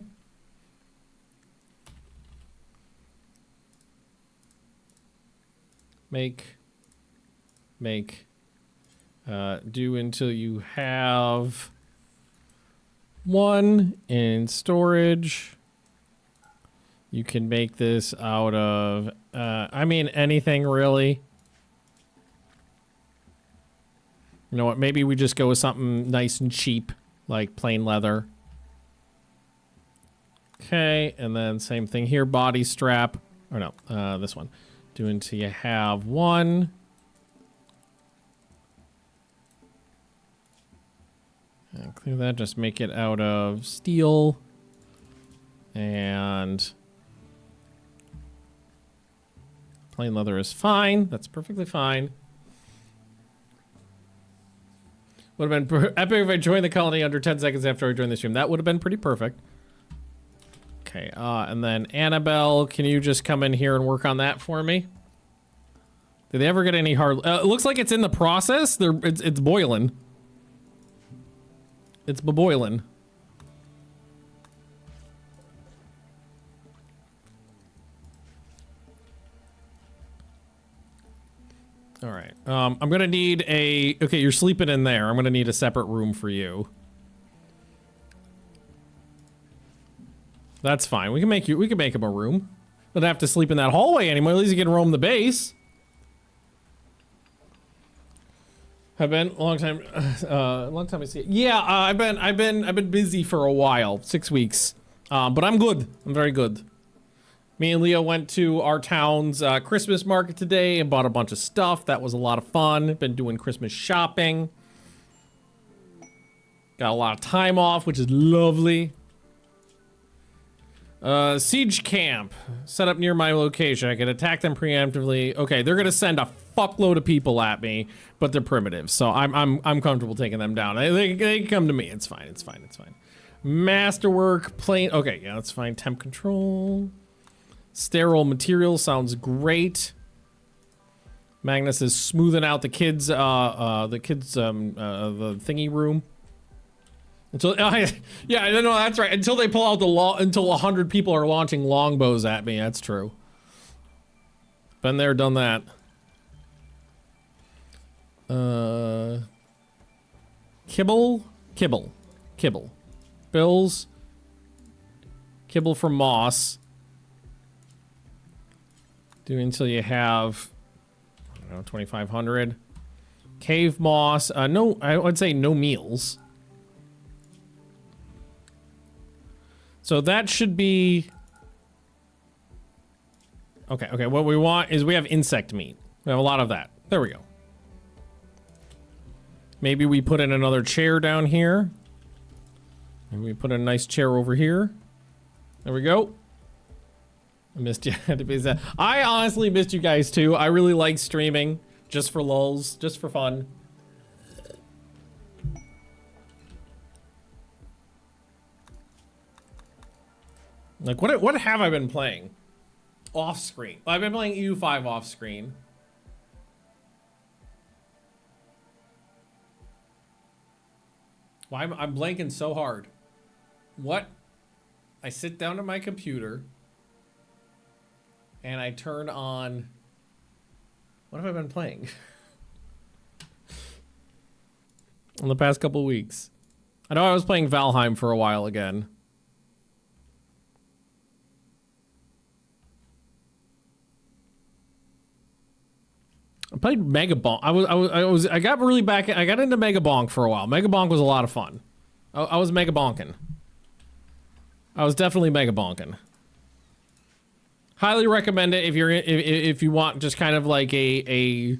Make. Do until you have one in storage. You can make this out of, I mean, anything really. You know what? Maybe we just go with something nice and cheap, like plain leather. Okay, and then same thing here, body strap. Or no, this one. Do until you have one. And clear that, just make it out of steel. And plain leather is fine. That's perfectly fine. Would have been epic if I joined the colony under 10 seconds after I joined the stream. That would have been pretty perfect. Okay, and then Annabelle, can you just come in here and work on that for me? Did they ever get any hard... it looks like it's in the process. It's boiling. It's boiling. All right. I'm gonna need a... okay, you're sleeping in there. I'm gonna need a separate room for you. That's fine. We can make him a room. Don't have to sleep in that hallway anymore. At least you can roam the base. I've been long time I see it. Yeah, I've been busy for a while, 6 weeks. But I'm good. I'm very good. Me and Leo went to our town's Christmas market today and bought a bunch of stuff. That was a lot of fun. Been doing Christmas shopping. Got a lot of time off, which is lovely. Siege camp set up near my location. I can attack them preemptively. Okay, they're gonna send a fuckload of people at me, but they're primitive, so I'm comfortable taking them down. They can come to me. It's fine. It's fine. It's fine. Masterwork plane. Okay, yeah, that's fine. Temp control. Sterile material sounds great. Magnus is smoothing out the kids' the thingy room. Until yeah, I know that's right. Until they pull out until 100 people are launching longbows at me. That's true. Been there, done that. Kibble. Bills. Kibble for moss. Do until you have, I don't know, 2,500. Cave moss. No, I would say no meals. So that should be... Okay, what we want is we have insect meat. We have a lot of that. There we go. Maybe we put in another chair down here. And we put a nice chair over here. There we go. I missed you. I honestly missed you guys too. I really like streaming just for lulz, just for fun. Like, what have I been playing? Off screen. Well, I've been playing EU5 off screen. Why I'm blanking so hard. What? I sit down at my computer and I turn on... What have I been playing? In the past couple weeks. I know I was playing Valheim for a while again. I played Mega Bonk. I got really back. I got into Mega Bonk for a while. Mega Bonk was a lot of fun. I was Mega Bonking. I was definitely Mega Bonking. Highly recommend it if you want just kind of like a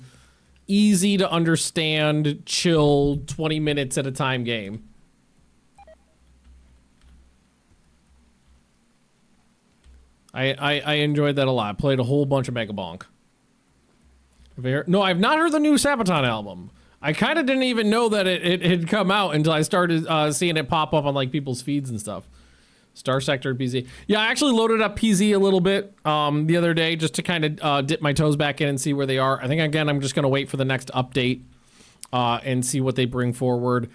easy to understand, chill, 20 minutes at a time game. I enjoyed that a lot. Played a whole bunch of Mega Bonk. No, I've not heard the new Sabaton album. I kind of didn't even know that it had come out until I started seeing it pop up on like people's feeds and stuff. Star Sector PZ. Yeah, I actually loaded up PZ a little bit the other day just to kind of dip my toes back in and see where they are. I think, again, I'm just going to wait for the next update and see what they bring forward.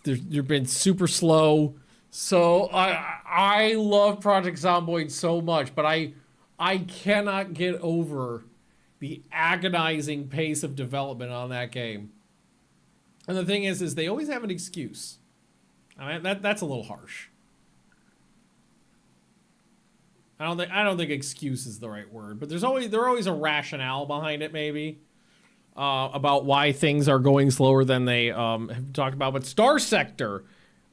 They've been super slow. So I love Project Zomboid so much, but I cannot get over the agonizing pace of development on that game. And the thing is they always have an excuse. I mean, that's a little harsh. I don't think excuse is the right word, but there's always a rationale behind it, maybe, about why things are going slower than they have talked about. But Star Sector,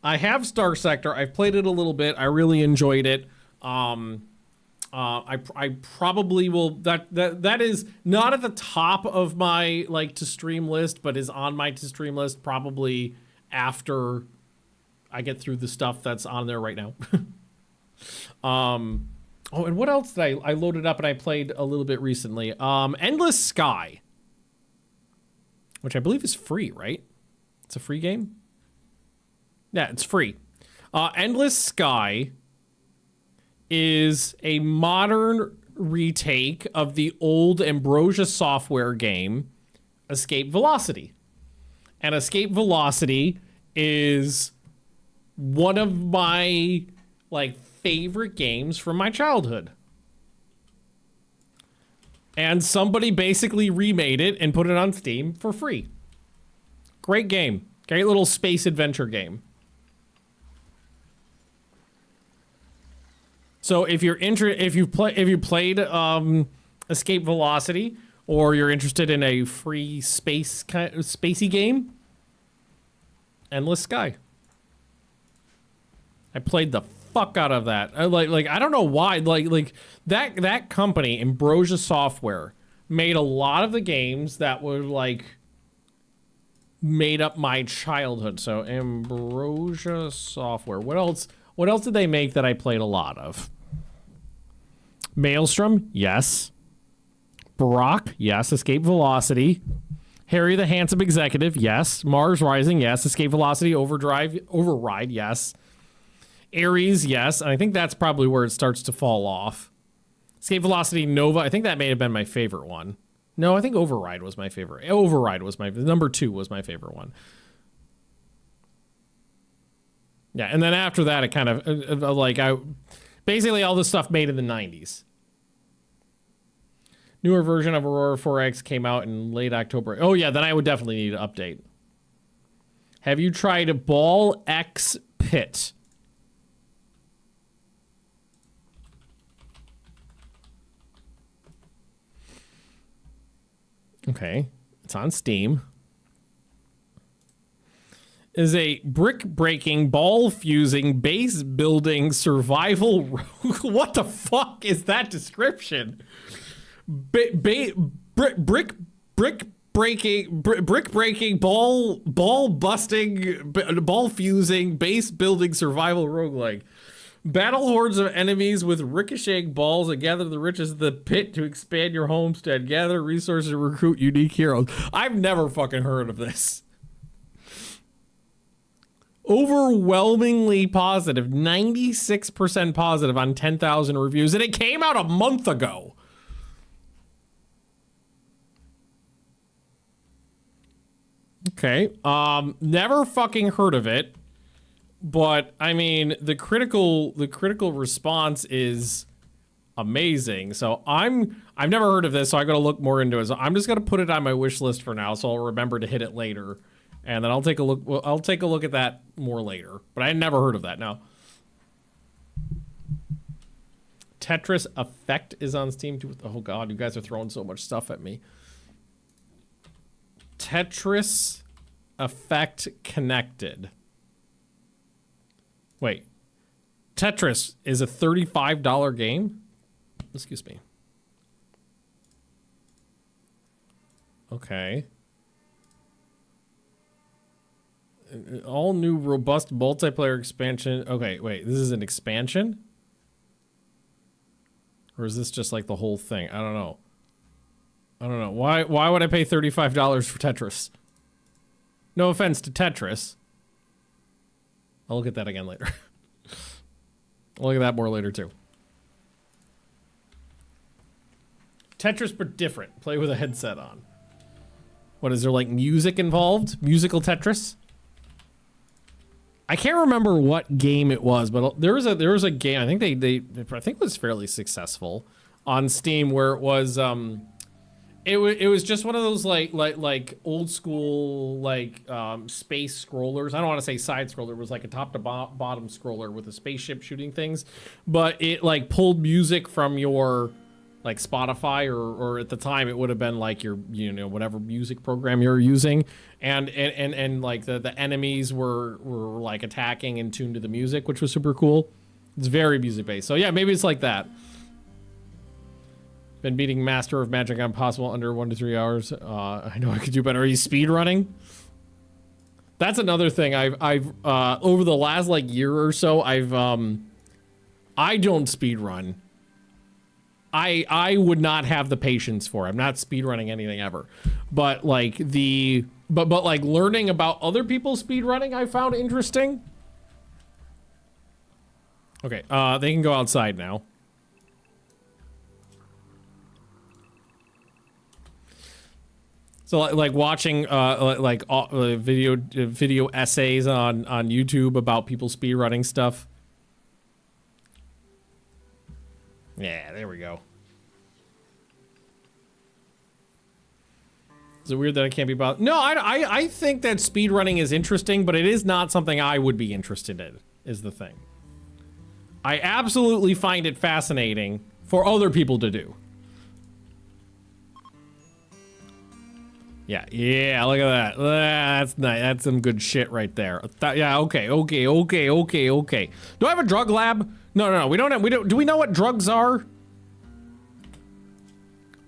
I have Star Sector. I've played it a little bit. I really enjoyed it. I probably will. That is not at the top of my like to stream list, but is on my to stream list probably after I get through the stuff that's on there right now. Oh, and what else did I loaded up and I played a little bit recently? Endless Sky, which I believe is free, right? It's a free game. Yeah, it's free. Endless Sky is a modern retake of the old Ambrosia Software game, Escape Velocity. And Escape Velocity is one of my like favorite games from my childhood. And somebody basically remade it and put it on Steam for free. Great game. Great little space adventure game. So if you're if you played Escape Velocity, or you're interested in a free spacey game, Endless Sky. I played the fuck out of that. I don't know why. Like that company, Ambrosia Software, made a lot of the games that were like made up my childhood. So Ambrosia Software. What else did they make that I played a lot of? Maelstrom, yes. Brock, yes. Escape Velocity. Harry the Handsome Executive, yes. Mars Rising, yes. Escape Velocity, Override, yes. Ares, yes. And I think that's probably where it starts to fall off. Escape Velocity Nova, I think that may have been my favorite one. No, I think Override was my favorite. Override was number 2 was my favorite one. Yeah, and then after that, it kind of, basically all the stuff made in the 90s. Newer version of Aurora 4X came out in late October. Oh yeah, then I would definitely need an update. Have you tried Ball X Pit? Okay, it's on Steam. Is a brick-breaking, ball-fusing, base-building survival rogue. What the fuck is that description? Brick breaking, ball busting, ball fusing, base building survival roguelike. Battle hordes of enemies with ricocheting balls and gather the riches of the pit to expand your homestead. Gather resources to recruit unique heroes. I've never fucking heard of this. Overwhelmingly positive, 96% positive on 10,000 reviews, and it came out a month ago. Okay, never fucking heard of it. But I mean, the critical response is amazing. So I've never heard of this, so I got to look more into it. So I'm just gonna put it on my wish list for now, so I'll remember to hit it later, and then I'll take a look. Well, I'll take a look at that more later. But I had never heard of that. No. Tetris Effect is on Steam too. Oh god, you guys are throwing so much stuff at me. Tetris Effect connected. Wait. Tetris is a $35 game? Excuse me. Okay. All new robust multiplayer expansion. Okay, wait. This is an expansion? Or is this just like the whole thing? I don't know. I don't know. Why would I pay $35 for Tetris? No offense to Tetris. I'll look at that again later. I'll look at that more later too. Tetris but different. Play with a headset on. What, is there like music involved? Musical Tetris? I can't remember what game it was, but there was a game. I think I think it was fairly successful on Steam where it was it was just one of those like old school space scrollers. I don't want to say side scroller. It was like a top to bottom scroller with a spaceship shooting things, but it like pulled music from your like Spotify or at the time it would have been like your whatever music program you're using, and like the enemies were like attacking in tune to the music, which was super cool. It's very music based. So yeah, maybe it's like that. Been beating Master of Magic Impossible under 1 to 3 hours. I know I could do better. Are you speed running? That's another thing I've over the last like year or so I don't speed run. I would not have the patience for it. I'm not speed running anything ever. But like but like learning about other people's speed running I found interesting. Okay, they can go outside now. So like watching video essays on YouTube about people speedrunning stuff. Yeah, there we go. Is it weird that I can't be bothered? No, I think that speedrunning is interesting, but it is not something I would be interested in, is the thing. I absolutely find it fascinating for other people to do. Yeah, look at that. That's nice. That's some good shit right there. Yeah, okay. Do I have a drug lab? No. We don't. Do we know what drugs are?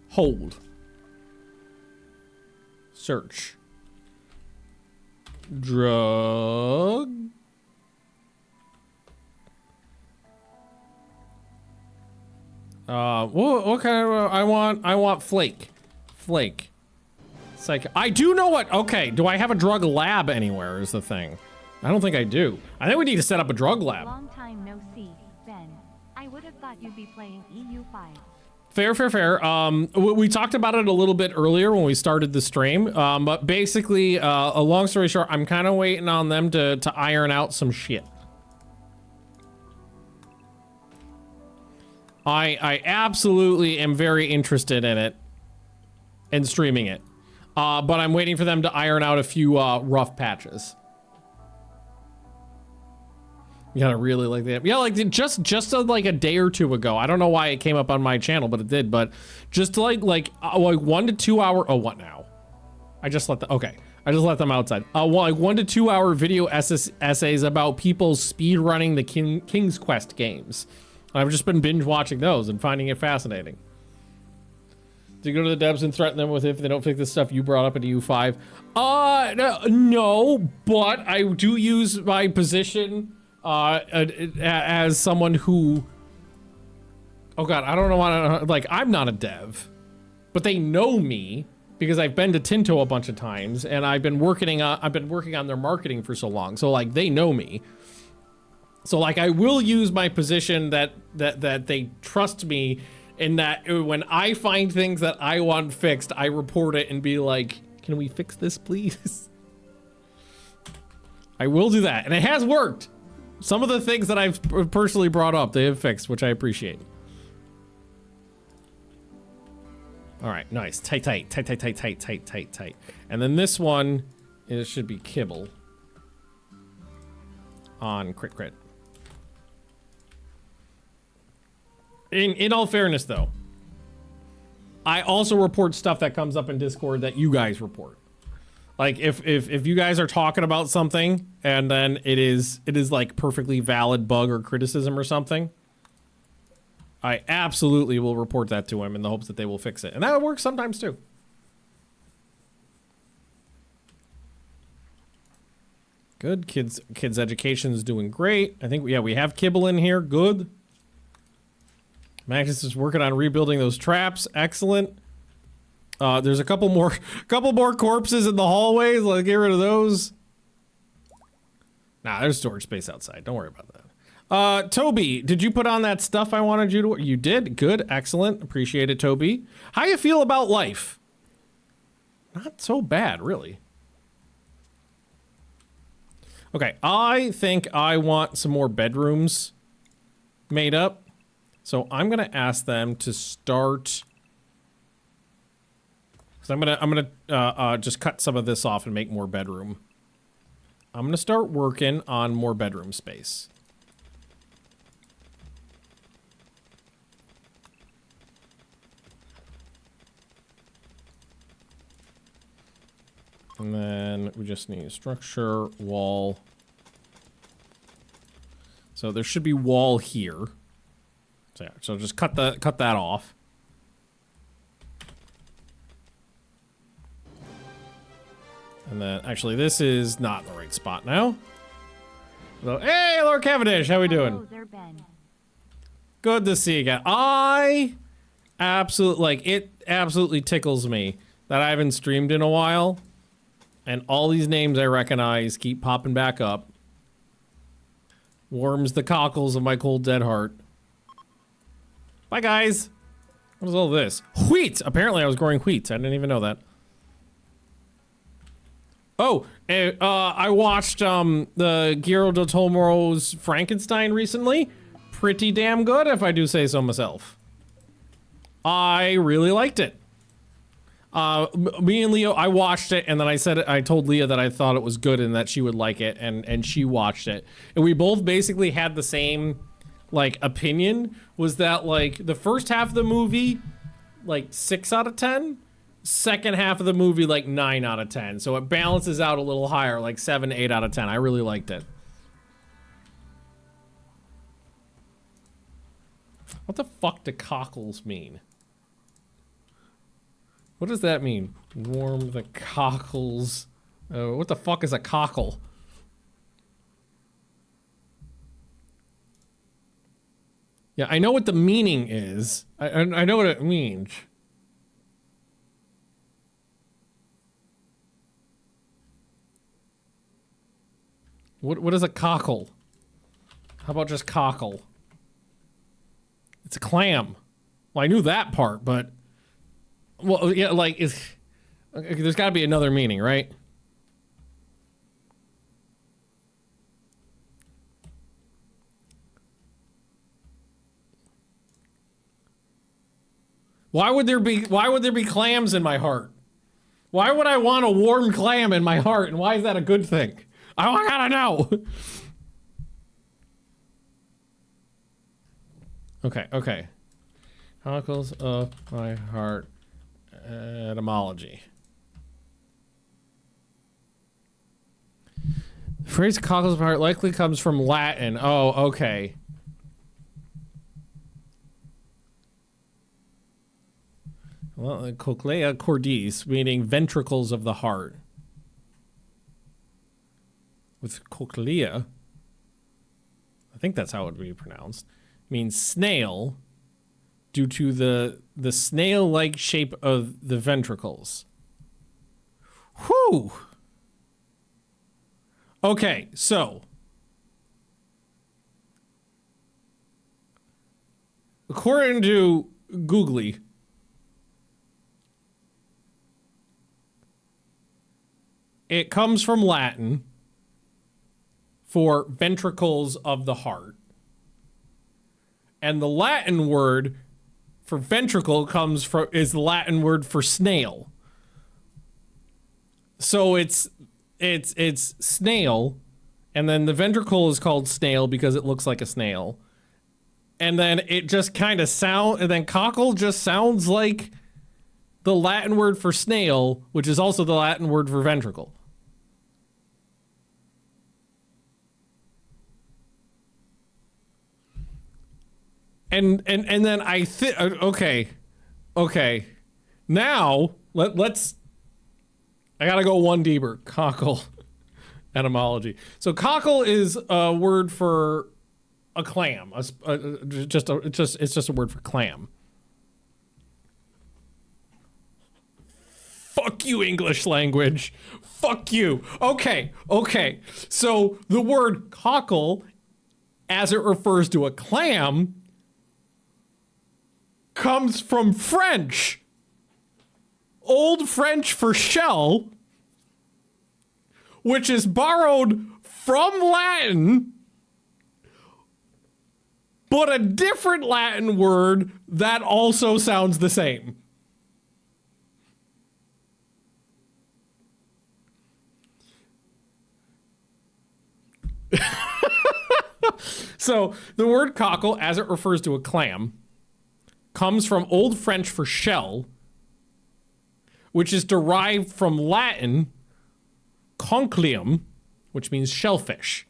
Hold. Search. Drug. What kind of? I want Flake. Flake. It's like, I do know what, okay, do I have a drug lab anywhere is the thing. I don't think I do. I think we need to set up a drug lab. Long time no see, Ben. I would have thought you'd be playing EU5. Fair. We talked about it a little bit earlier when we started the stream, but basically, a long story short, I'm kind of waiting on them to iron out some shit. I absolutely am very interested in it and streaming it. But I'm waiting for them to iron out a few rough patches. You gotta really like that. Yeah, like just like a day or two ago. I don't know why it came up on my channel, but it did. But just like 1 to 2 hour. Oh, what now? I just let them outside. Like 1 to 2 hour video essays about people speed running the King's Quest games. I've just been binge watching those and finding it fascinating. To go to the devs and threaten them with if they don't fix the stuff you brought up in EU5. No, but I do use my position as someone who, oh god, I don't know why, like, I'm not a dev, but they know me because I've been to Tinto a bunch of times and I've been working on their marketing for so long. So like they know me. So like I will use my position that they trust me. In that when I find things that I want fixed, I report it and be like, can we fix this, please? I will do that. And it has worked. Some of the things that I've personally brought up, they have fixed, which I appreciate. All right, nice. Tight, tight, tight, tight, tight, tight, tight, tight, tight. And then this one, it should be kibble. On crit crit. In all fairness, though, I also report stuff that comes up in Discord that you guys report. Like if you guys are talking about something and then it is like perfectly valid bug or criticism or something, I absolutely will report that to them in the hopes that they will fix it. And that works sometimes too. Good. Kids education is doing great. I think we have kibble in here. Good. Magnus is working on rebuilding those traps. Excellent. There's a couple more corpses in the hallways. Let's get rid of those. Nah, there's storage space outside. Don't worry about that. Toby, did you put on that stuff I wanted you to? You did. Good. Excellent. Appreciate it, Toby. How you feel about life? Not so bad, really. Okay, I think I want some more bedrooms made up. So I'm gonna ask them to start. So I'm gonna just cut some of this off and make more bedroom. I'm gonna start working on more bedroom space. And then we just need structure, wall. So there should be wall here. So yeah, so just cut that off. And then actually this is not the right spot now. So, hey, Lord Cavendish, how we doing? Hello there, Ben. Good to see you again. It absolutely tickles me that I haven't streamed in a while. And all these names I recognize keep popping back up. Warms the cockles of my cold dead heart. Bye, guys. What is all this? Wheat! Apparently I was growing wheat. I didn't even know that. Oh, I watched the Guillermo del Toro's Frankenstein recently. Pretty damn good, if I do say so myself. I really liked it. Me and Leo, I watched it, and then I told Leah that I thought it was good and that she would like it, and she watched it. And we both basically had the same, like, opinion, was that, like, the first half of the movie, like, 6 out of 10, second half of the movie, like, 9 out of 10. So it balances out a little higher, like 7, 8 out of 10. I really liked it. What the fuck do cockles mean? What does that mean? Warm the cockles. What the fuck is a cockle? Yeah, I know what the meaning is. I know what it means. What is a cockle? How about just cockle? It's a clam. Well, I knew that part, but... Well, yeah, like, there's got to be another meaning, right? Why would there be clams in my heart? Why would I want a warm clam in my heart, and why is that a good thing? I gotta know. Okay. Cockles of my heart. Etymology. The phrase cockles of my heart likely comes from Latin. Oh, okay. Well, cochlea cordis, meaning ventricles of the heart. With cochlea, I think that's how it would be pronounced, means snail, due to the snail-like shape of the ventricles. Whew! Okay, so... according to Googly, it comes from Latin for ventricles of the heart. And the Latin word for ventricle is the Latin word for snail. So it's snail, and then the ventricle is called snail because it looks like a snail. And then it just kind of and then cockle just sounds like the Latin word for snail, which is also the Latin word for ventricle. And then I think, okay. Now let's. I gotta go one deeper. Cockle etymology. So cockle is a word for a clam. It's just a word for clam. Fuck you, English language. Fuck you. Okay. So the word cockle, as it refers to a clam, comes from French. Old French for shell, which is borrowed from Latin, but a different Latin word that also sounds the same. So the word cockle, as it refers to a clam, comes from Old French for shell, which is derived from Latin conclium, which means shellfish.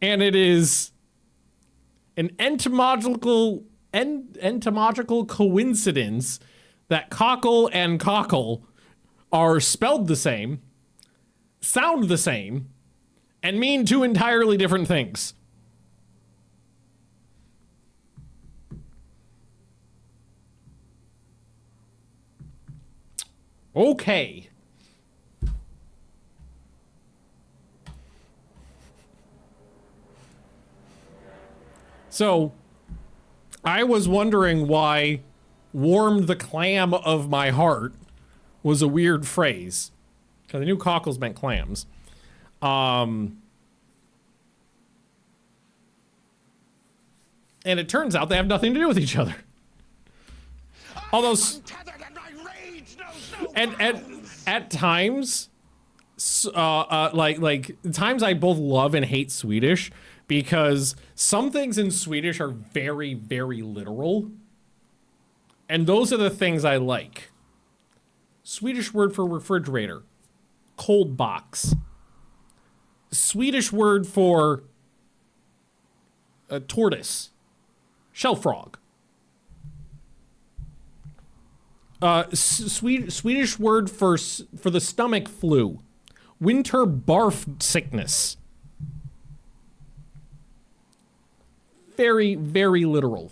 And it is an entomological coincidence that cockle and cockle are spelled the same, sound the same, and mean two entirely different things. Okay. So, I was wondering why warmed the clam of my heart was a weird phrase. Because I knew cockles meant clams. And it turns out they have nothing to do with each other. Although, and at times, like times I both love and hate Swedish, because some things in Swedish are very, very literal. And those are the things I like. Swedish word for refrigerator, cold box. Swedish word for a tortoise, shell frog. Swedish word for the stomach flu, winter barf sickness. Very, very literal.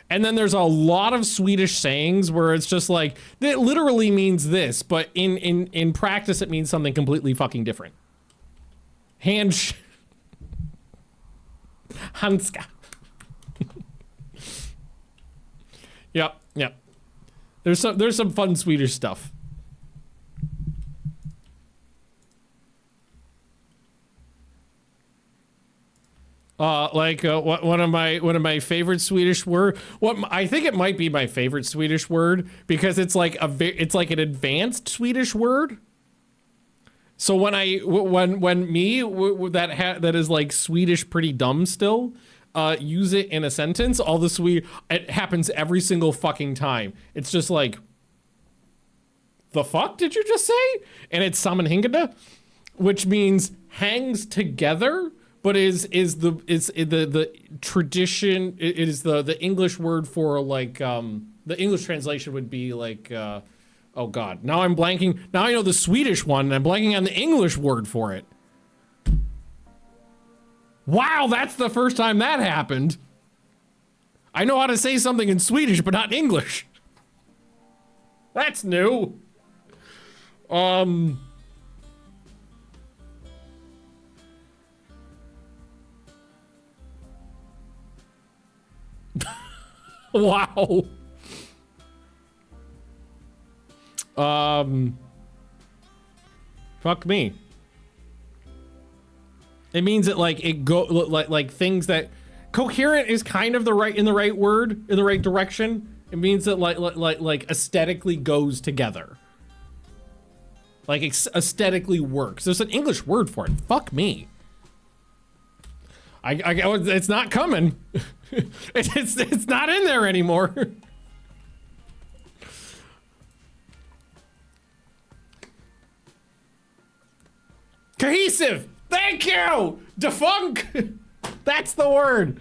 And then there's a lot of Swedish sayings where it's just like, it literally means this, but in practice it means something completely fucking different. Handska. Yep. There's some fun Swedish stuff. One of my favorite Swedish word. I think it might be my favorite Swedish word because it's like an advanced Swedish word. So when that is like Swedish pretty dumb still, use it in a sentence, it happens every single fucking time. It's just like, the fuck did you just say? And it's sammanhängande, which means hangs together. But is the tradition? It is the English word for like the English translation would be like oh god, now I'm blanking. Now I know the Swedish one and I'm blanking on the English word for it. Wow, that's the first time that happened. I know how to say something in Swedish but not in English. That's new. Wow. Fuck me. It means that like it go like things that coherent is kind of the right word in the right direction. It means that like aesthetically goes together. Like aesthetically works. There's an English word for it. Fuck me. It's not coming. it's not in there anymore. Cohesive. Thank you. Defunk. That's the word.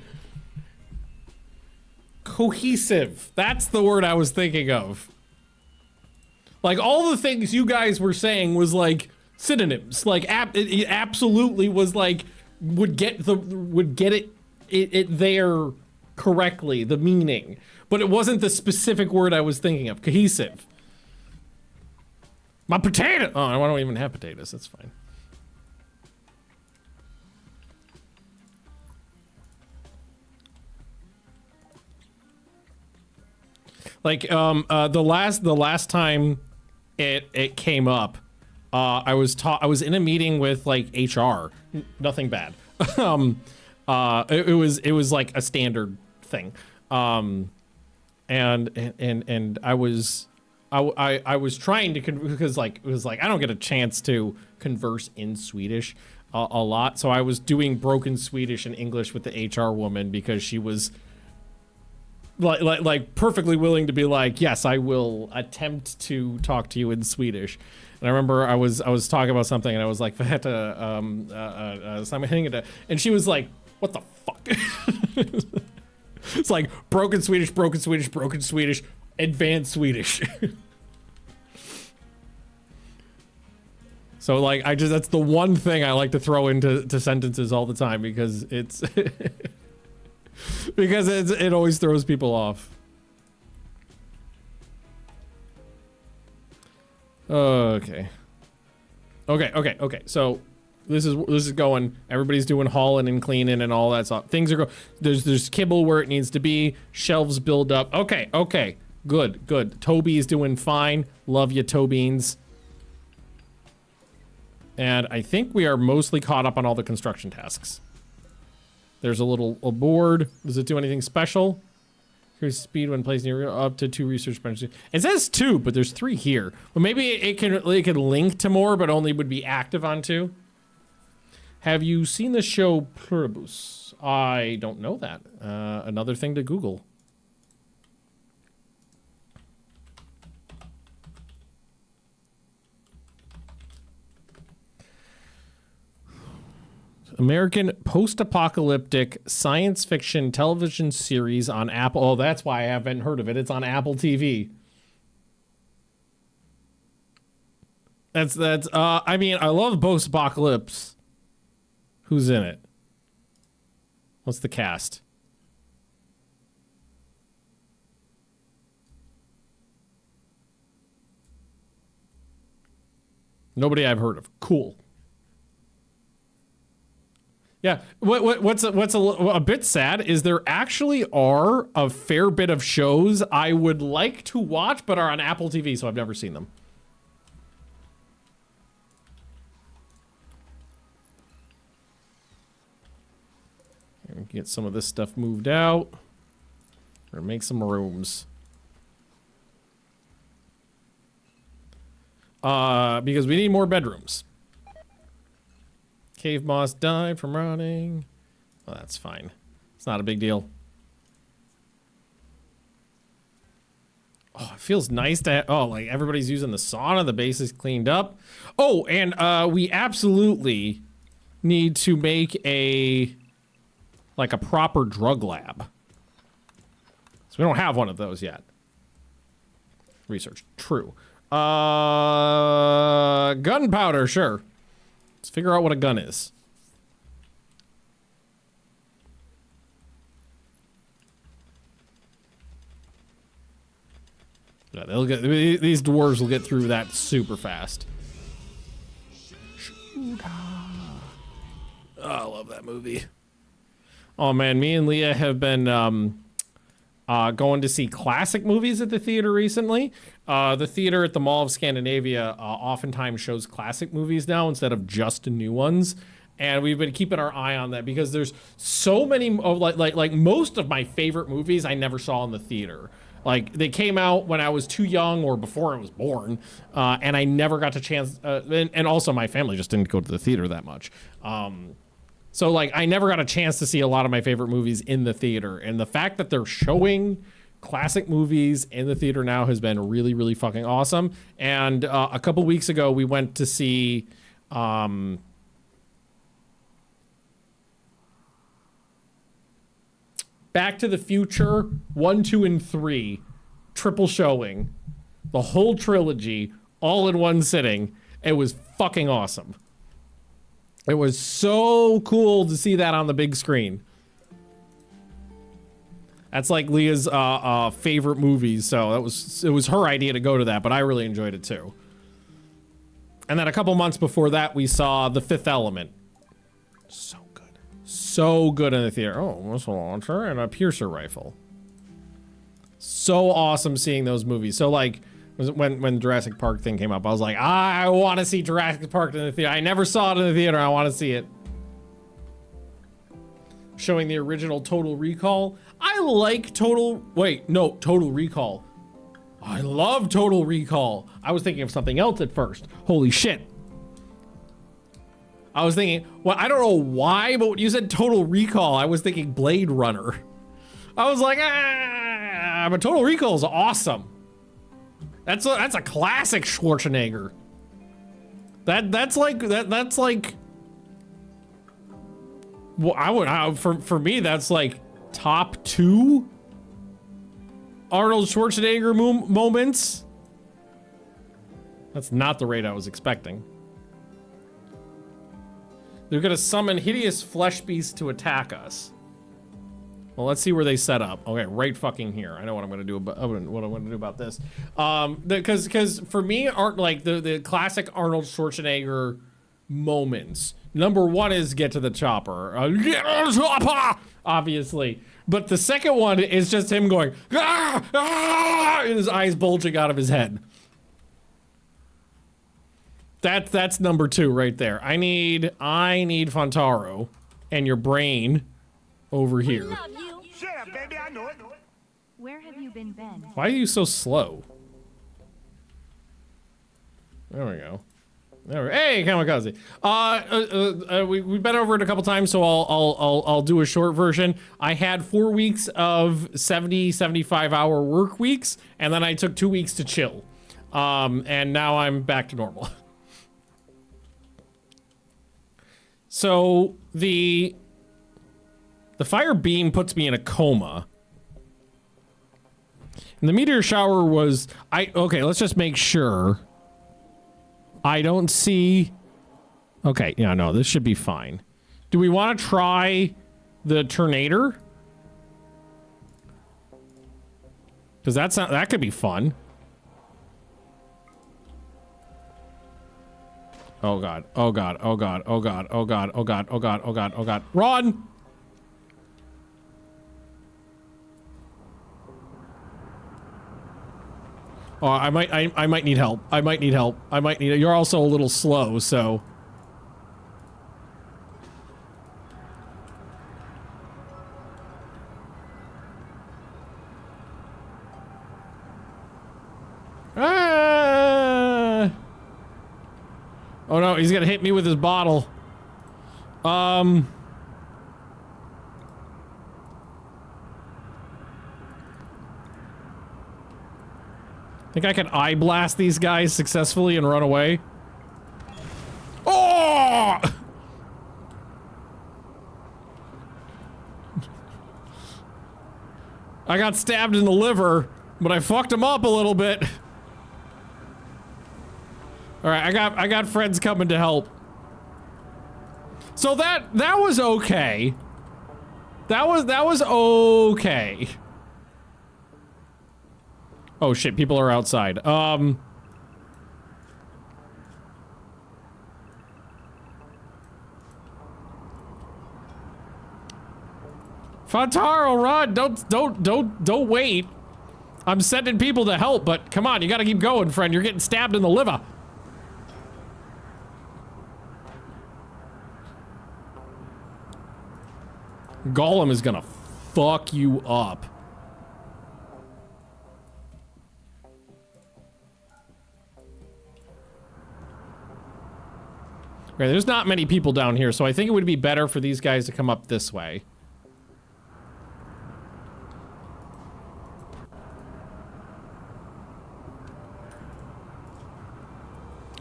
Cohesive. That's the word I was thinking of. Like all the things you guys were saying was like synonyms. Like it absolutely was like would get it there correctly, the meaning, but it wasn't the specific word I was thinking of. Cohesive. My potato. Oh, I don't even have potatoes. That's fine. Like the last time it came up, I was in a meeting with like HR. Nothing bad. It was like a standard thing. And I was trying to because like it was like I don't get a chance to converse in Swedish a lot, so I was doing broken Swedish and English with the HR woman because she was like perfectly willing to be like, yes, I will attempt to talk to you in Swedish. And I remember I was talking about something and I was like, and she was like, what the fuck? It's like broken Swedish, advanced Swedish. So like that's the one thing I like to throw into sentences all the time because it's because it always throws people off. Okay. So this is going. Everybody's doing hauling and cleaning and all that stuff. Things are going. There's kibble where it needs to be. Shelves build up. Okay. Good. Toby's doing fine. Love you, Tobeans. And I think we are mostly caught up on all the construction tasks. There's a board. Does it do anything special? Increase speed when placing up to 2 research benches. It says 2, but there's 3 here. Well, maybe it can link to more, but only would be active on 2. Have you seen the show Pluribus? I don't know that. Another thing to Google. American post-apocalyptic science fiction television series on Apple. Oh, that's why I haven't heard of it. It's on Apple TV. That's I mean, I love post-apocalypse. Who's in it? What's the cast? Nobody I've heard of. Cool. Yeah, what's a bit sad is there actually are a fair bit of shows I would like to watch, but are on Apple TV, so I've never seen them. Get some of this stuff moved out, or make some rooms. Because we need more bedrooms. Cave moss died from rotting. Well, that's fine. It's not a big deal. Oh, it feels nice to like everybody's using the sauna. The base is cleaned up. Oh, and we absolutely need to make a proper drug lab. So we don't have one of those yet. Research. True. Gunpowder, sure. Let's figure out what a gun is. Yeah, these dwarves will get through that super fast. Oh, I love that movie. Oh man, me and Leah have been going to see classic movies at the theater recently. The theater at the Mall of Scandinavia oftentimes shows classic movies now instead of just new ones. And we've been keeping our eye on that because there's so many of like most of my favorite movies I never saw in the theater. Like they came out when I was too young or before I was born, and I never got the chance. And also my family just didn't go to the theater that much. So like I never got a chance to see a lot of my favorite movies in the theater. And the fact that they're showing classic movies in the theater now has been really, really fucking awesome. And a couple weeks ago we went to see Back to the Future 1, 2, and 3 triple showing, the whole trilogy all in one sitting. It was fucking awesome. It was so cool to see that on the big screen. That's like Leah's favorite movies, so it was her idea to go to that, but I really enjoyed it too. And then a couple months before that, we saw The Fifth Element. So good in the theater. Oh, missile launcher and a piercer rifle. So awesome seeing those movies. So like when Jurassic Park thing came up, I was like, I want to see Jurassic Park in the theater. I never saw it in the theater. I want to see it. Showing the original Total Recall. I like Total Recall. I love Total Recall. I was thinking of something else at first. Holy shit. I was thinking, well, I don't know why, but when you said Total Recall, I was thinking Blade Runner. I was like, but Total Recall is awesome. That's a classic Schwarzenegger. That's like, well, for me, that's like top 2 Arnold Schwarzenegger moments. That's not the rate I was expecting. They're gonna summon hideous flesh beasts to attack us. Well, let's see where they set up. Okay, right fucking here. I know what I'm gonna do about this. Because for me, aren't like the classic Arnold Schwarzenegger moments. Number 1 is get to the chopper, obviously. But the second one is just him going, ah, ah, and his eyes bulging out of his head. That's number 2 right there. I need Fontaro and your brain over here. Love you. Yeah, baby, I know it. Where have you been, Ben? Why are you so slow? There we go. Hey, Kamikaze. We've been over it a couple times, so I'll do a short version. I had 4 weeks of 75 hour work weeks, and then I took 2 weeks to chill. And now I'm back to normal. So the fire beam puts me in a coma. And the meteor shower was, okay, let's just make sure. I don't see, okay, yeah, no, this should be fine. Do we want to try the Tornado? Because that could be fun. Oh god, oh god, oh god, oh god, oh god, oh god, oh god, oh god, oh god. Run! Oh, I might need help. I might need help. You're also a little slow, so. Ah! Oh no, he's gonna hit me with his bottle. Think I can eye blast these guys successfully and run away? Oh! I got stabbed in the liver, but I fucked him up a little bit. All right, I got friends coming to help. So that was okay. That was okay. Oh shit, people are outside. Fataro, run! Don't wait. I'm sending people to help, but come on, you gotta keep going, friend. You're getting stabbed in the liver. Golem is gonna fuck you up. Okay, there's not many people down here, so I think it would be better for these guys to come up this way.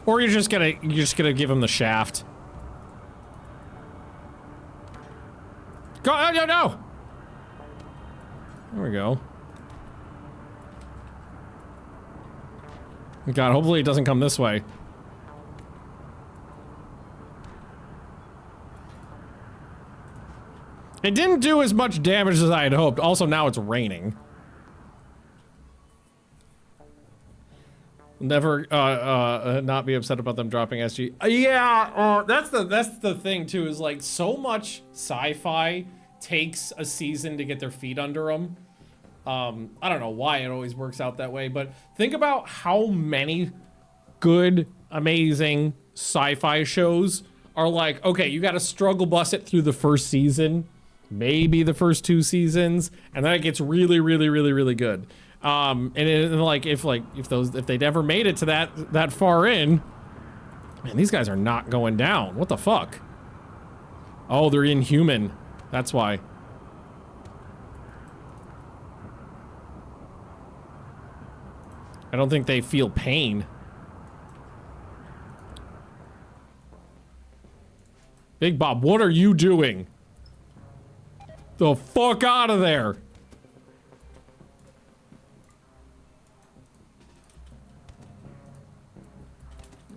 Or you're just gonna give him the shaft. Go! Oh, no, no! There we go. God, hopefully it doesn't come this way. It didn't do as much damage as I had hoped. Also, now it's raining. Never not be upset about them dropping SG. Yeah, that's the thing too, is like so much sci-fi takes a season to get their feet under them. I don't know why it always works out that way, but think about how many good, amazing sci-fi shows are like, okay, you got to struggle bus it through the first season, maybe the first 2 seasons, and then it gets really, really, really, really good. And like if they never made it to that far in, man, these guys are not going down. What the fuck? Oh, they're inhuman. That's why. I don't think they feel pain. Big Bob, what are you doing? The fuck out of there.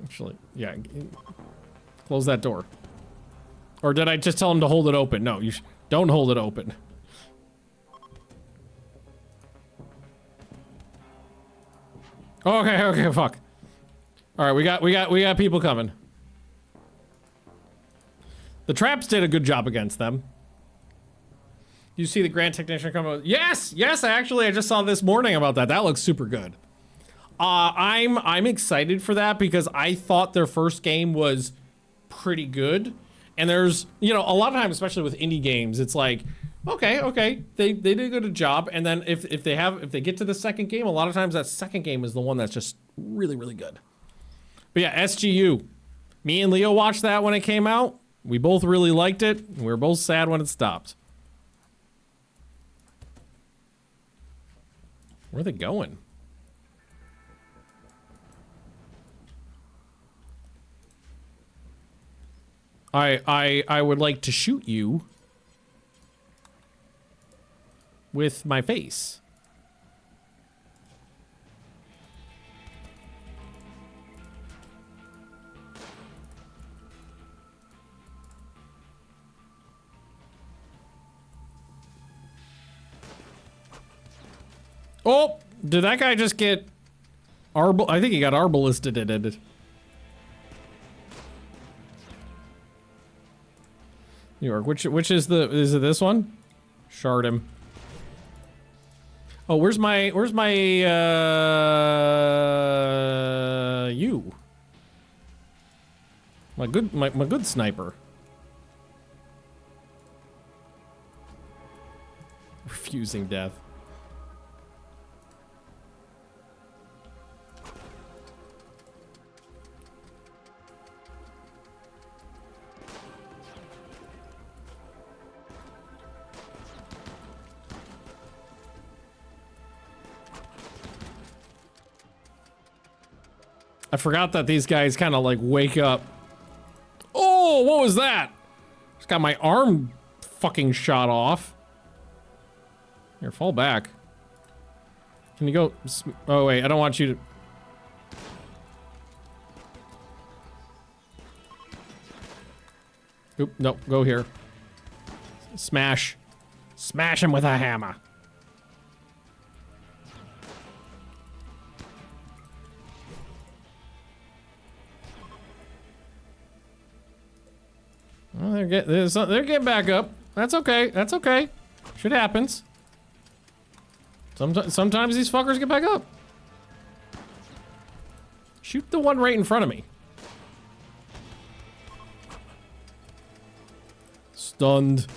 Actually, yeah. Close that door. Or did I just tell him to hold it open? No, you don't hold it open. Okay, okay, fuck. All right, we got people coming. The traps did a good job against them. You see the Grand Technician come out? Yes, yes, I just saw this morning about that. That looks super good. I'm excited for that because I thought their first game was pretty good. And there's, you know, a lot of times, especially with indie games, it's like, okay, they did a good job. And then if they get to the second game, a lot of times that second game is the one that's just really, really good. But yeah, SGU. Me and Leo watched that when it came out. We both really liked it. And we were both sad when it stopped. Where are they going? I would like to shoot you with my face. Oh, did that guy just get I think he got arbalisted in it. New York, which is it this one? Shard him. Oh, where's my you? My good sniper. Refusing death. I forgot that these guys kind of like wake up. Oh, what was that? Just got my arm fucking shot off. Here, fall back. Can you go? Oh, wait, I don't want you to. Oop, nope, go here. Smash. Smash him with a hammer. Well, they're getting back up. That's okay. That's okay. Shit happens. Sometimes these fuckers get back up. Shoot the one right in front of me. Stunned.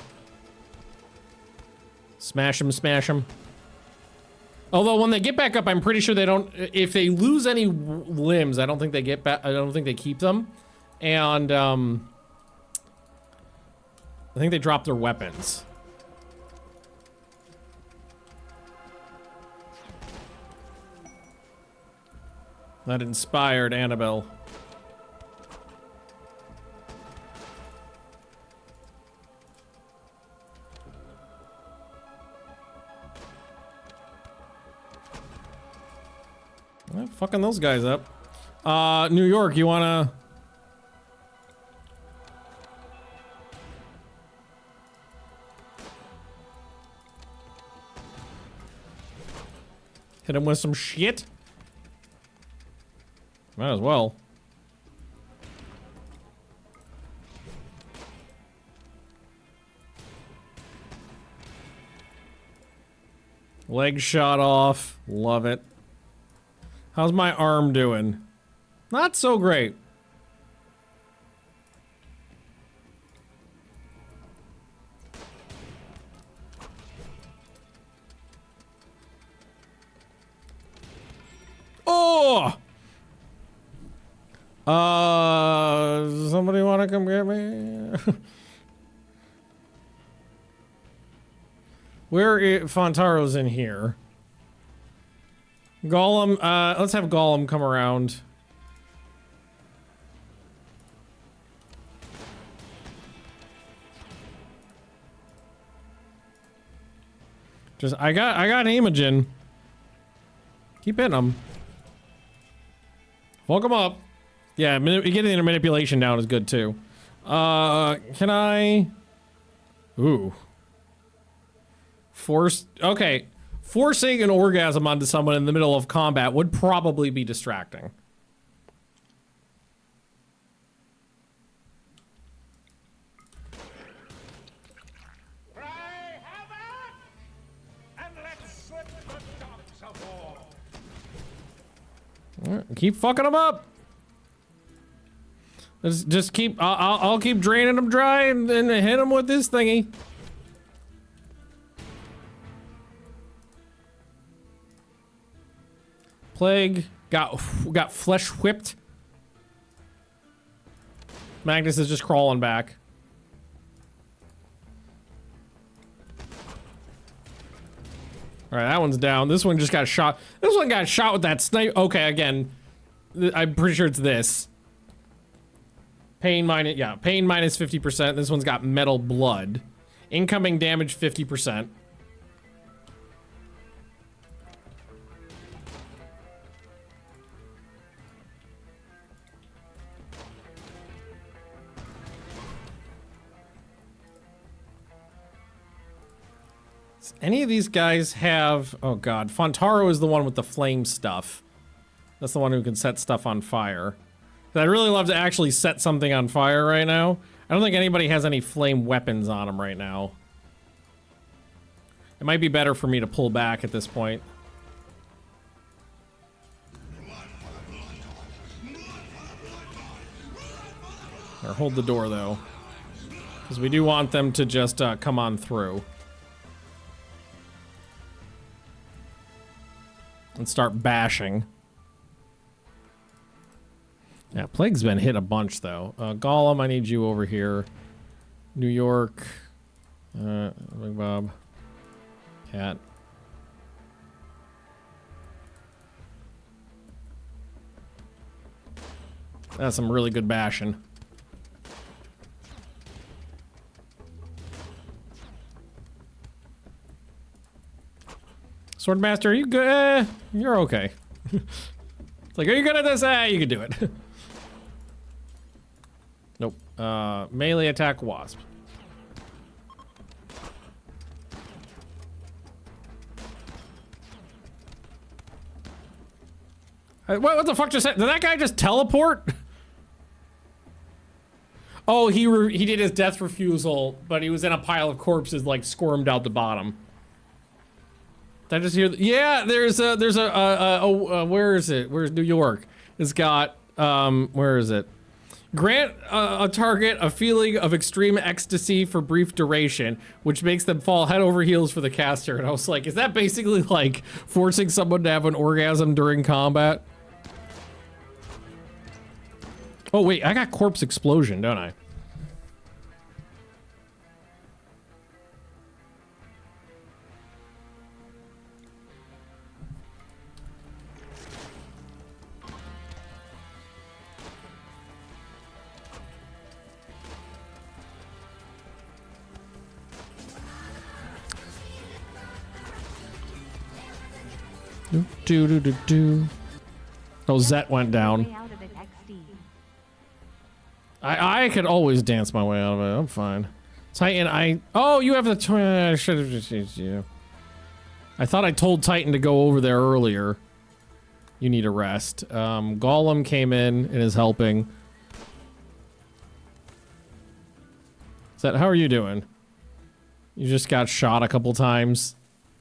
Smash him, smash him. Although when they get back up, I'm pretty sure they don't. If they lose any limbs, I don't think they get back. I don't think they keep them. And I think they drop their weapons. That inspired Annabelle. Well, fucking those guys up. New York, you wanna... hit him with some shit? Might as well. Leg shot off. Love it. How's my arm doing? Not so great. Oh! Somebody wanna come get me? Fontaro's in here. Golem, let's have Golem come around. I got Imogen. Keep hitting him. Fuck him up. Yeah, getting their manipulation down is good too. Can I? Ooh. Okay. Forcing an orgasm onto someone in the middle of combat would probably be distracting. Keep fucking them up. Just keep. I'll keep draining them dry and hit them with this thingy. Plague got flesh whipped. Magnus is just crawling back. All right, that one's down. This one just got shot. This one got shot with that sniper. Okay, again, I'm pretty sure it's this. Pain minus, yeah, pain minus 50%. This one's got metal blood. Incoming damage 50%. Does any of these guys have... Oh god, Fontaro is the one with the flame stuff. That's the one who can set stuff on fire. I'd really love to actually set something on fire right now. I don't think anybody has any flame weapons on them right now. It might be better for me to pull back at this point. Or hold the door though. Because we do want them to just come on through. And start bashing. Yeah, Plague's been hit a bunch though. Gollum, I need you over here. New York. Big Bob. Cat. That's some really good bashing. Swordmaster, are you good? You're okay. It's like, are you good at this? You can do it. Nope. Melee attack wasp. What the fuck just happened? Did that guy just teleport? Oh, he did his death refusal, but he was in a pile of corpses, like squirmed out the bottom. Did I just hear? Yeah, there's a where is it? Where's New York? It's got where is it? Grant a target a feeling of extreme ecstasy for brief duration, which makes them fall head over heels for the caster. And I was like, is that basically like forcing someone to have an orgasm during combat? Oh wait, I got corpse explosion, don't I? Do. Oh, Zet went down. Way out of it, XD. I could always dance my way out of it. I'm fine. Titan, oh, you have the I should have just used you. I thought I told Titan to go over there earlier. You need a rest. Golem came in and is helping. Zet, how are you doing? You just got shot a couple times.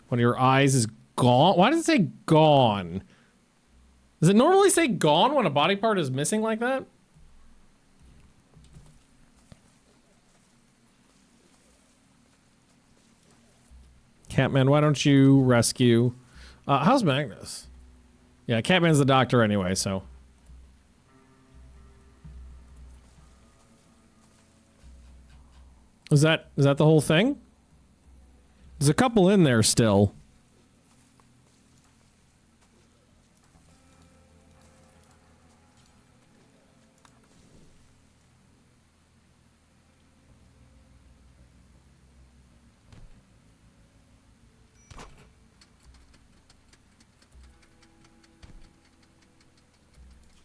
One of your eyes is gone. Why does it say gone? Does it normally say gone when a body part is missing like that? Catman, why don't you rescue? How's Magnus? Yeah, Catman's the doctor anyway, so. Is that the whole thing? There's a couple in there still.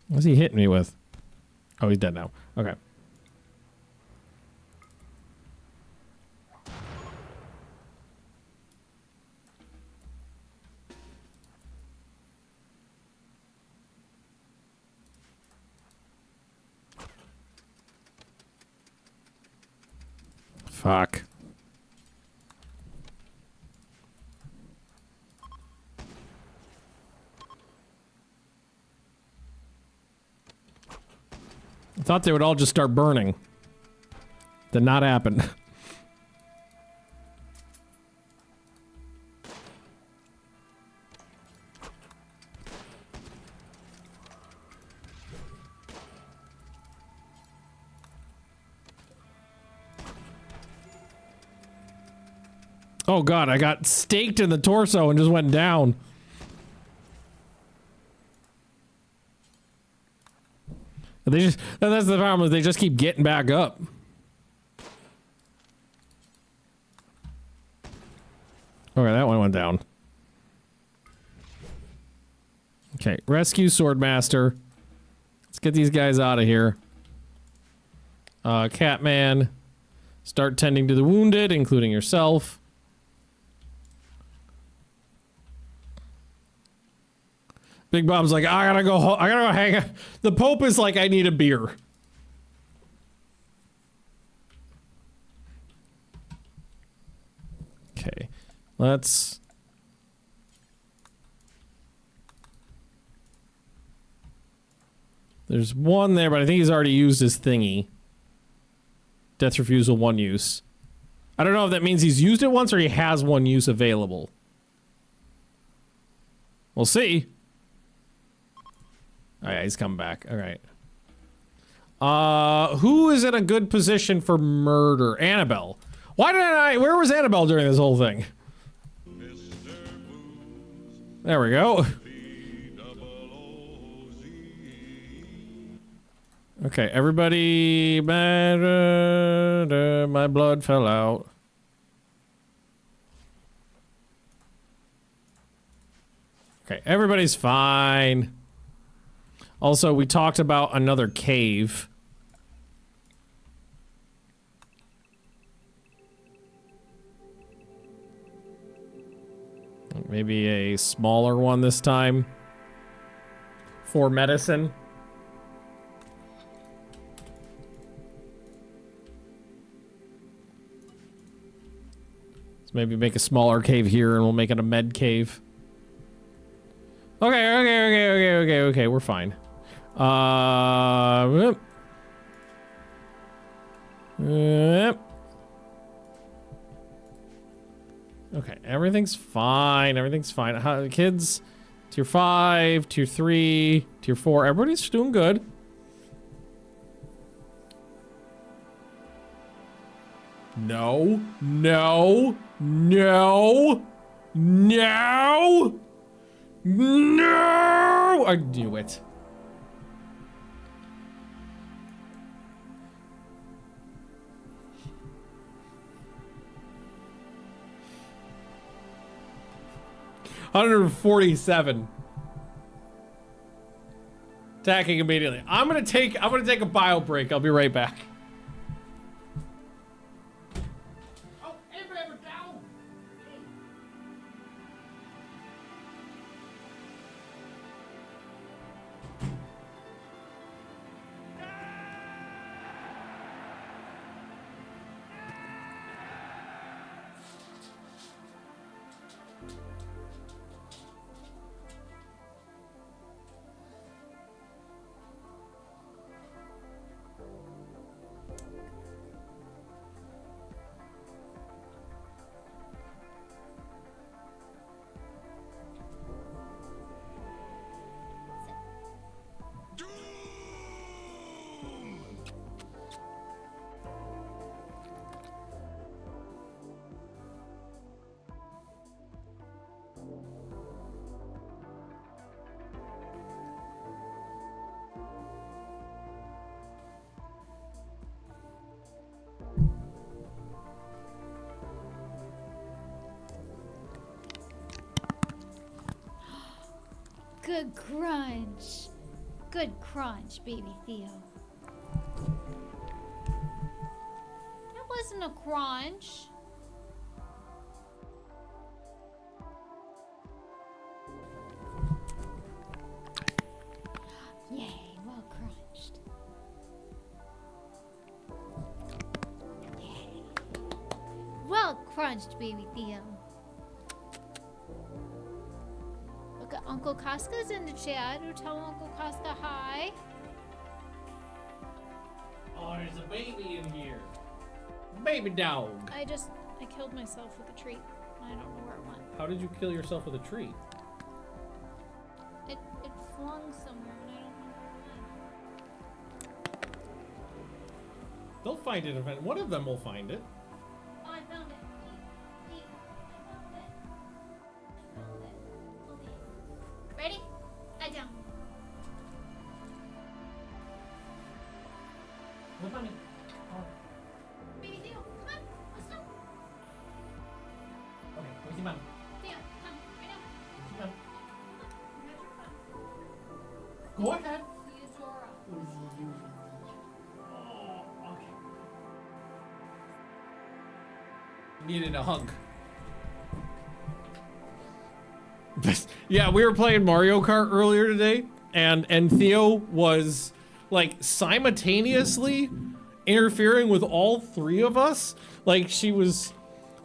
What's he hitting me with? Oh, he's dead now. Okay. Fuck. I thought they would all just start burning. Did not happen. Oh god, I got staked in the torso and just went down. They just, that's the problem, is they just keep getting back up. Okay, that one went down. Okay, rescue Swordmaster. Let's get these guys out of here. Catman, start tending to the wounded, including yourself. Big Bob's like, I gotta go hang out. The Pope is like, I need a beer. Okay, let's... There's one there, but I think he's already used his thingy. Death refusal, one use. I don't know if that means he's used it once or he has one use available. We'll see. Oh yeah, he's coming back. All right. Who is in a good position for murder? Annabelle. Where was Annabelle during this whole thing? There we go. Okay, everybody, my blood fell out. Okay, everybody's fine. Also, we talked about another cave. Maybe a smaller one this time. For medicine. maybe make a smaller cave here and we'll make it a med cave. Okay, we're fine. Okay, everything's fine. Everything's fine. Kids, tier 5, tier 3, tier 4. Everybody's doing good. No, no, no, no, no! I knew it. $147. Attacking immediately. I'm gonna take a bio break. I'll be right back. Oh, Amber, down. Good crunch. Good crunch, baby Theo. That wasn't a crunch. Yay, well crunched. Yay. Well crunched, baby Theo. Look at Uncle Casca's in the chat. Who tell Uncle Casca hi? Oh, there's a baby in here. Baby dog. I killed myself with a treat. I don't know where it went. How did you kill yourself with a tree? It flung somewhere and I don't know where it went. They'll find it eventually. One of them will find it. Oh, I found it. Pete, I found it. I found it. Hold it. Ready? Lie down. Look on me. Baby Theo, come on. Let's go. Okay, where's your mom? Theo, come. Right now. Where's your mom? Look, Go ahead. Theodora. Oh, okay. Needed a hug. Yeah, we were playing Mario Kart earlier today, and Theo was like simultaneously interfering with all three of us. Like she was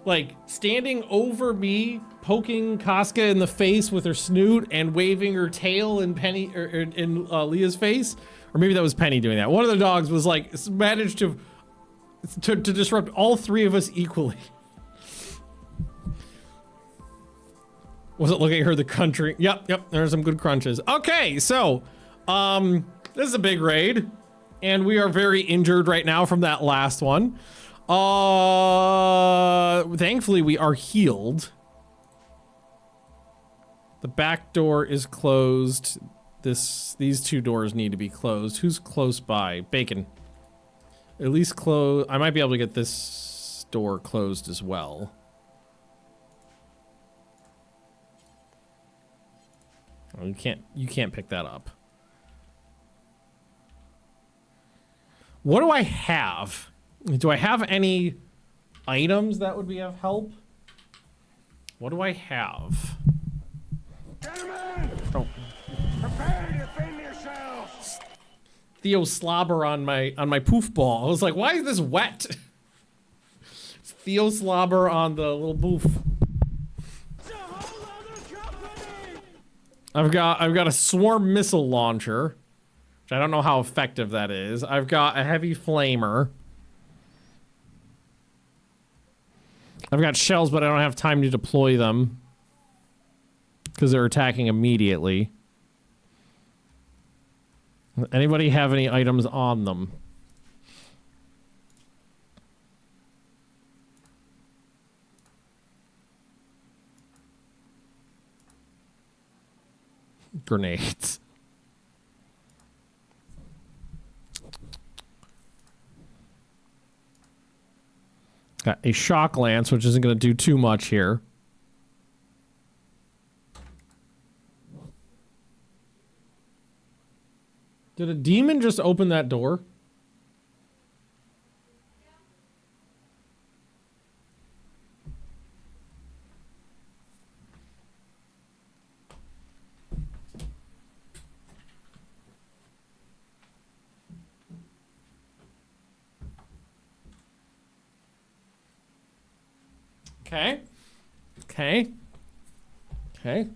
like standing over me, poking Casca in the face with her snoot and waving her tail in Leah's face, or maybe that was Penny doing that. One of the dogs was like managed to disrupt all three of us equally. Wasn't looking at her the country. Yep, there's some good crunches. Okay, so this is a big raid, and we are very injured right now from that last one. Thankfully we are healed. The back door is closed. These two doors need to be closed. Who's close by? Bacon. At least close. I might be able to get this door closed as well. Oh, you can't pick that up. What do I have? Do I have any items that would be of help? What do I have? Gentlemen, Oh. prepare to defend yourselves. Theo slobber on my poof ball. I was like, why is this wet? Theo slobber on the little boof. I've got a swarm missile launcher, which I don't know how effective that is. I've got a heavy flamer. I've got shells, but I don't have time to deploy them because they're attacking immediately. Anybody have any items on them? Grenades. Got a shock lance, which isn't going to do too much here. Did a demon just open that door? Okay. Okay. Okay.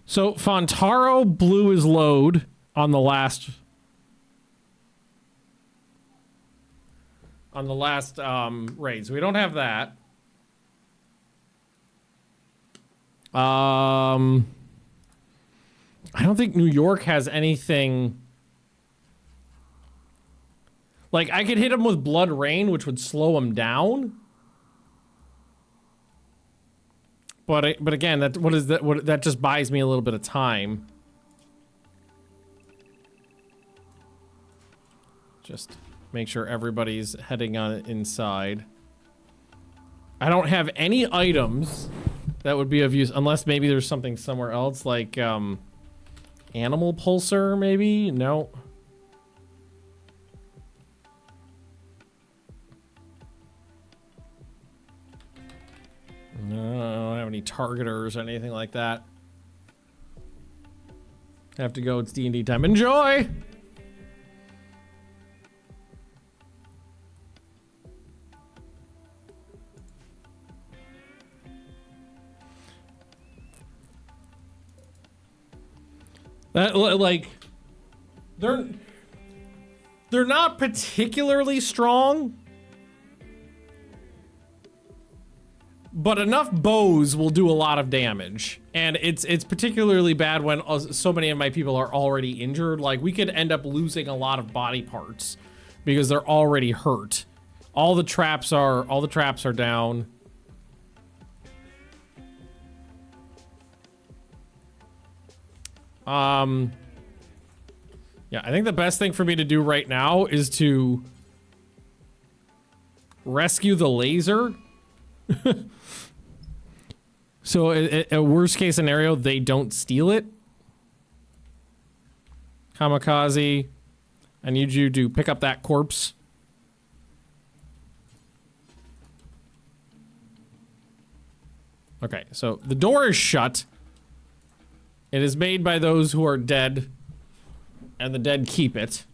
So Fontaro blew his load on the last raid. So we don't have that. I don't think New York has anything. Like, I could hit him with Blood Rain, which would slow him down. But again, that just buys me a little bit of time. Just make sure everybody's heading on inside. I don't have any items that would be of use, unless maybe there's something somewhere else, like, Animal Pulsar, maybe? No. No, I don't have any targeters or anything like that. I have to go. It's D&D time. Enjoy! That, like, they're not particularly strong. But enough bows will do a lot of damage, and it's particularly bad when so many of my people are already injured. Like, we could end up losing a lot of body parts because they're already hurt. All the traps are down. Yeah, I think the best thing for me to do right now is to rescue the laser. So a worst case scenario, they don't steal it. Kamikaze, I need you to pick up that corpse. Okay, so the door is shut. It is made by those who are dead, and the dead keep it.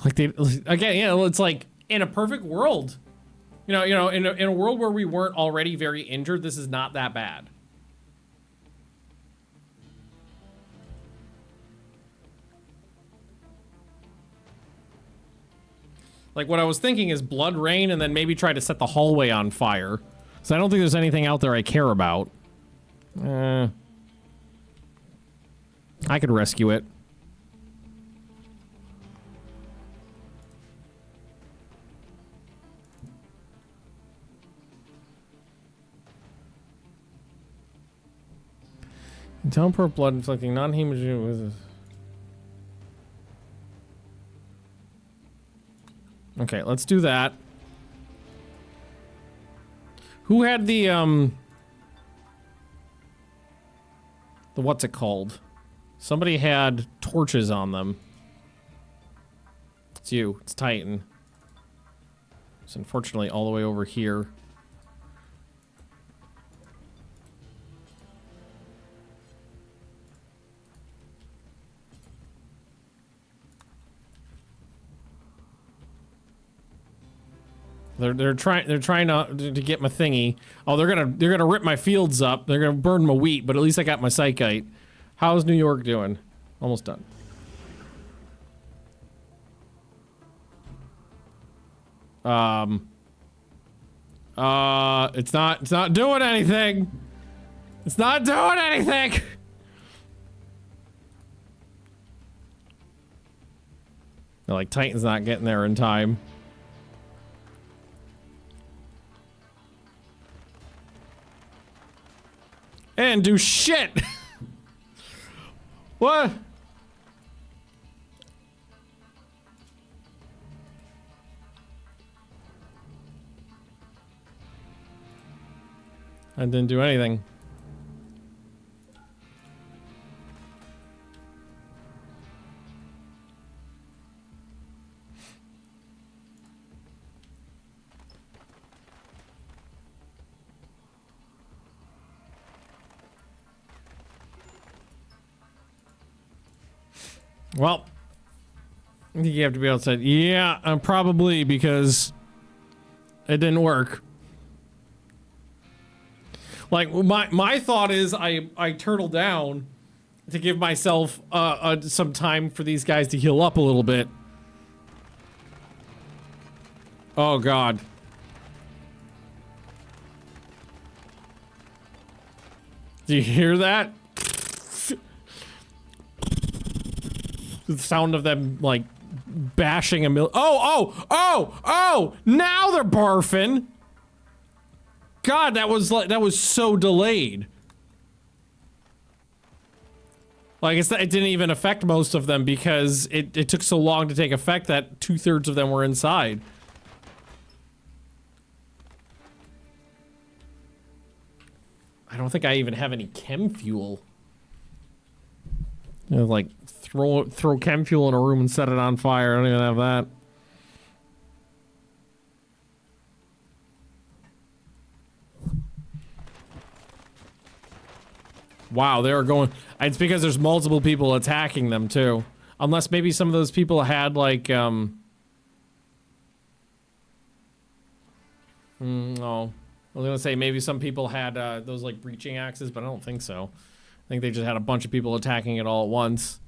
Like, they, again, you know, it's like in a perfect world, in a world where we weren't already very injured, this is not that bad. Like, what I was thinking is Blood Rain and then maybe try to set the hallway on fire. So I don't think there's anything out there I care about. I could rescue it. Teleport blood inflicting non-hemogen with. Okay, let's do that. Who had the what's it called? Somebody had torches on them. It's you. It's Titan. It's unfortunately all the way over here. They're trying to get my thingy. Oh, they're gonna rip my fields up. They're gonna burn my wheat, but at least I got my psychite. How's New York doing? Almost done. It's not doing anything. It's not doing anything. Like Titan's not getting there in time. And do shit. What? I didn't do anything. Well, I think you have to be outside. Yeah, probably because it didn't work. Like my thought is I turtle down to give myself some time for these guys to heal up a little bit. Oh God. Do you hear that? The sound of them like bashing a oh, now they're barfing. God, that was so delayed. Like it didn't even affect most of them because it took so long to take effect that 2/3 of them were inside. I don't think I even have any chem fuel. You know, like throw chem fuel in a room and set it on fire. I don't even have that. Wow, they are going. It's because there's multiple people attacking them too. Unless maybe some of those people had like no. I was gonna say maybe some people had those like breaching axes, but I don't think so. I think they just had a bunch of people attacking it all at once.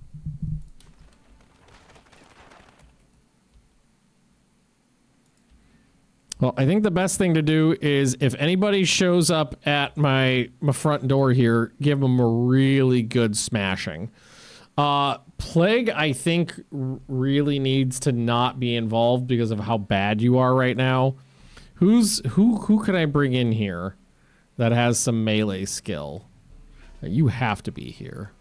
Well, I think the best thing to do is if anybody shows up at my front door here, give them a really good smashing. Plague, I think, really needs to not be involved because of how bad you are right now. Who could I bring in here that has some melee skill? You have to be here.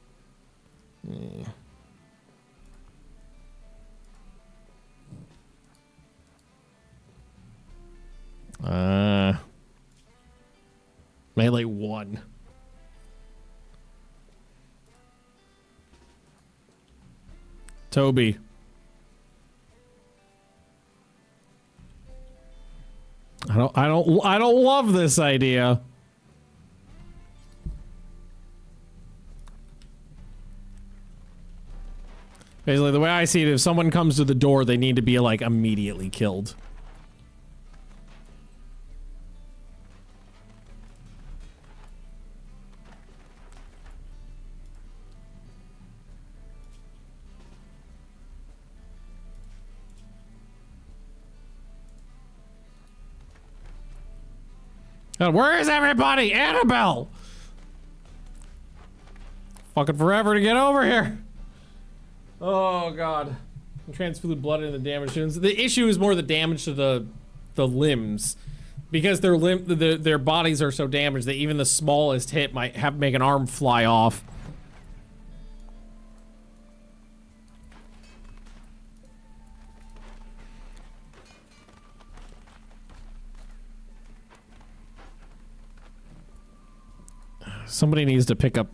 Melee 1. Toby. I don't love this idea. Basically, the way I see it, if someone comes to the door, they need to be like immediately killed. Where is everybody? Annabelle! Fucking forever to get over here. Oh God. Transfuse blood into the damage. The issue is more the damage to the limbs. Because their bodies are so damaged that even the smallest hit might make an arm fly off. Somebody needs to pick up,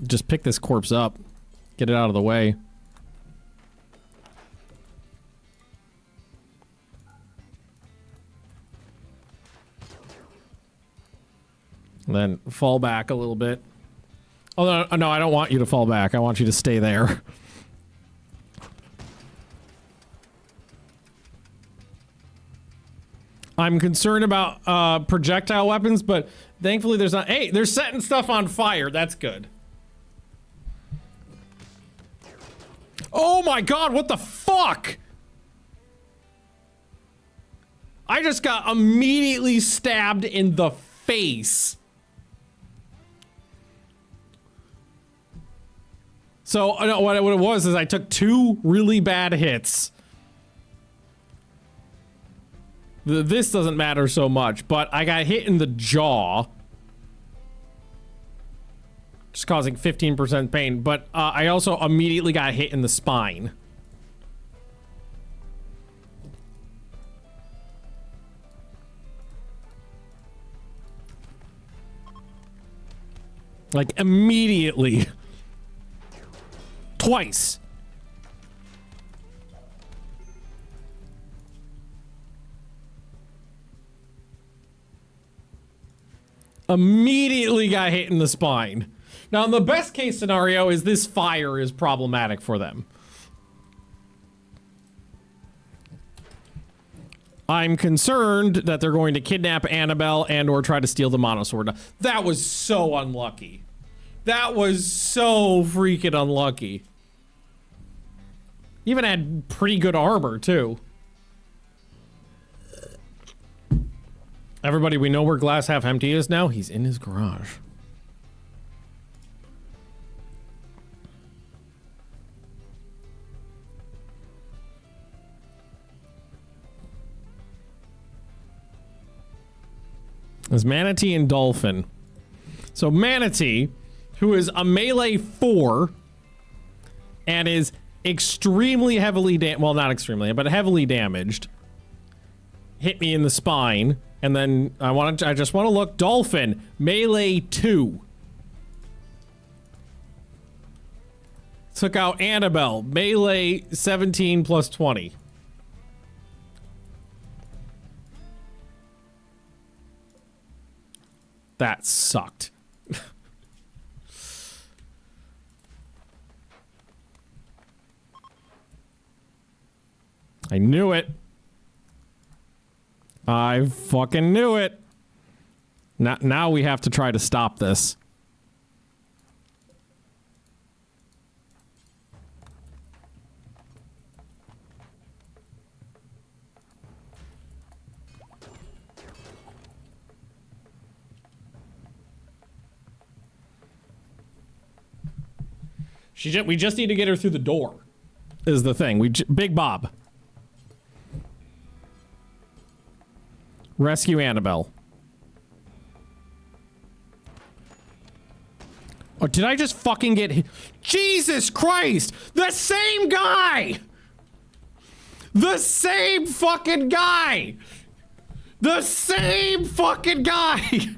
just pick this corpse up. Get it out of the way. And then fall back a little bit. Oh, no, I don't want you to fall back. I want you to stay there. I'm concerned about projectile weapons, but thankfully there's not. Hey, they're setting stuff on fire. That's good. Oh my god, what the fuck? I just got immediately stabbed in the face. So what it was is I took 2 really bad hits. This doesn't matter so much, but I got hit in the jaw. Just causing 15% pain, but I also immediately got hit in the spine. Like, immediately. Twice. Immediately got hit in the spine. Now, in the best case scenario is this fire is problematic for them. I'm concerned that they're going to kidnap Annabelle and or try to steal the monosword. That was so unlucky. That was so freaking unlucky. Even had pretty good armor, too. Everybody, we know where Glass Half Empty is now. He's in his garage. There's Manatee and Dolphin. So Manatee, who is a melee 4 and is extremely heavily well, not extremely, but heavily damaged, hit me in the spine. And then I just want to look. Dolphin, melee 2. Took out Annabelle, melee 17 plus 20. That sucked. I knew it. I fucking knew it. Now we have to try to stop this. We just need to get her through the door. Is the thing. Big Bob. Rescue Annabelle. Oh, did I just fucking get hit? Jesus Christ! The same guy! The same fucking guy! The same fucking guy!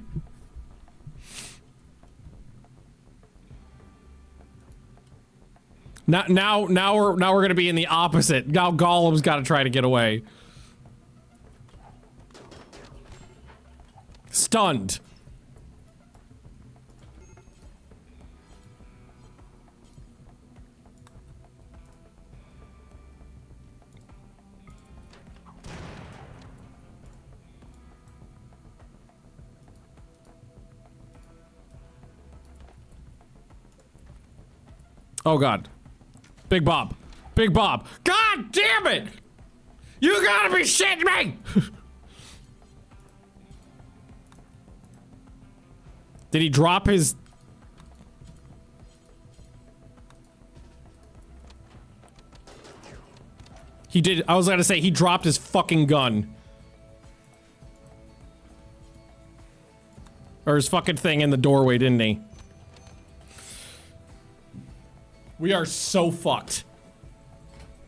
Now we're gonna be in the opposite. Now Gollum's gotta try to get away. Stunned. Oh god. Big Bob. Big Bob. God damn it! You gotta be shitting me! Did he drop his... He did. I was gonna say he dropped his fucking gun. Or his fucking thing in the doorway, didn't he? We are so fucked.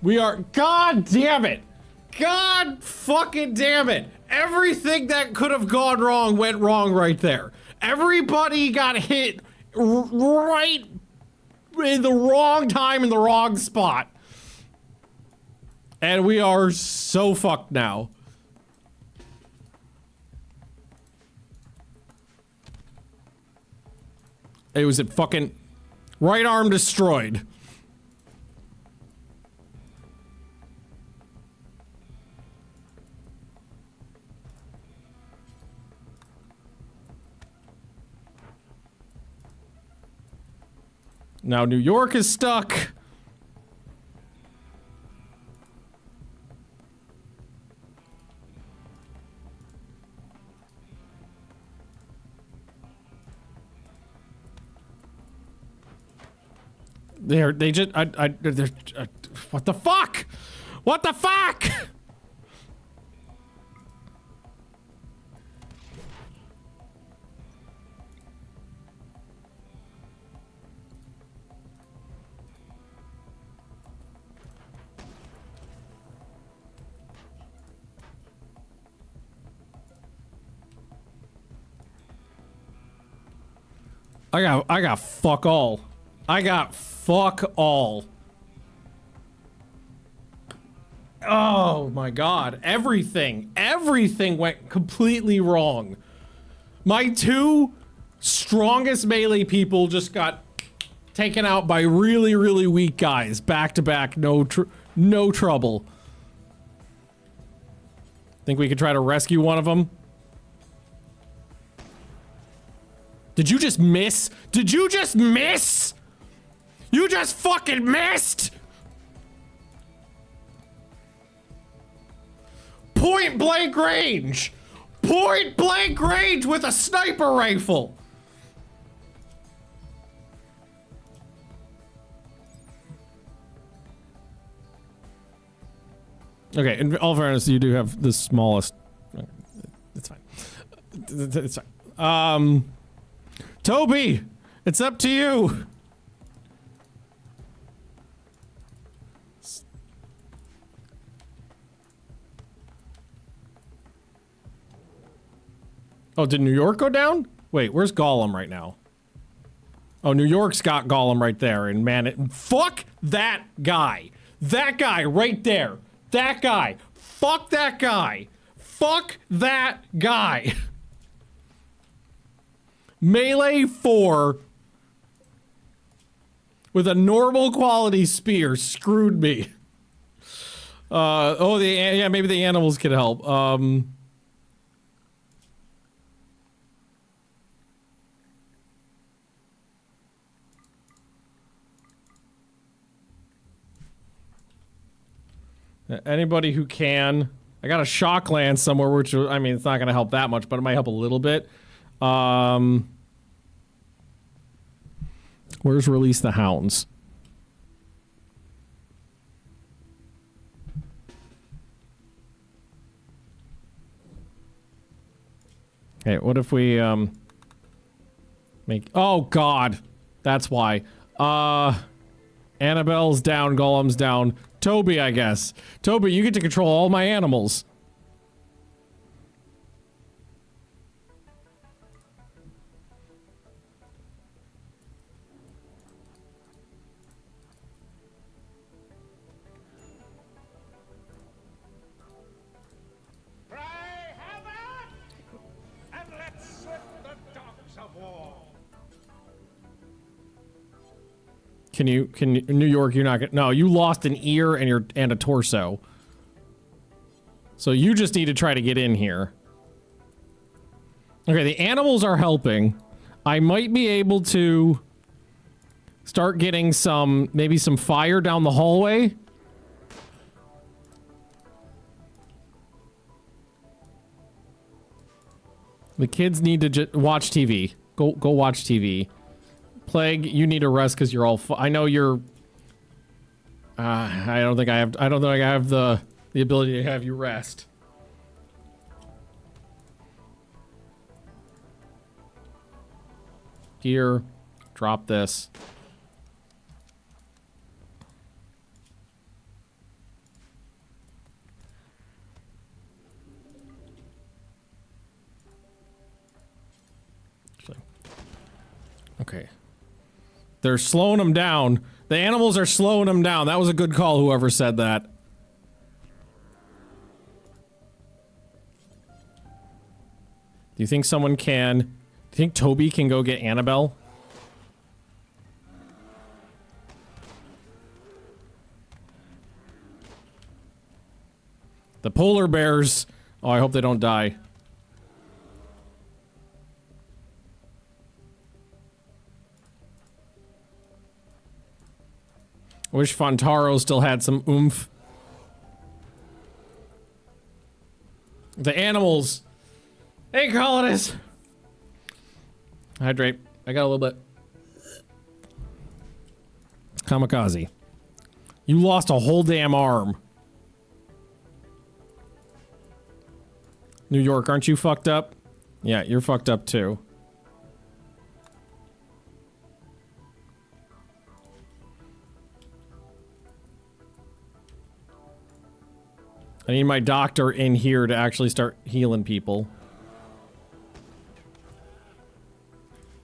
We are... God damn it! God fucking damn it! Everything that could have gone wrong went wrong right there. Everybody got hit right in the wrong time in the wrong spot. And we are so fucked now. It was a fucking right arm destroyed. Now New York is stuck. They're what the fuck? What the fuck? I got fuck all. I got fuck all. Oh my god. Everything went completely wrong. My two strongest melee people just got taken out by really, really weak guys. Back to back, no trouble. Think we could try to rescue one of them? Did you just miss? Did you just miss? You just fucking missed! Point blank range! Point blank range with a sniper rifle! Okay, in all fairness, you do have the smallest. It's fine. It's fine. Toby, it's up to you. Oh, did New York go down? Wait, where's Gollum right now? Oh, New York's got Gollum right there, and man, fuck that guy. That guy right there. That guy. Fuck that guy. Fuck that guy. Melee 4 with a normal quality spear screwed me. Oh, yeah, maybe the animals can help. Anybody who can. I got a shock lance somewhere, which, I mean, it's not going to help that much, but it might help a little bit. Where's Release the Hounds? Okay, what if we, make... Oh, God! That's why. Annabelle's down, Golem's down. Toby, I guess. Toby, you get to control all my animals. Pray heaven, and let's slip the dogs of war. Can New York, you're not gonna, no, you lost an ear and a torso. So you just need to try to get in here. Okay, the animals are helping. I might be able to start getting maybe some fire down the hallway. The kids need to watch TV. Go watch TV. Plague, you need a rest because you're all. I know you're. I don't think I have the ability to have you rest. Here, drop this. Okay. They're slowing them down. The animals are slowing them down. That was a good call, whoever said that. Do you think someone can... Do you think Toby can go get Annabelle? The polar bears... Oh, I hope they don't die. I wish Fontaro still had some oomph. The animals. Hey, colonists. Hydrate. I got a little bit. Kamikaze. You lost a whole damn arm. New York, aren't you fucked up? Yeah, you're fucked up too. I need my doctor in here to actually start healing people.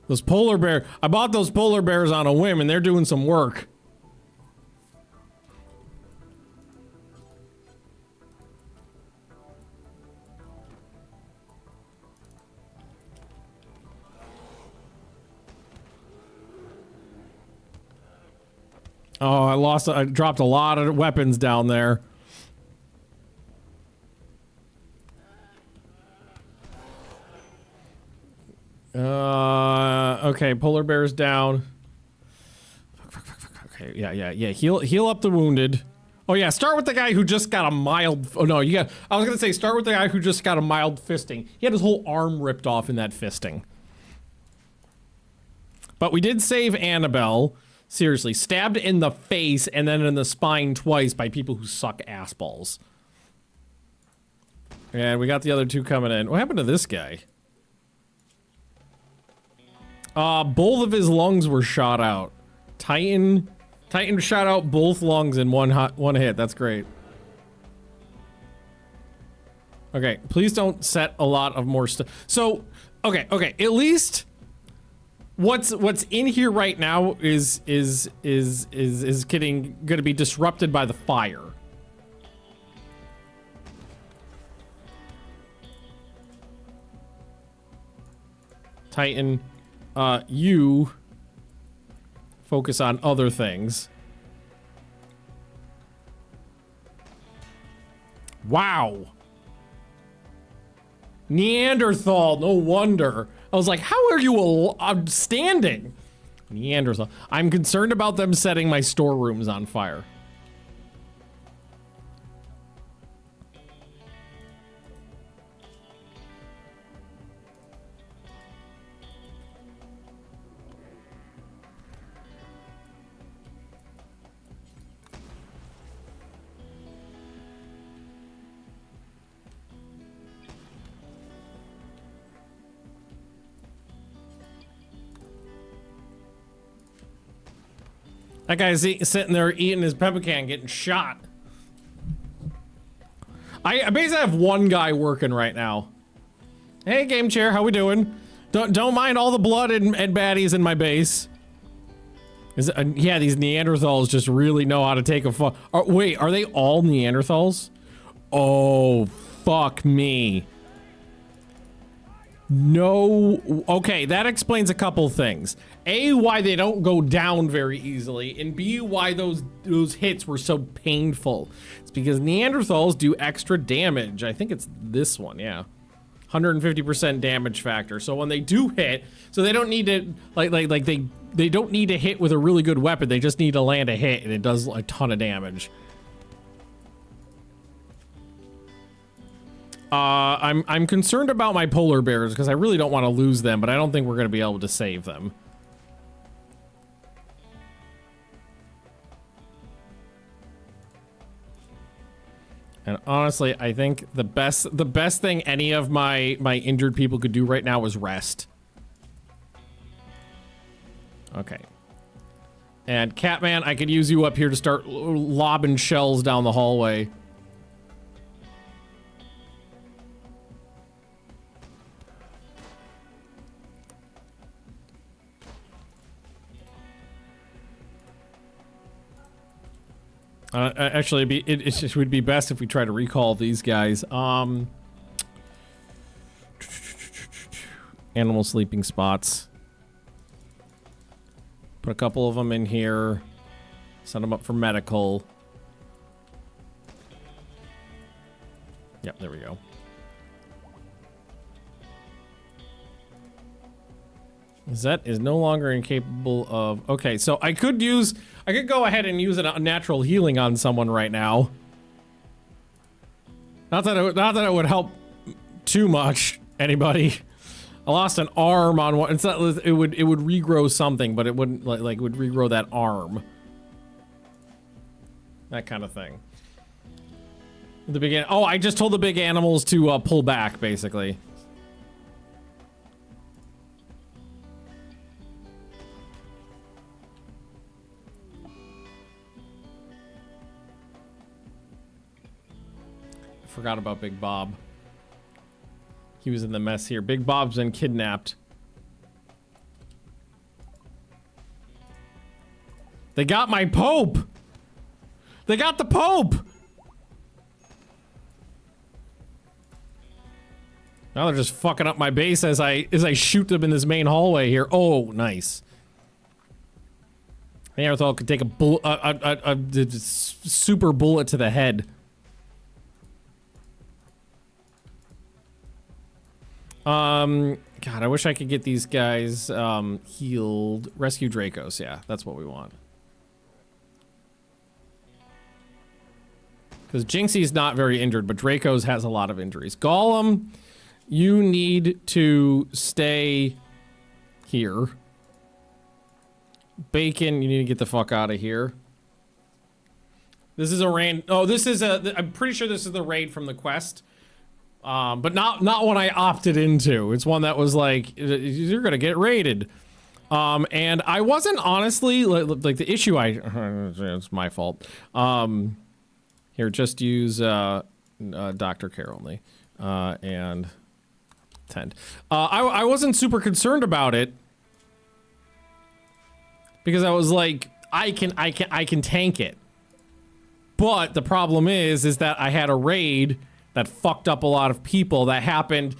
Those polar bear, I bought those polar bears on a whim and they're doing some work. Oh, I dropped a lot of weapons down there. Okay, polar bear's down. Okay, yeah. Heal up the wounded. Oh yeah, start with the guy who just got a mild. Oh no, I was gonna say start with the guy who just got a mild fisting. He had his whole arm ripped off in that fisting. But we did save Annabelle. Seriously, stabbed in the face and then in the spine twice by people who suck ass balls. And we got the other two coming in. What happened to this guy? Both of his lungs were shot out. Titan shot out both lungs in one hit. That's great. Okay, please don't set a lot of more stuff. So, okay. At least what's in here right now is gonna be disrupted by the fire. Titan, you focus on other things. Wow. Neanderthal, no wonder. I was like, how are you standing? Neanderthal. I'm concerned about them setting my storerooms on fire. That guy's sitting there eating his peppercan, getting shot. I basically have one guy working right now. Hey, game chair, how we doing? Don't mind all the blood and baddies in my base. Yeah, these Neanderthals just really know how to take a fuck. Wait, are they all Neanderthals? Oh, fuck me. No. Okay, that explains a couple things. A, why they don't go down very easily, and B, why those hits were so painful. It's because Neanderthals do extra damage. I think it's this one, yeah. 150% damage factor. So when they do hit, so they don't need to they don't need to hit with a really good weapon. They just need to land a hit, and it does a ton of damage. I'm concerned about my polar bears because I really don't want to lose them, but I don't think we're going to be able to save them. And honestly, I think the best thing any of my injured people could do right now is rest. Okay. And Catman, I could use you up here to start lobbing shells down the hallway. Actually, it would be best if we try to recall these guys. Animal sleeping spots. Put a couple of them in here. Send them up for medical. Yep, there we go. Zet is no longer incapable of... Okay, so I could go ahead and use a natural healing on someone right now. Not that it would help too much anybody. I lost an arm on one. It's not. It would regrow something, but it wouldn't like would regrow that arm. That kind of thing. The big. Oh, I just told the big animals to pull back, basically. Forgot about Big Bob. He was in the mess here. Big Bob's been kidnapped. They got my Pope! They got the Pope! Now they're just fucking up my base as I shoot them in this main hallway here. Oh, nice. Neanderthal could take a super bullet to the head. God, I wish I could get these guys, healed. Rescue Dracos, yeah, that's what we want. Because Jinxie's not very injured, but Dracos has a lot of injuries. Golem, you need to stay here. Bacon, you need to get the fuck out of here. This is a raid. Oh, this is I'm pretty sure this is the raid from the quest. But not one I opted into. It's one that was like, you're gonna get raided. And I wasn't honestly like the issue. It's my fault. Here, just use Dr. Care only, and tend. I wasn't super concerned about it because I was like, I can tank it. But the problem is that I had a raid that fucked up a lot of people that happened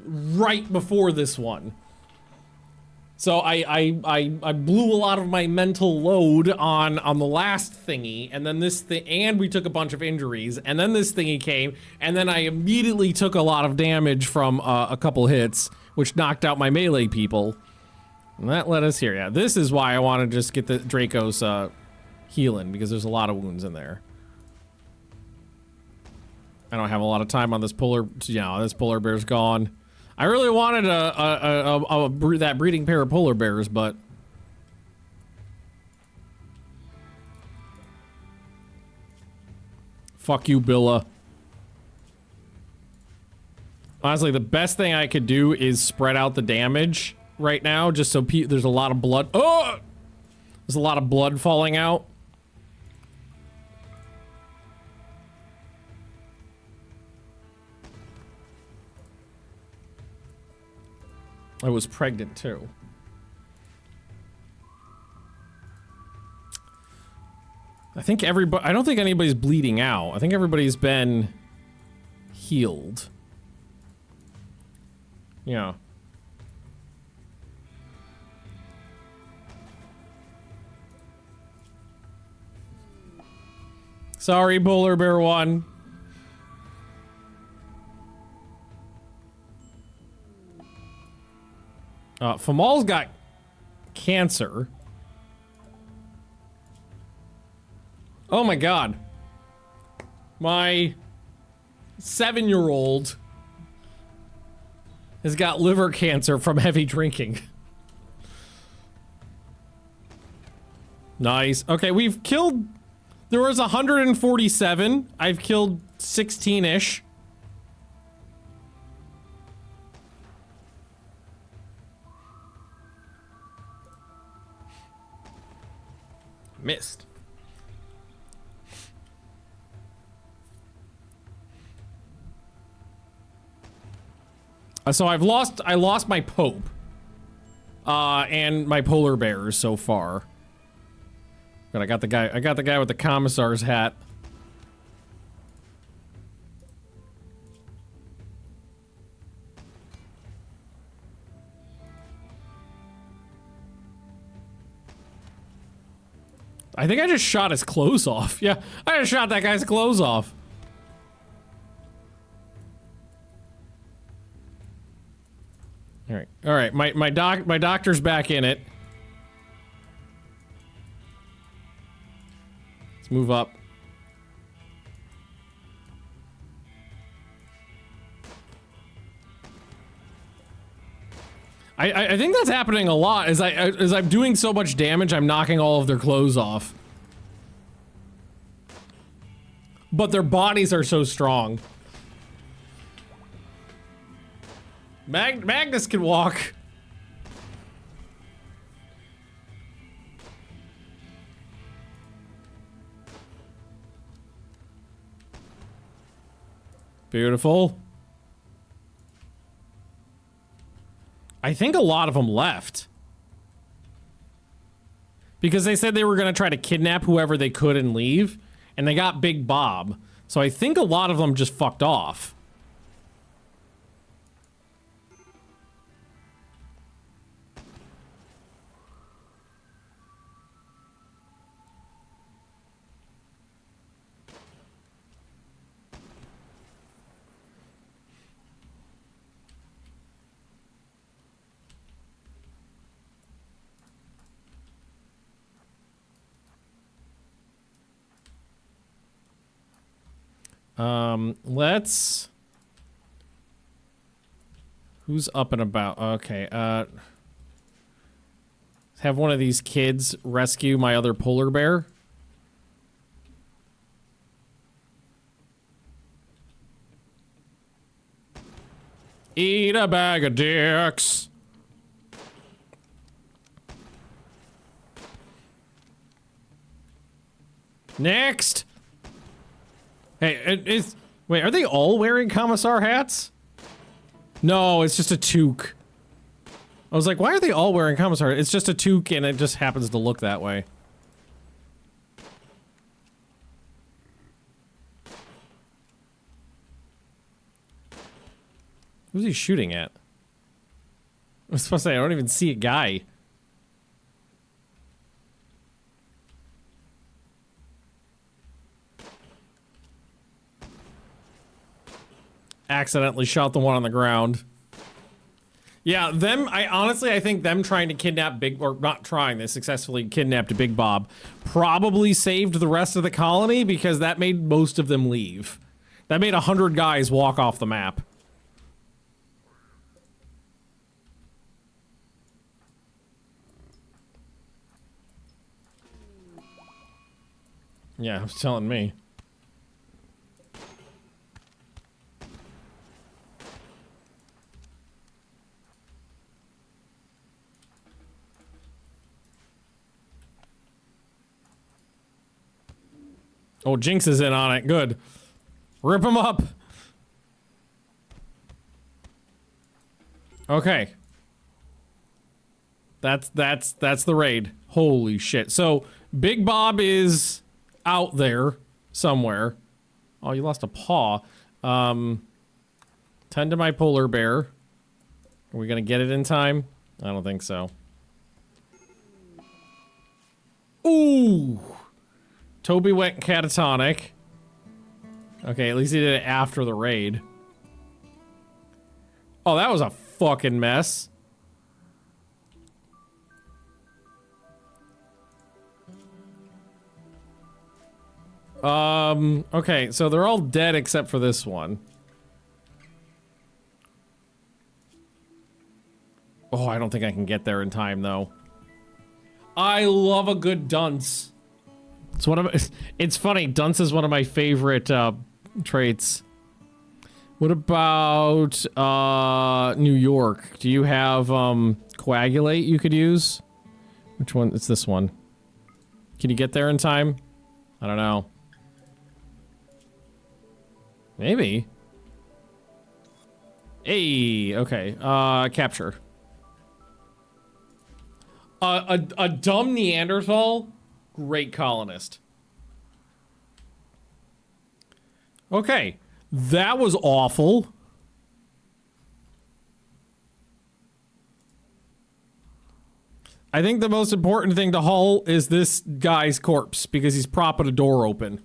right before this one. So I blew a lot of my mental load on the last thingy, and then this thing, and we took a bunch of injuries, and then this thingy came, and then I immediately took a lot of damage from a couple hits, which knocked out my melee people. And that led us here. Yeah, this is why I want to just get the Dracos healing, because there's a lot of wounds in there. I don't have a lot of time on this polar, this polar bear's gone. I really wanted that breeding pair of polar bears, but fuck you, Billa. Honestly, the best thing I could do is spread out the damage right now, just so there's a lot of blood. Oh, there's a lot of blood falling out. I was pregnant too. I think I don't think anybody's bleeding out. I think everybody's been healed. Yeah. Sorry, Polar Bear 1. Famal's got cancer. Oh my god. My 7-year-old has got liver cancer from heavy drinking. Nice. Okay, we've killed... There was 147. I've killed 16-ish. Missed. So I lost my Pope. And my polar bears so far. But I got the guy with the commissar's hat. I think I just shot his clothes off. Yeah, I just shot that guy's clothes off. All right. My doctor's back in it. Let's move up. I think that's happening a lot. As I'm doing so much damage, I'm knocking all of their clothes off. But their bodies are so strong. Magnus can walk. Beautiful. I think a lot of them left. Because they said they were going to try to kidnap whoever they could and leave. And they got Big Bob. So I think a lot of them just fucked off. Let's... Who's up and about? Okay, have one of these kids rescue my other polar bear. Eat a bag of dicks. Next. Hey, wait, are they all wearing commissar hats? No, it's just a toque. I was like, why are they all wearing commissar? It's just a toque and it just happens to look that way. Who's he shooting at? I was supposed to say, I don't even see a guy. Accidentally shot the one on the ground. Yeah, I think them trying to kidnap or not trying, they successfully kidnapped Big Bob, probably saved the rest of the colony because that made most of them leave. That made 100 guys walk off the map. Yeah, it was telling me. Oh, Jinx is in on it. Good. Rip him up. Okay. That's the raid. Holy shit. So, Big Bob is out there somewhere. Oh, you lost a paw. Tend to my polar bear. Are we gonna get it in time? I don't think so. Ooh! Toby went catatonic. Okay, at least he did it after the raid. Oh, that was a fucking mess. Okay, so they're all dead except for this one. Oh, I don't think I can get there in time, though. I love a good dunce. It's funny, dunce is one of my favorite traits. What about New York? Do you have coagulate you could use? Which one? It's this one. Can you get there in time? I don't know. Maybe. Hey, okay. Capture. A dumb Neanderthal? Great colonist. Okay. That was awful. I think the most important thing to haul is this guy's corpse because he's propping a door open.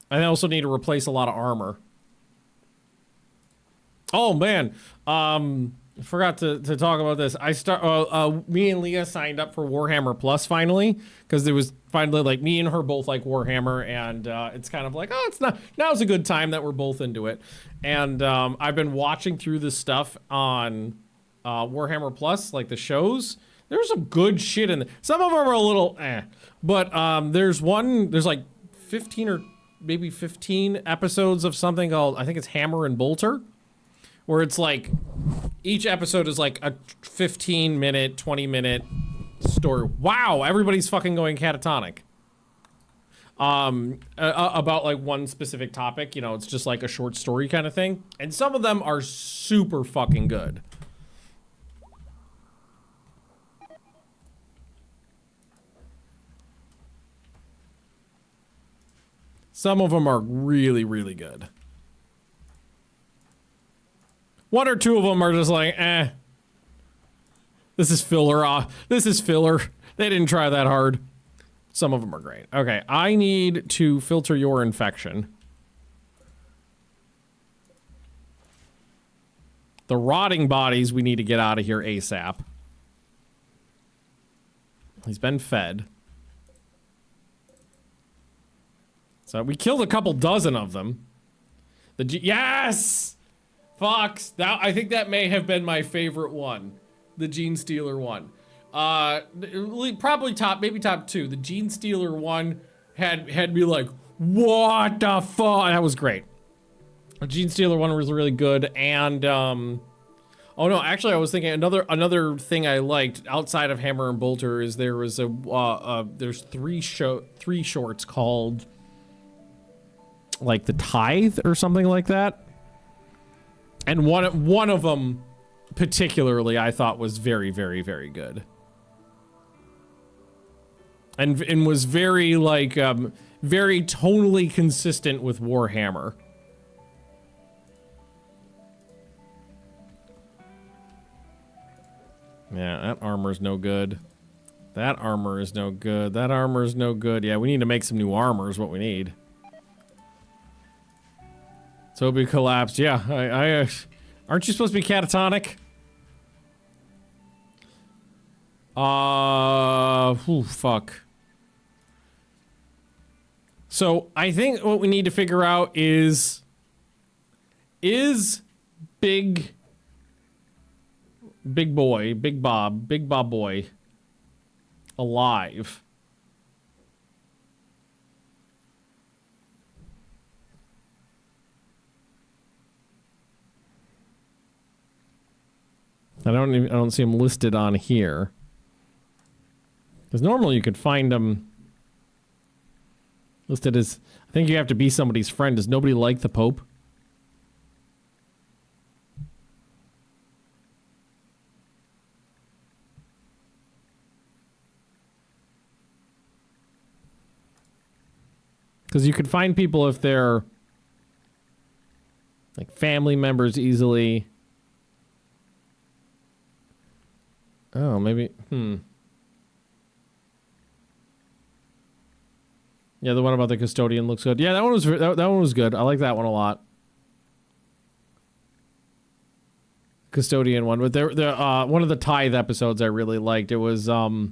I also need to replace a lot of armor. Oh man, forgot to talk about this. Me and Leah signed up for Warhammer Plus finally, because there was finally like me and her both like Warhammer, and it's kind of like, oh, it's not, now's a good time that we're both into it. And I've been watching through this stuff on Warhammer Plus, like the shows. There's some good shit in there. Some of them are a little but there's like 15 or maybe 15 episodes of something called, I think it's Hammer and Bolter, where it's like each episode is like a 15-minute, 20-minute story. Wow, everybody's fucking going catatonic. About like one specific topic, you know, it's just like a short story kind of thing. And some of them are super fucking good. Some of them are really, really good. One or two of them are just like, eh. This is filler. This is filler. They didn't try that hard. Some of them are great. Okay, I need to filter your infection. The rotting bodies we need to get out of here ASAP. He's been fed. So we killed a couple dozen of them. Yes! Fox! I think that may have been my favorite one. The Gene Stealer one. Probably maybe top two. The Gene Stealer one had me like, what the fuck? That was great. The Gene Stealer one was really good, and oh no, actually I was thinking another thing I liked outside of Hammer and Bolter is there was there's three shorts called like The Tithe or something like that. And one of them particularly I thought was very, very, very good. And was very like very tonally consistent with Warhammer. Yeah, that armor's no good. That armor is no good. That armor is no good. Yeah, we need to make some new armor is what we need. Toby collapsed. Yeah, I aren't you supposed to be catatonic? Fuck. So I think what we need to figure out is Big Bob boy alive? I don't see him listed on here. Because normally you could find him listed as, I think you have to be somebody's friend. Does nobody like the Pope? Because you could find people if they're like family members easily. Oh, maybe, Yeah, the one about the custodian looks good. Yeah, that one was good. I like that one a lot. Custodian one, but there one of the Tithe episodes I really liked. It was oh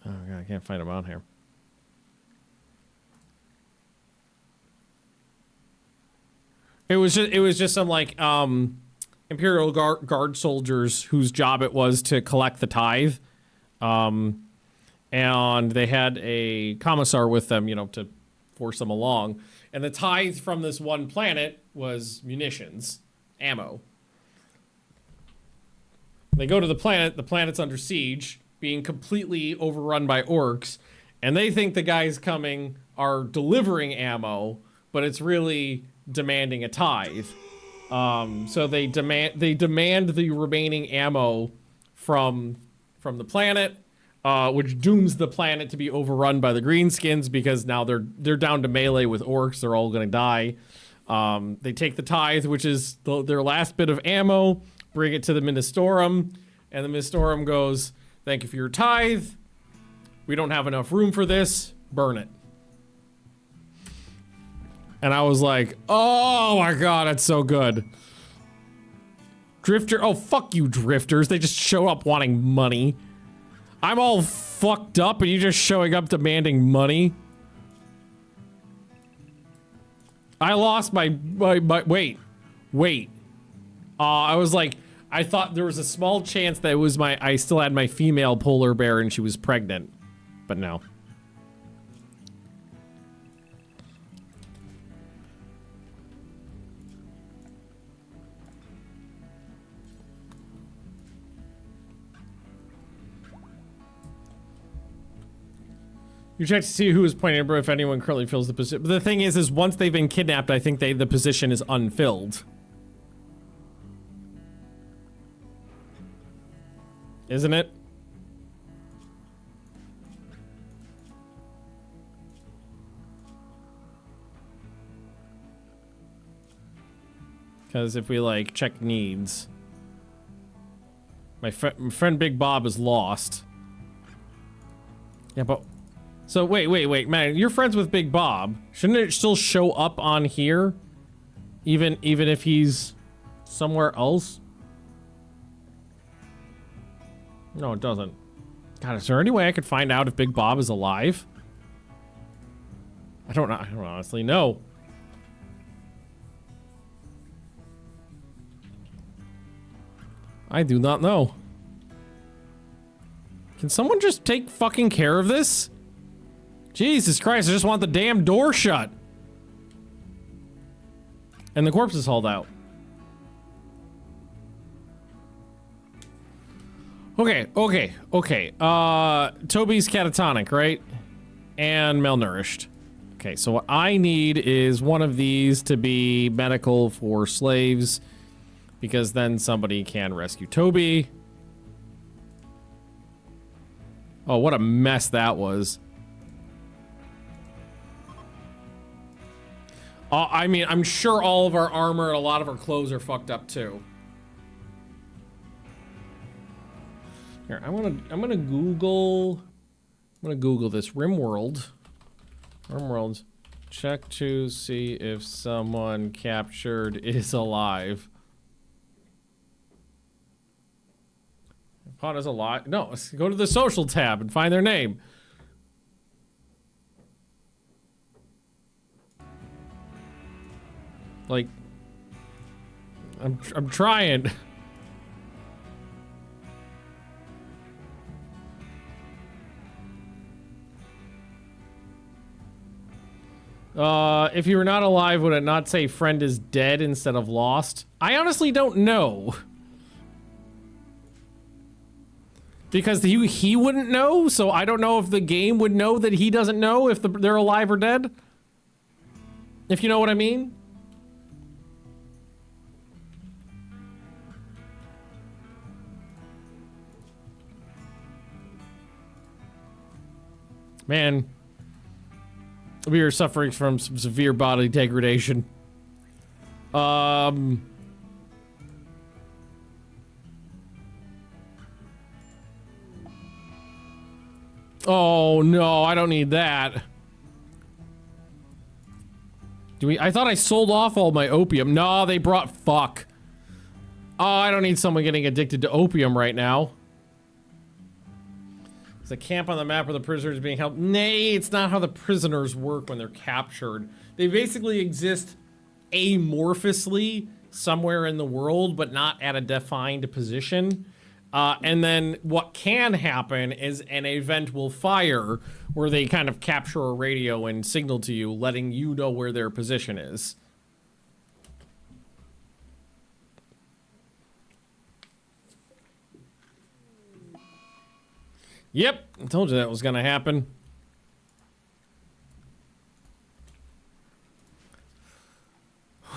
God, I can't find them on here. It was just some like Imperial Guard soldiers whose job it was to collect the tithe. And they had a commissar with them, you know, to force them along. And the tithe from this one planet was munitions, ammo. They go to the planet's under siege, being completely overrun by orcs, and they think the guys coming are delivering ammo, but it's really demanding a tithe. So they demand the remaining ammo from the planet, which dooms the planet to be overrun by the greenskins because now they're down to melee with orcs. They're all gonna die. They take the tithe, which is their last bit of ammo, bring it to the Ministorum, and the Ministorum goes, "Thank you for your tithe. We don't have enough room for this. Burn it." And I was like, oh my god, that's so good. Drifter, oh fuck you drifters. They just show up wanting money. I'm all fucked up and you just showing up demanding money. I lost my wait. I was like, I thought there was a small chance that it was I still had my female polar bear and she was pregnant. But no. You check to see who is pointing, if anyone currently fills the position. But the thing is once they've been kidnapped, I think the position is unfilled. Isn't it? Because if we, like, check needs... My friend Big Bob is lost. Yeah, but... So, wait, man, you're friends with Big Bob. Shouldn't it still show up on here? Even if he's somewhere else? No, it doesn't. God, is there any way I could find out if Big Bob is alive? I don't honestly know. I do not know. Can someone just take fucking care of this? Jesus Christ, I just want the damn door shut. And the corpse is hauled out. Okay. Toby's catatonic, right? And malnourished. Okay, so what I need is one of these to be medical for slaves, because then somebody can rescue Toby. Oh, what a mess that was. I mean, I'm sure all of our armor and a lot of our clothes are fucked up too. Here, I'm gonna Google this Rimworld. Rimworld. Check to see if someone captured is alive. Pot is alive. No, let's go to the social tab and find their name. Like, I'm trying. If you were not alive, would it not say friend is dead instead of lost? I honestly don't know. Because he wouldn't know, so I don't know if the game would know that he doesn't know if they're alive or dead. If you know what I mean. Man, we are suffering from some severe bodily degradation. Oh no, I don't need that. I thought I sold off all my opium. No, they brought fuck. Oh, I don't need someone getting addicted to opium right now. There's a camp on the map where the prisoners are being held. Nay, it's not how the prisoners work when they're captured. They basically exist amorphously somewhere in the world, but not at a defined position. And then what can happen is an event will fire where they kind of capture a radio and signal to you, letting you know where their position is. Yep, I told you that was gonna happen.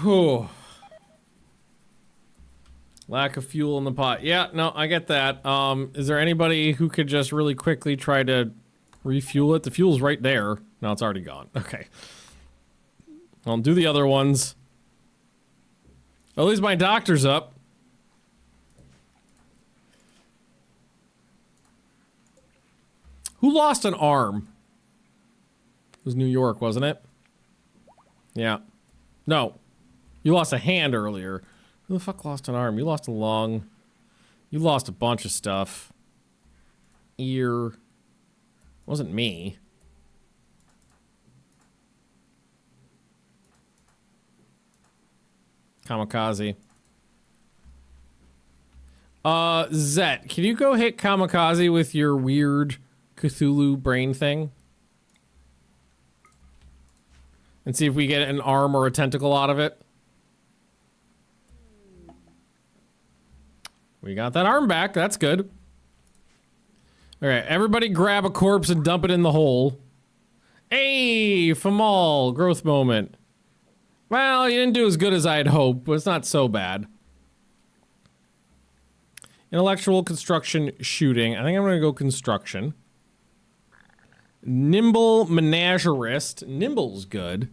Whew. Lack of fuel in the pot. Yeah, no, I get that. Is there anybody who could just really quickly try to refuel it? The fuel's right there. No, it's already gone. Okay. I'll do the other ones. At least my doctor's up. Who lost an arm? It was New York, wasn't it? Yeah. No. You lost a hand earlier. Who the fuck lost an arm? You lost a lung. You lost a bunch of stuff. Ear. Wasn't me. Kamikaze. Zet, can you go hit Kamikaze with your weird Cthulhu brain thing? And see if we get an arm or a tentacle out of it. We got that arm back. That's good. Alright, everybody grab a corpse and dump it in the hole. Hey, Famal, growth moment. Well, you didn't do as good as I had hoped, but it's not so bad. Intellectual, construction, shooting. I think I'm gonna go construction. Nimble, menagerist. Nimble's good.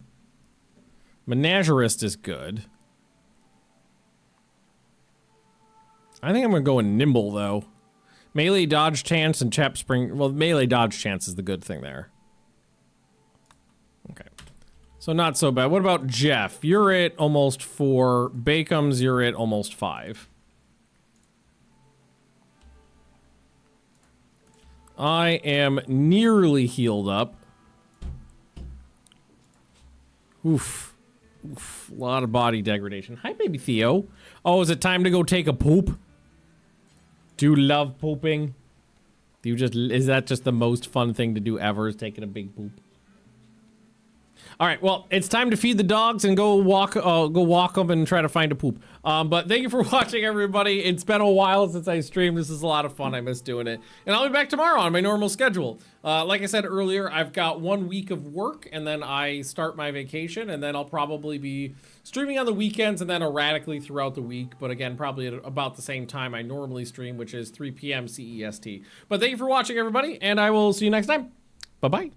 Menagerist is good. I think I'm gonna go in nimble though. Melee dodge chance and chap spring. Well, melee dodge chance is the good thing there. Okay. So not so bad. What about Jeff? You're at almost 4. Bakeums, you're at almost 5. I am nearly healed up. Oof. Oof. A lot of body degradation. Hi, baby Theo. Oh, is it time to go take a poop? Do you love pooping? Do you just, is that just the most fun thing to do ever, is taking a big poop? All right, well, it's time to feed the dogs and go walk them and try to find a poop. But thank you for watching, everybody. It's been a while since I streamed. This is a lot of fun. I miss doing it. And I'll be back tomorrow on my normal schedule. Like I said earlier, I've got 1 week of work, and then I start my vacation, and then I'll probably be streaming on the weekends and then erratically throughout the week. But again, probably at about the same time I normally stream, which is 3 p.m. CEST. But thank you for watching, everybody, and I will see you next time. Bye-bye.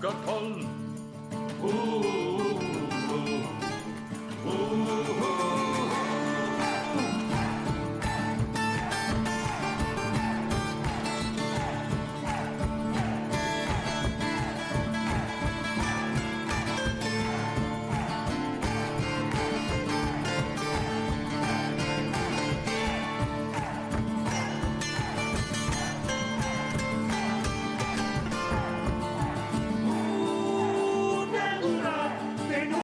Gatol.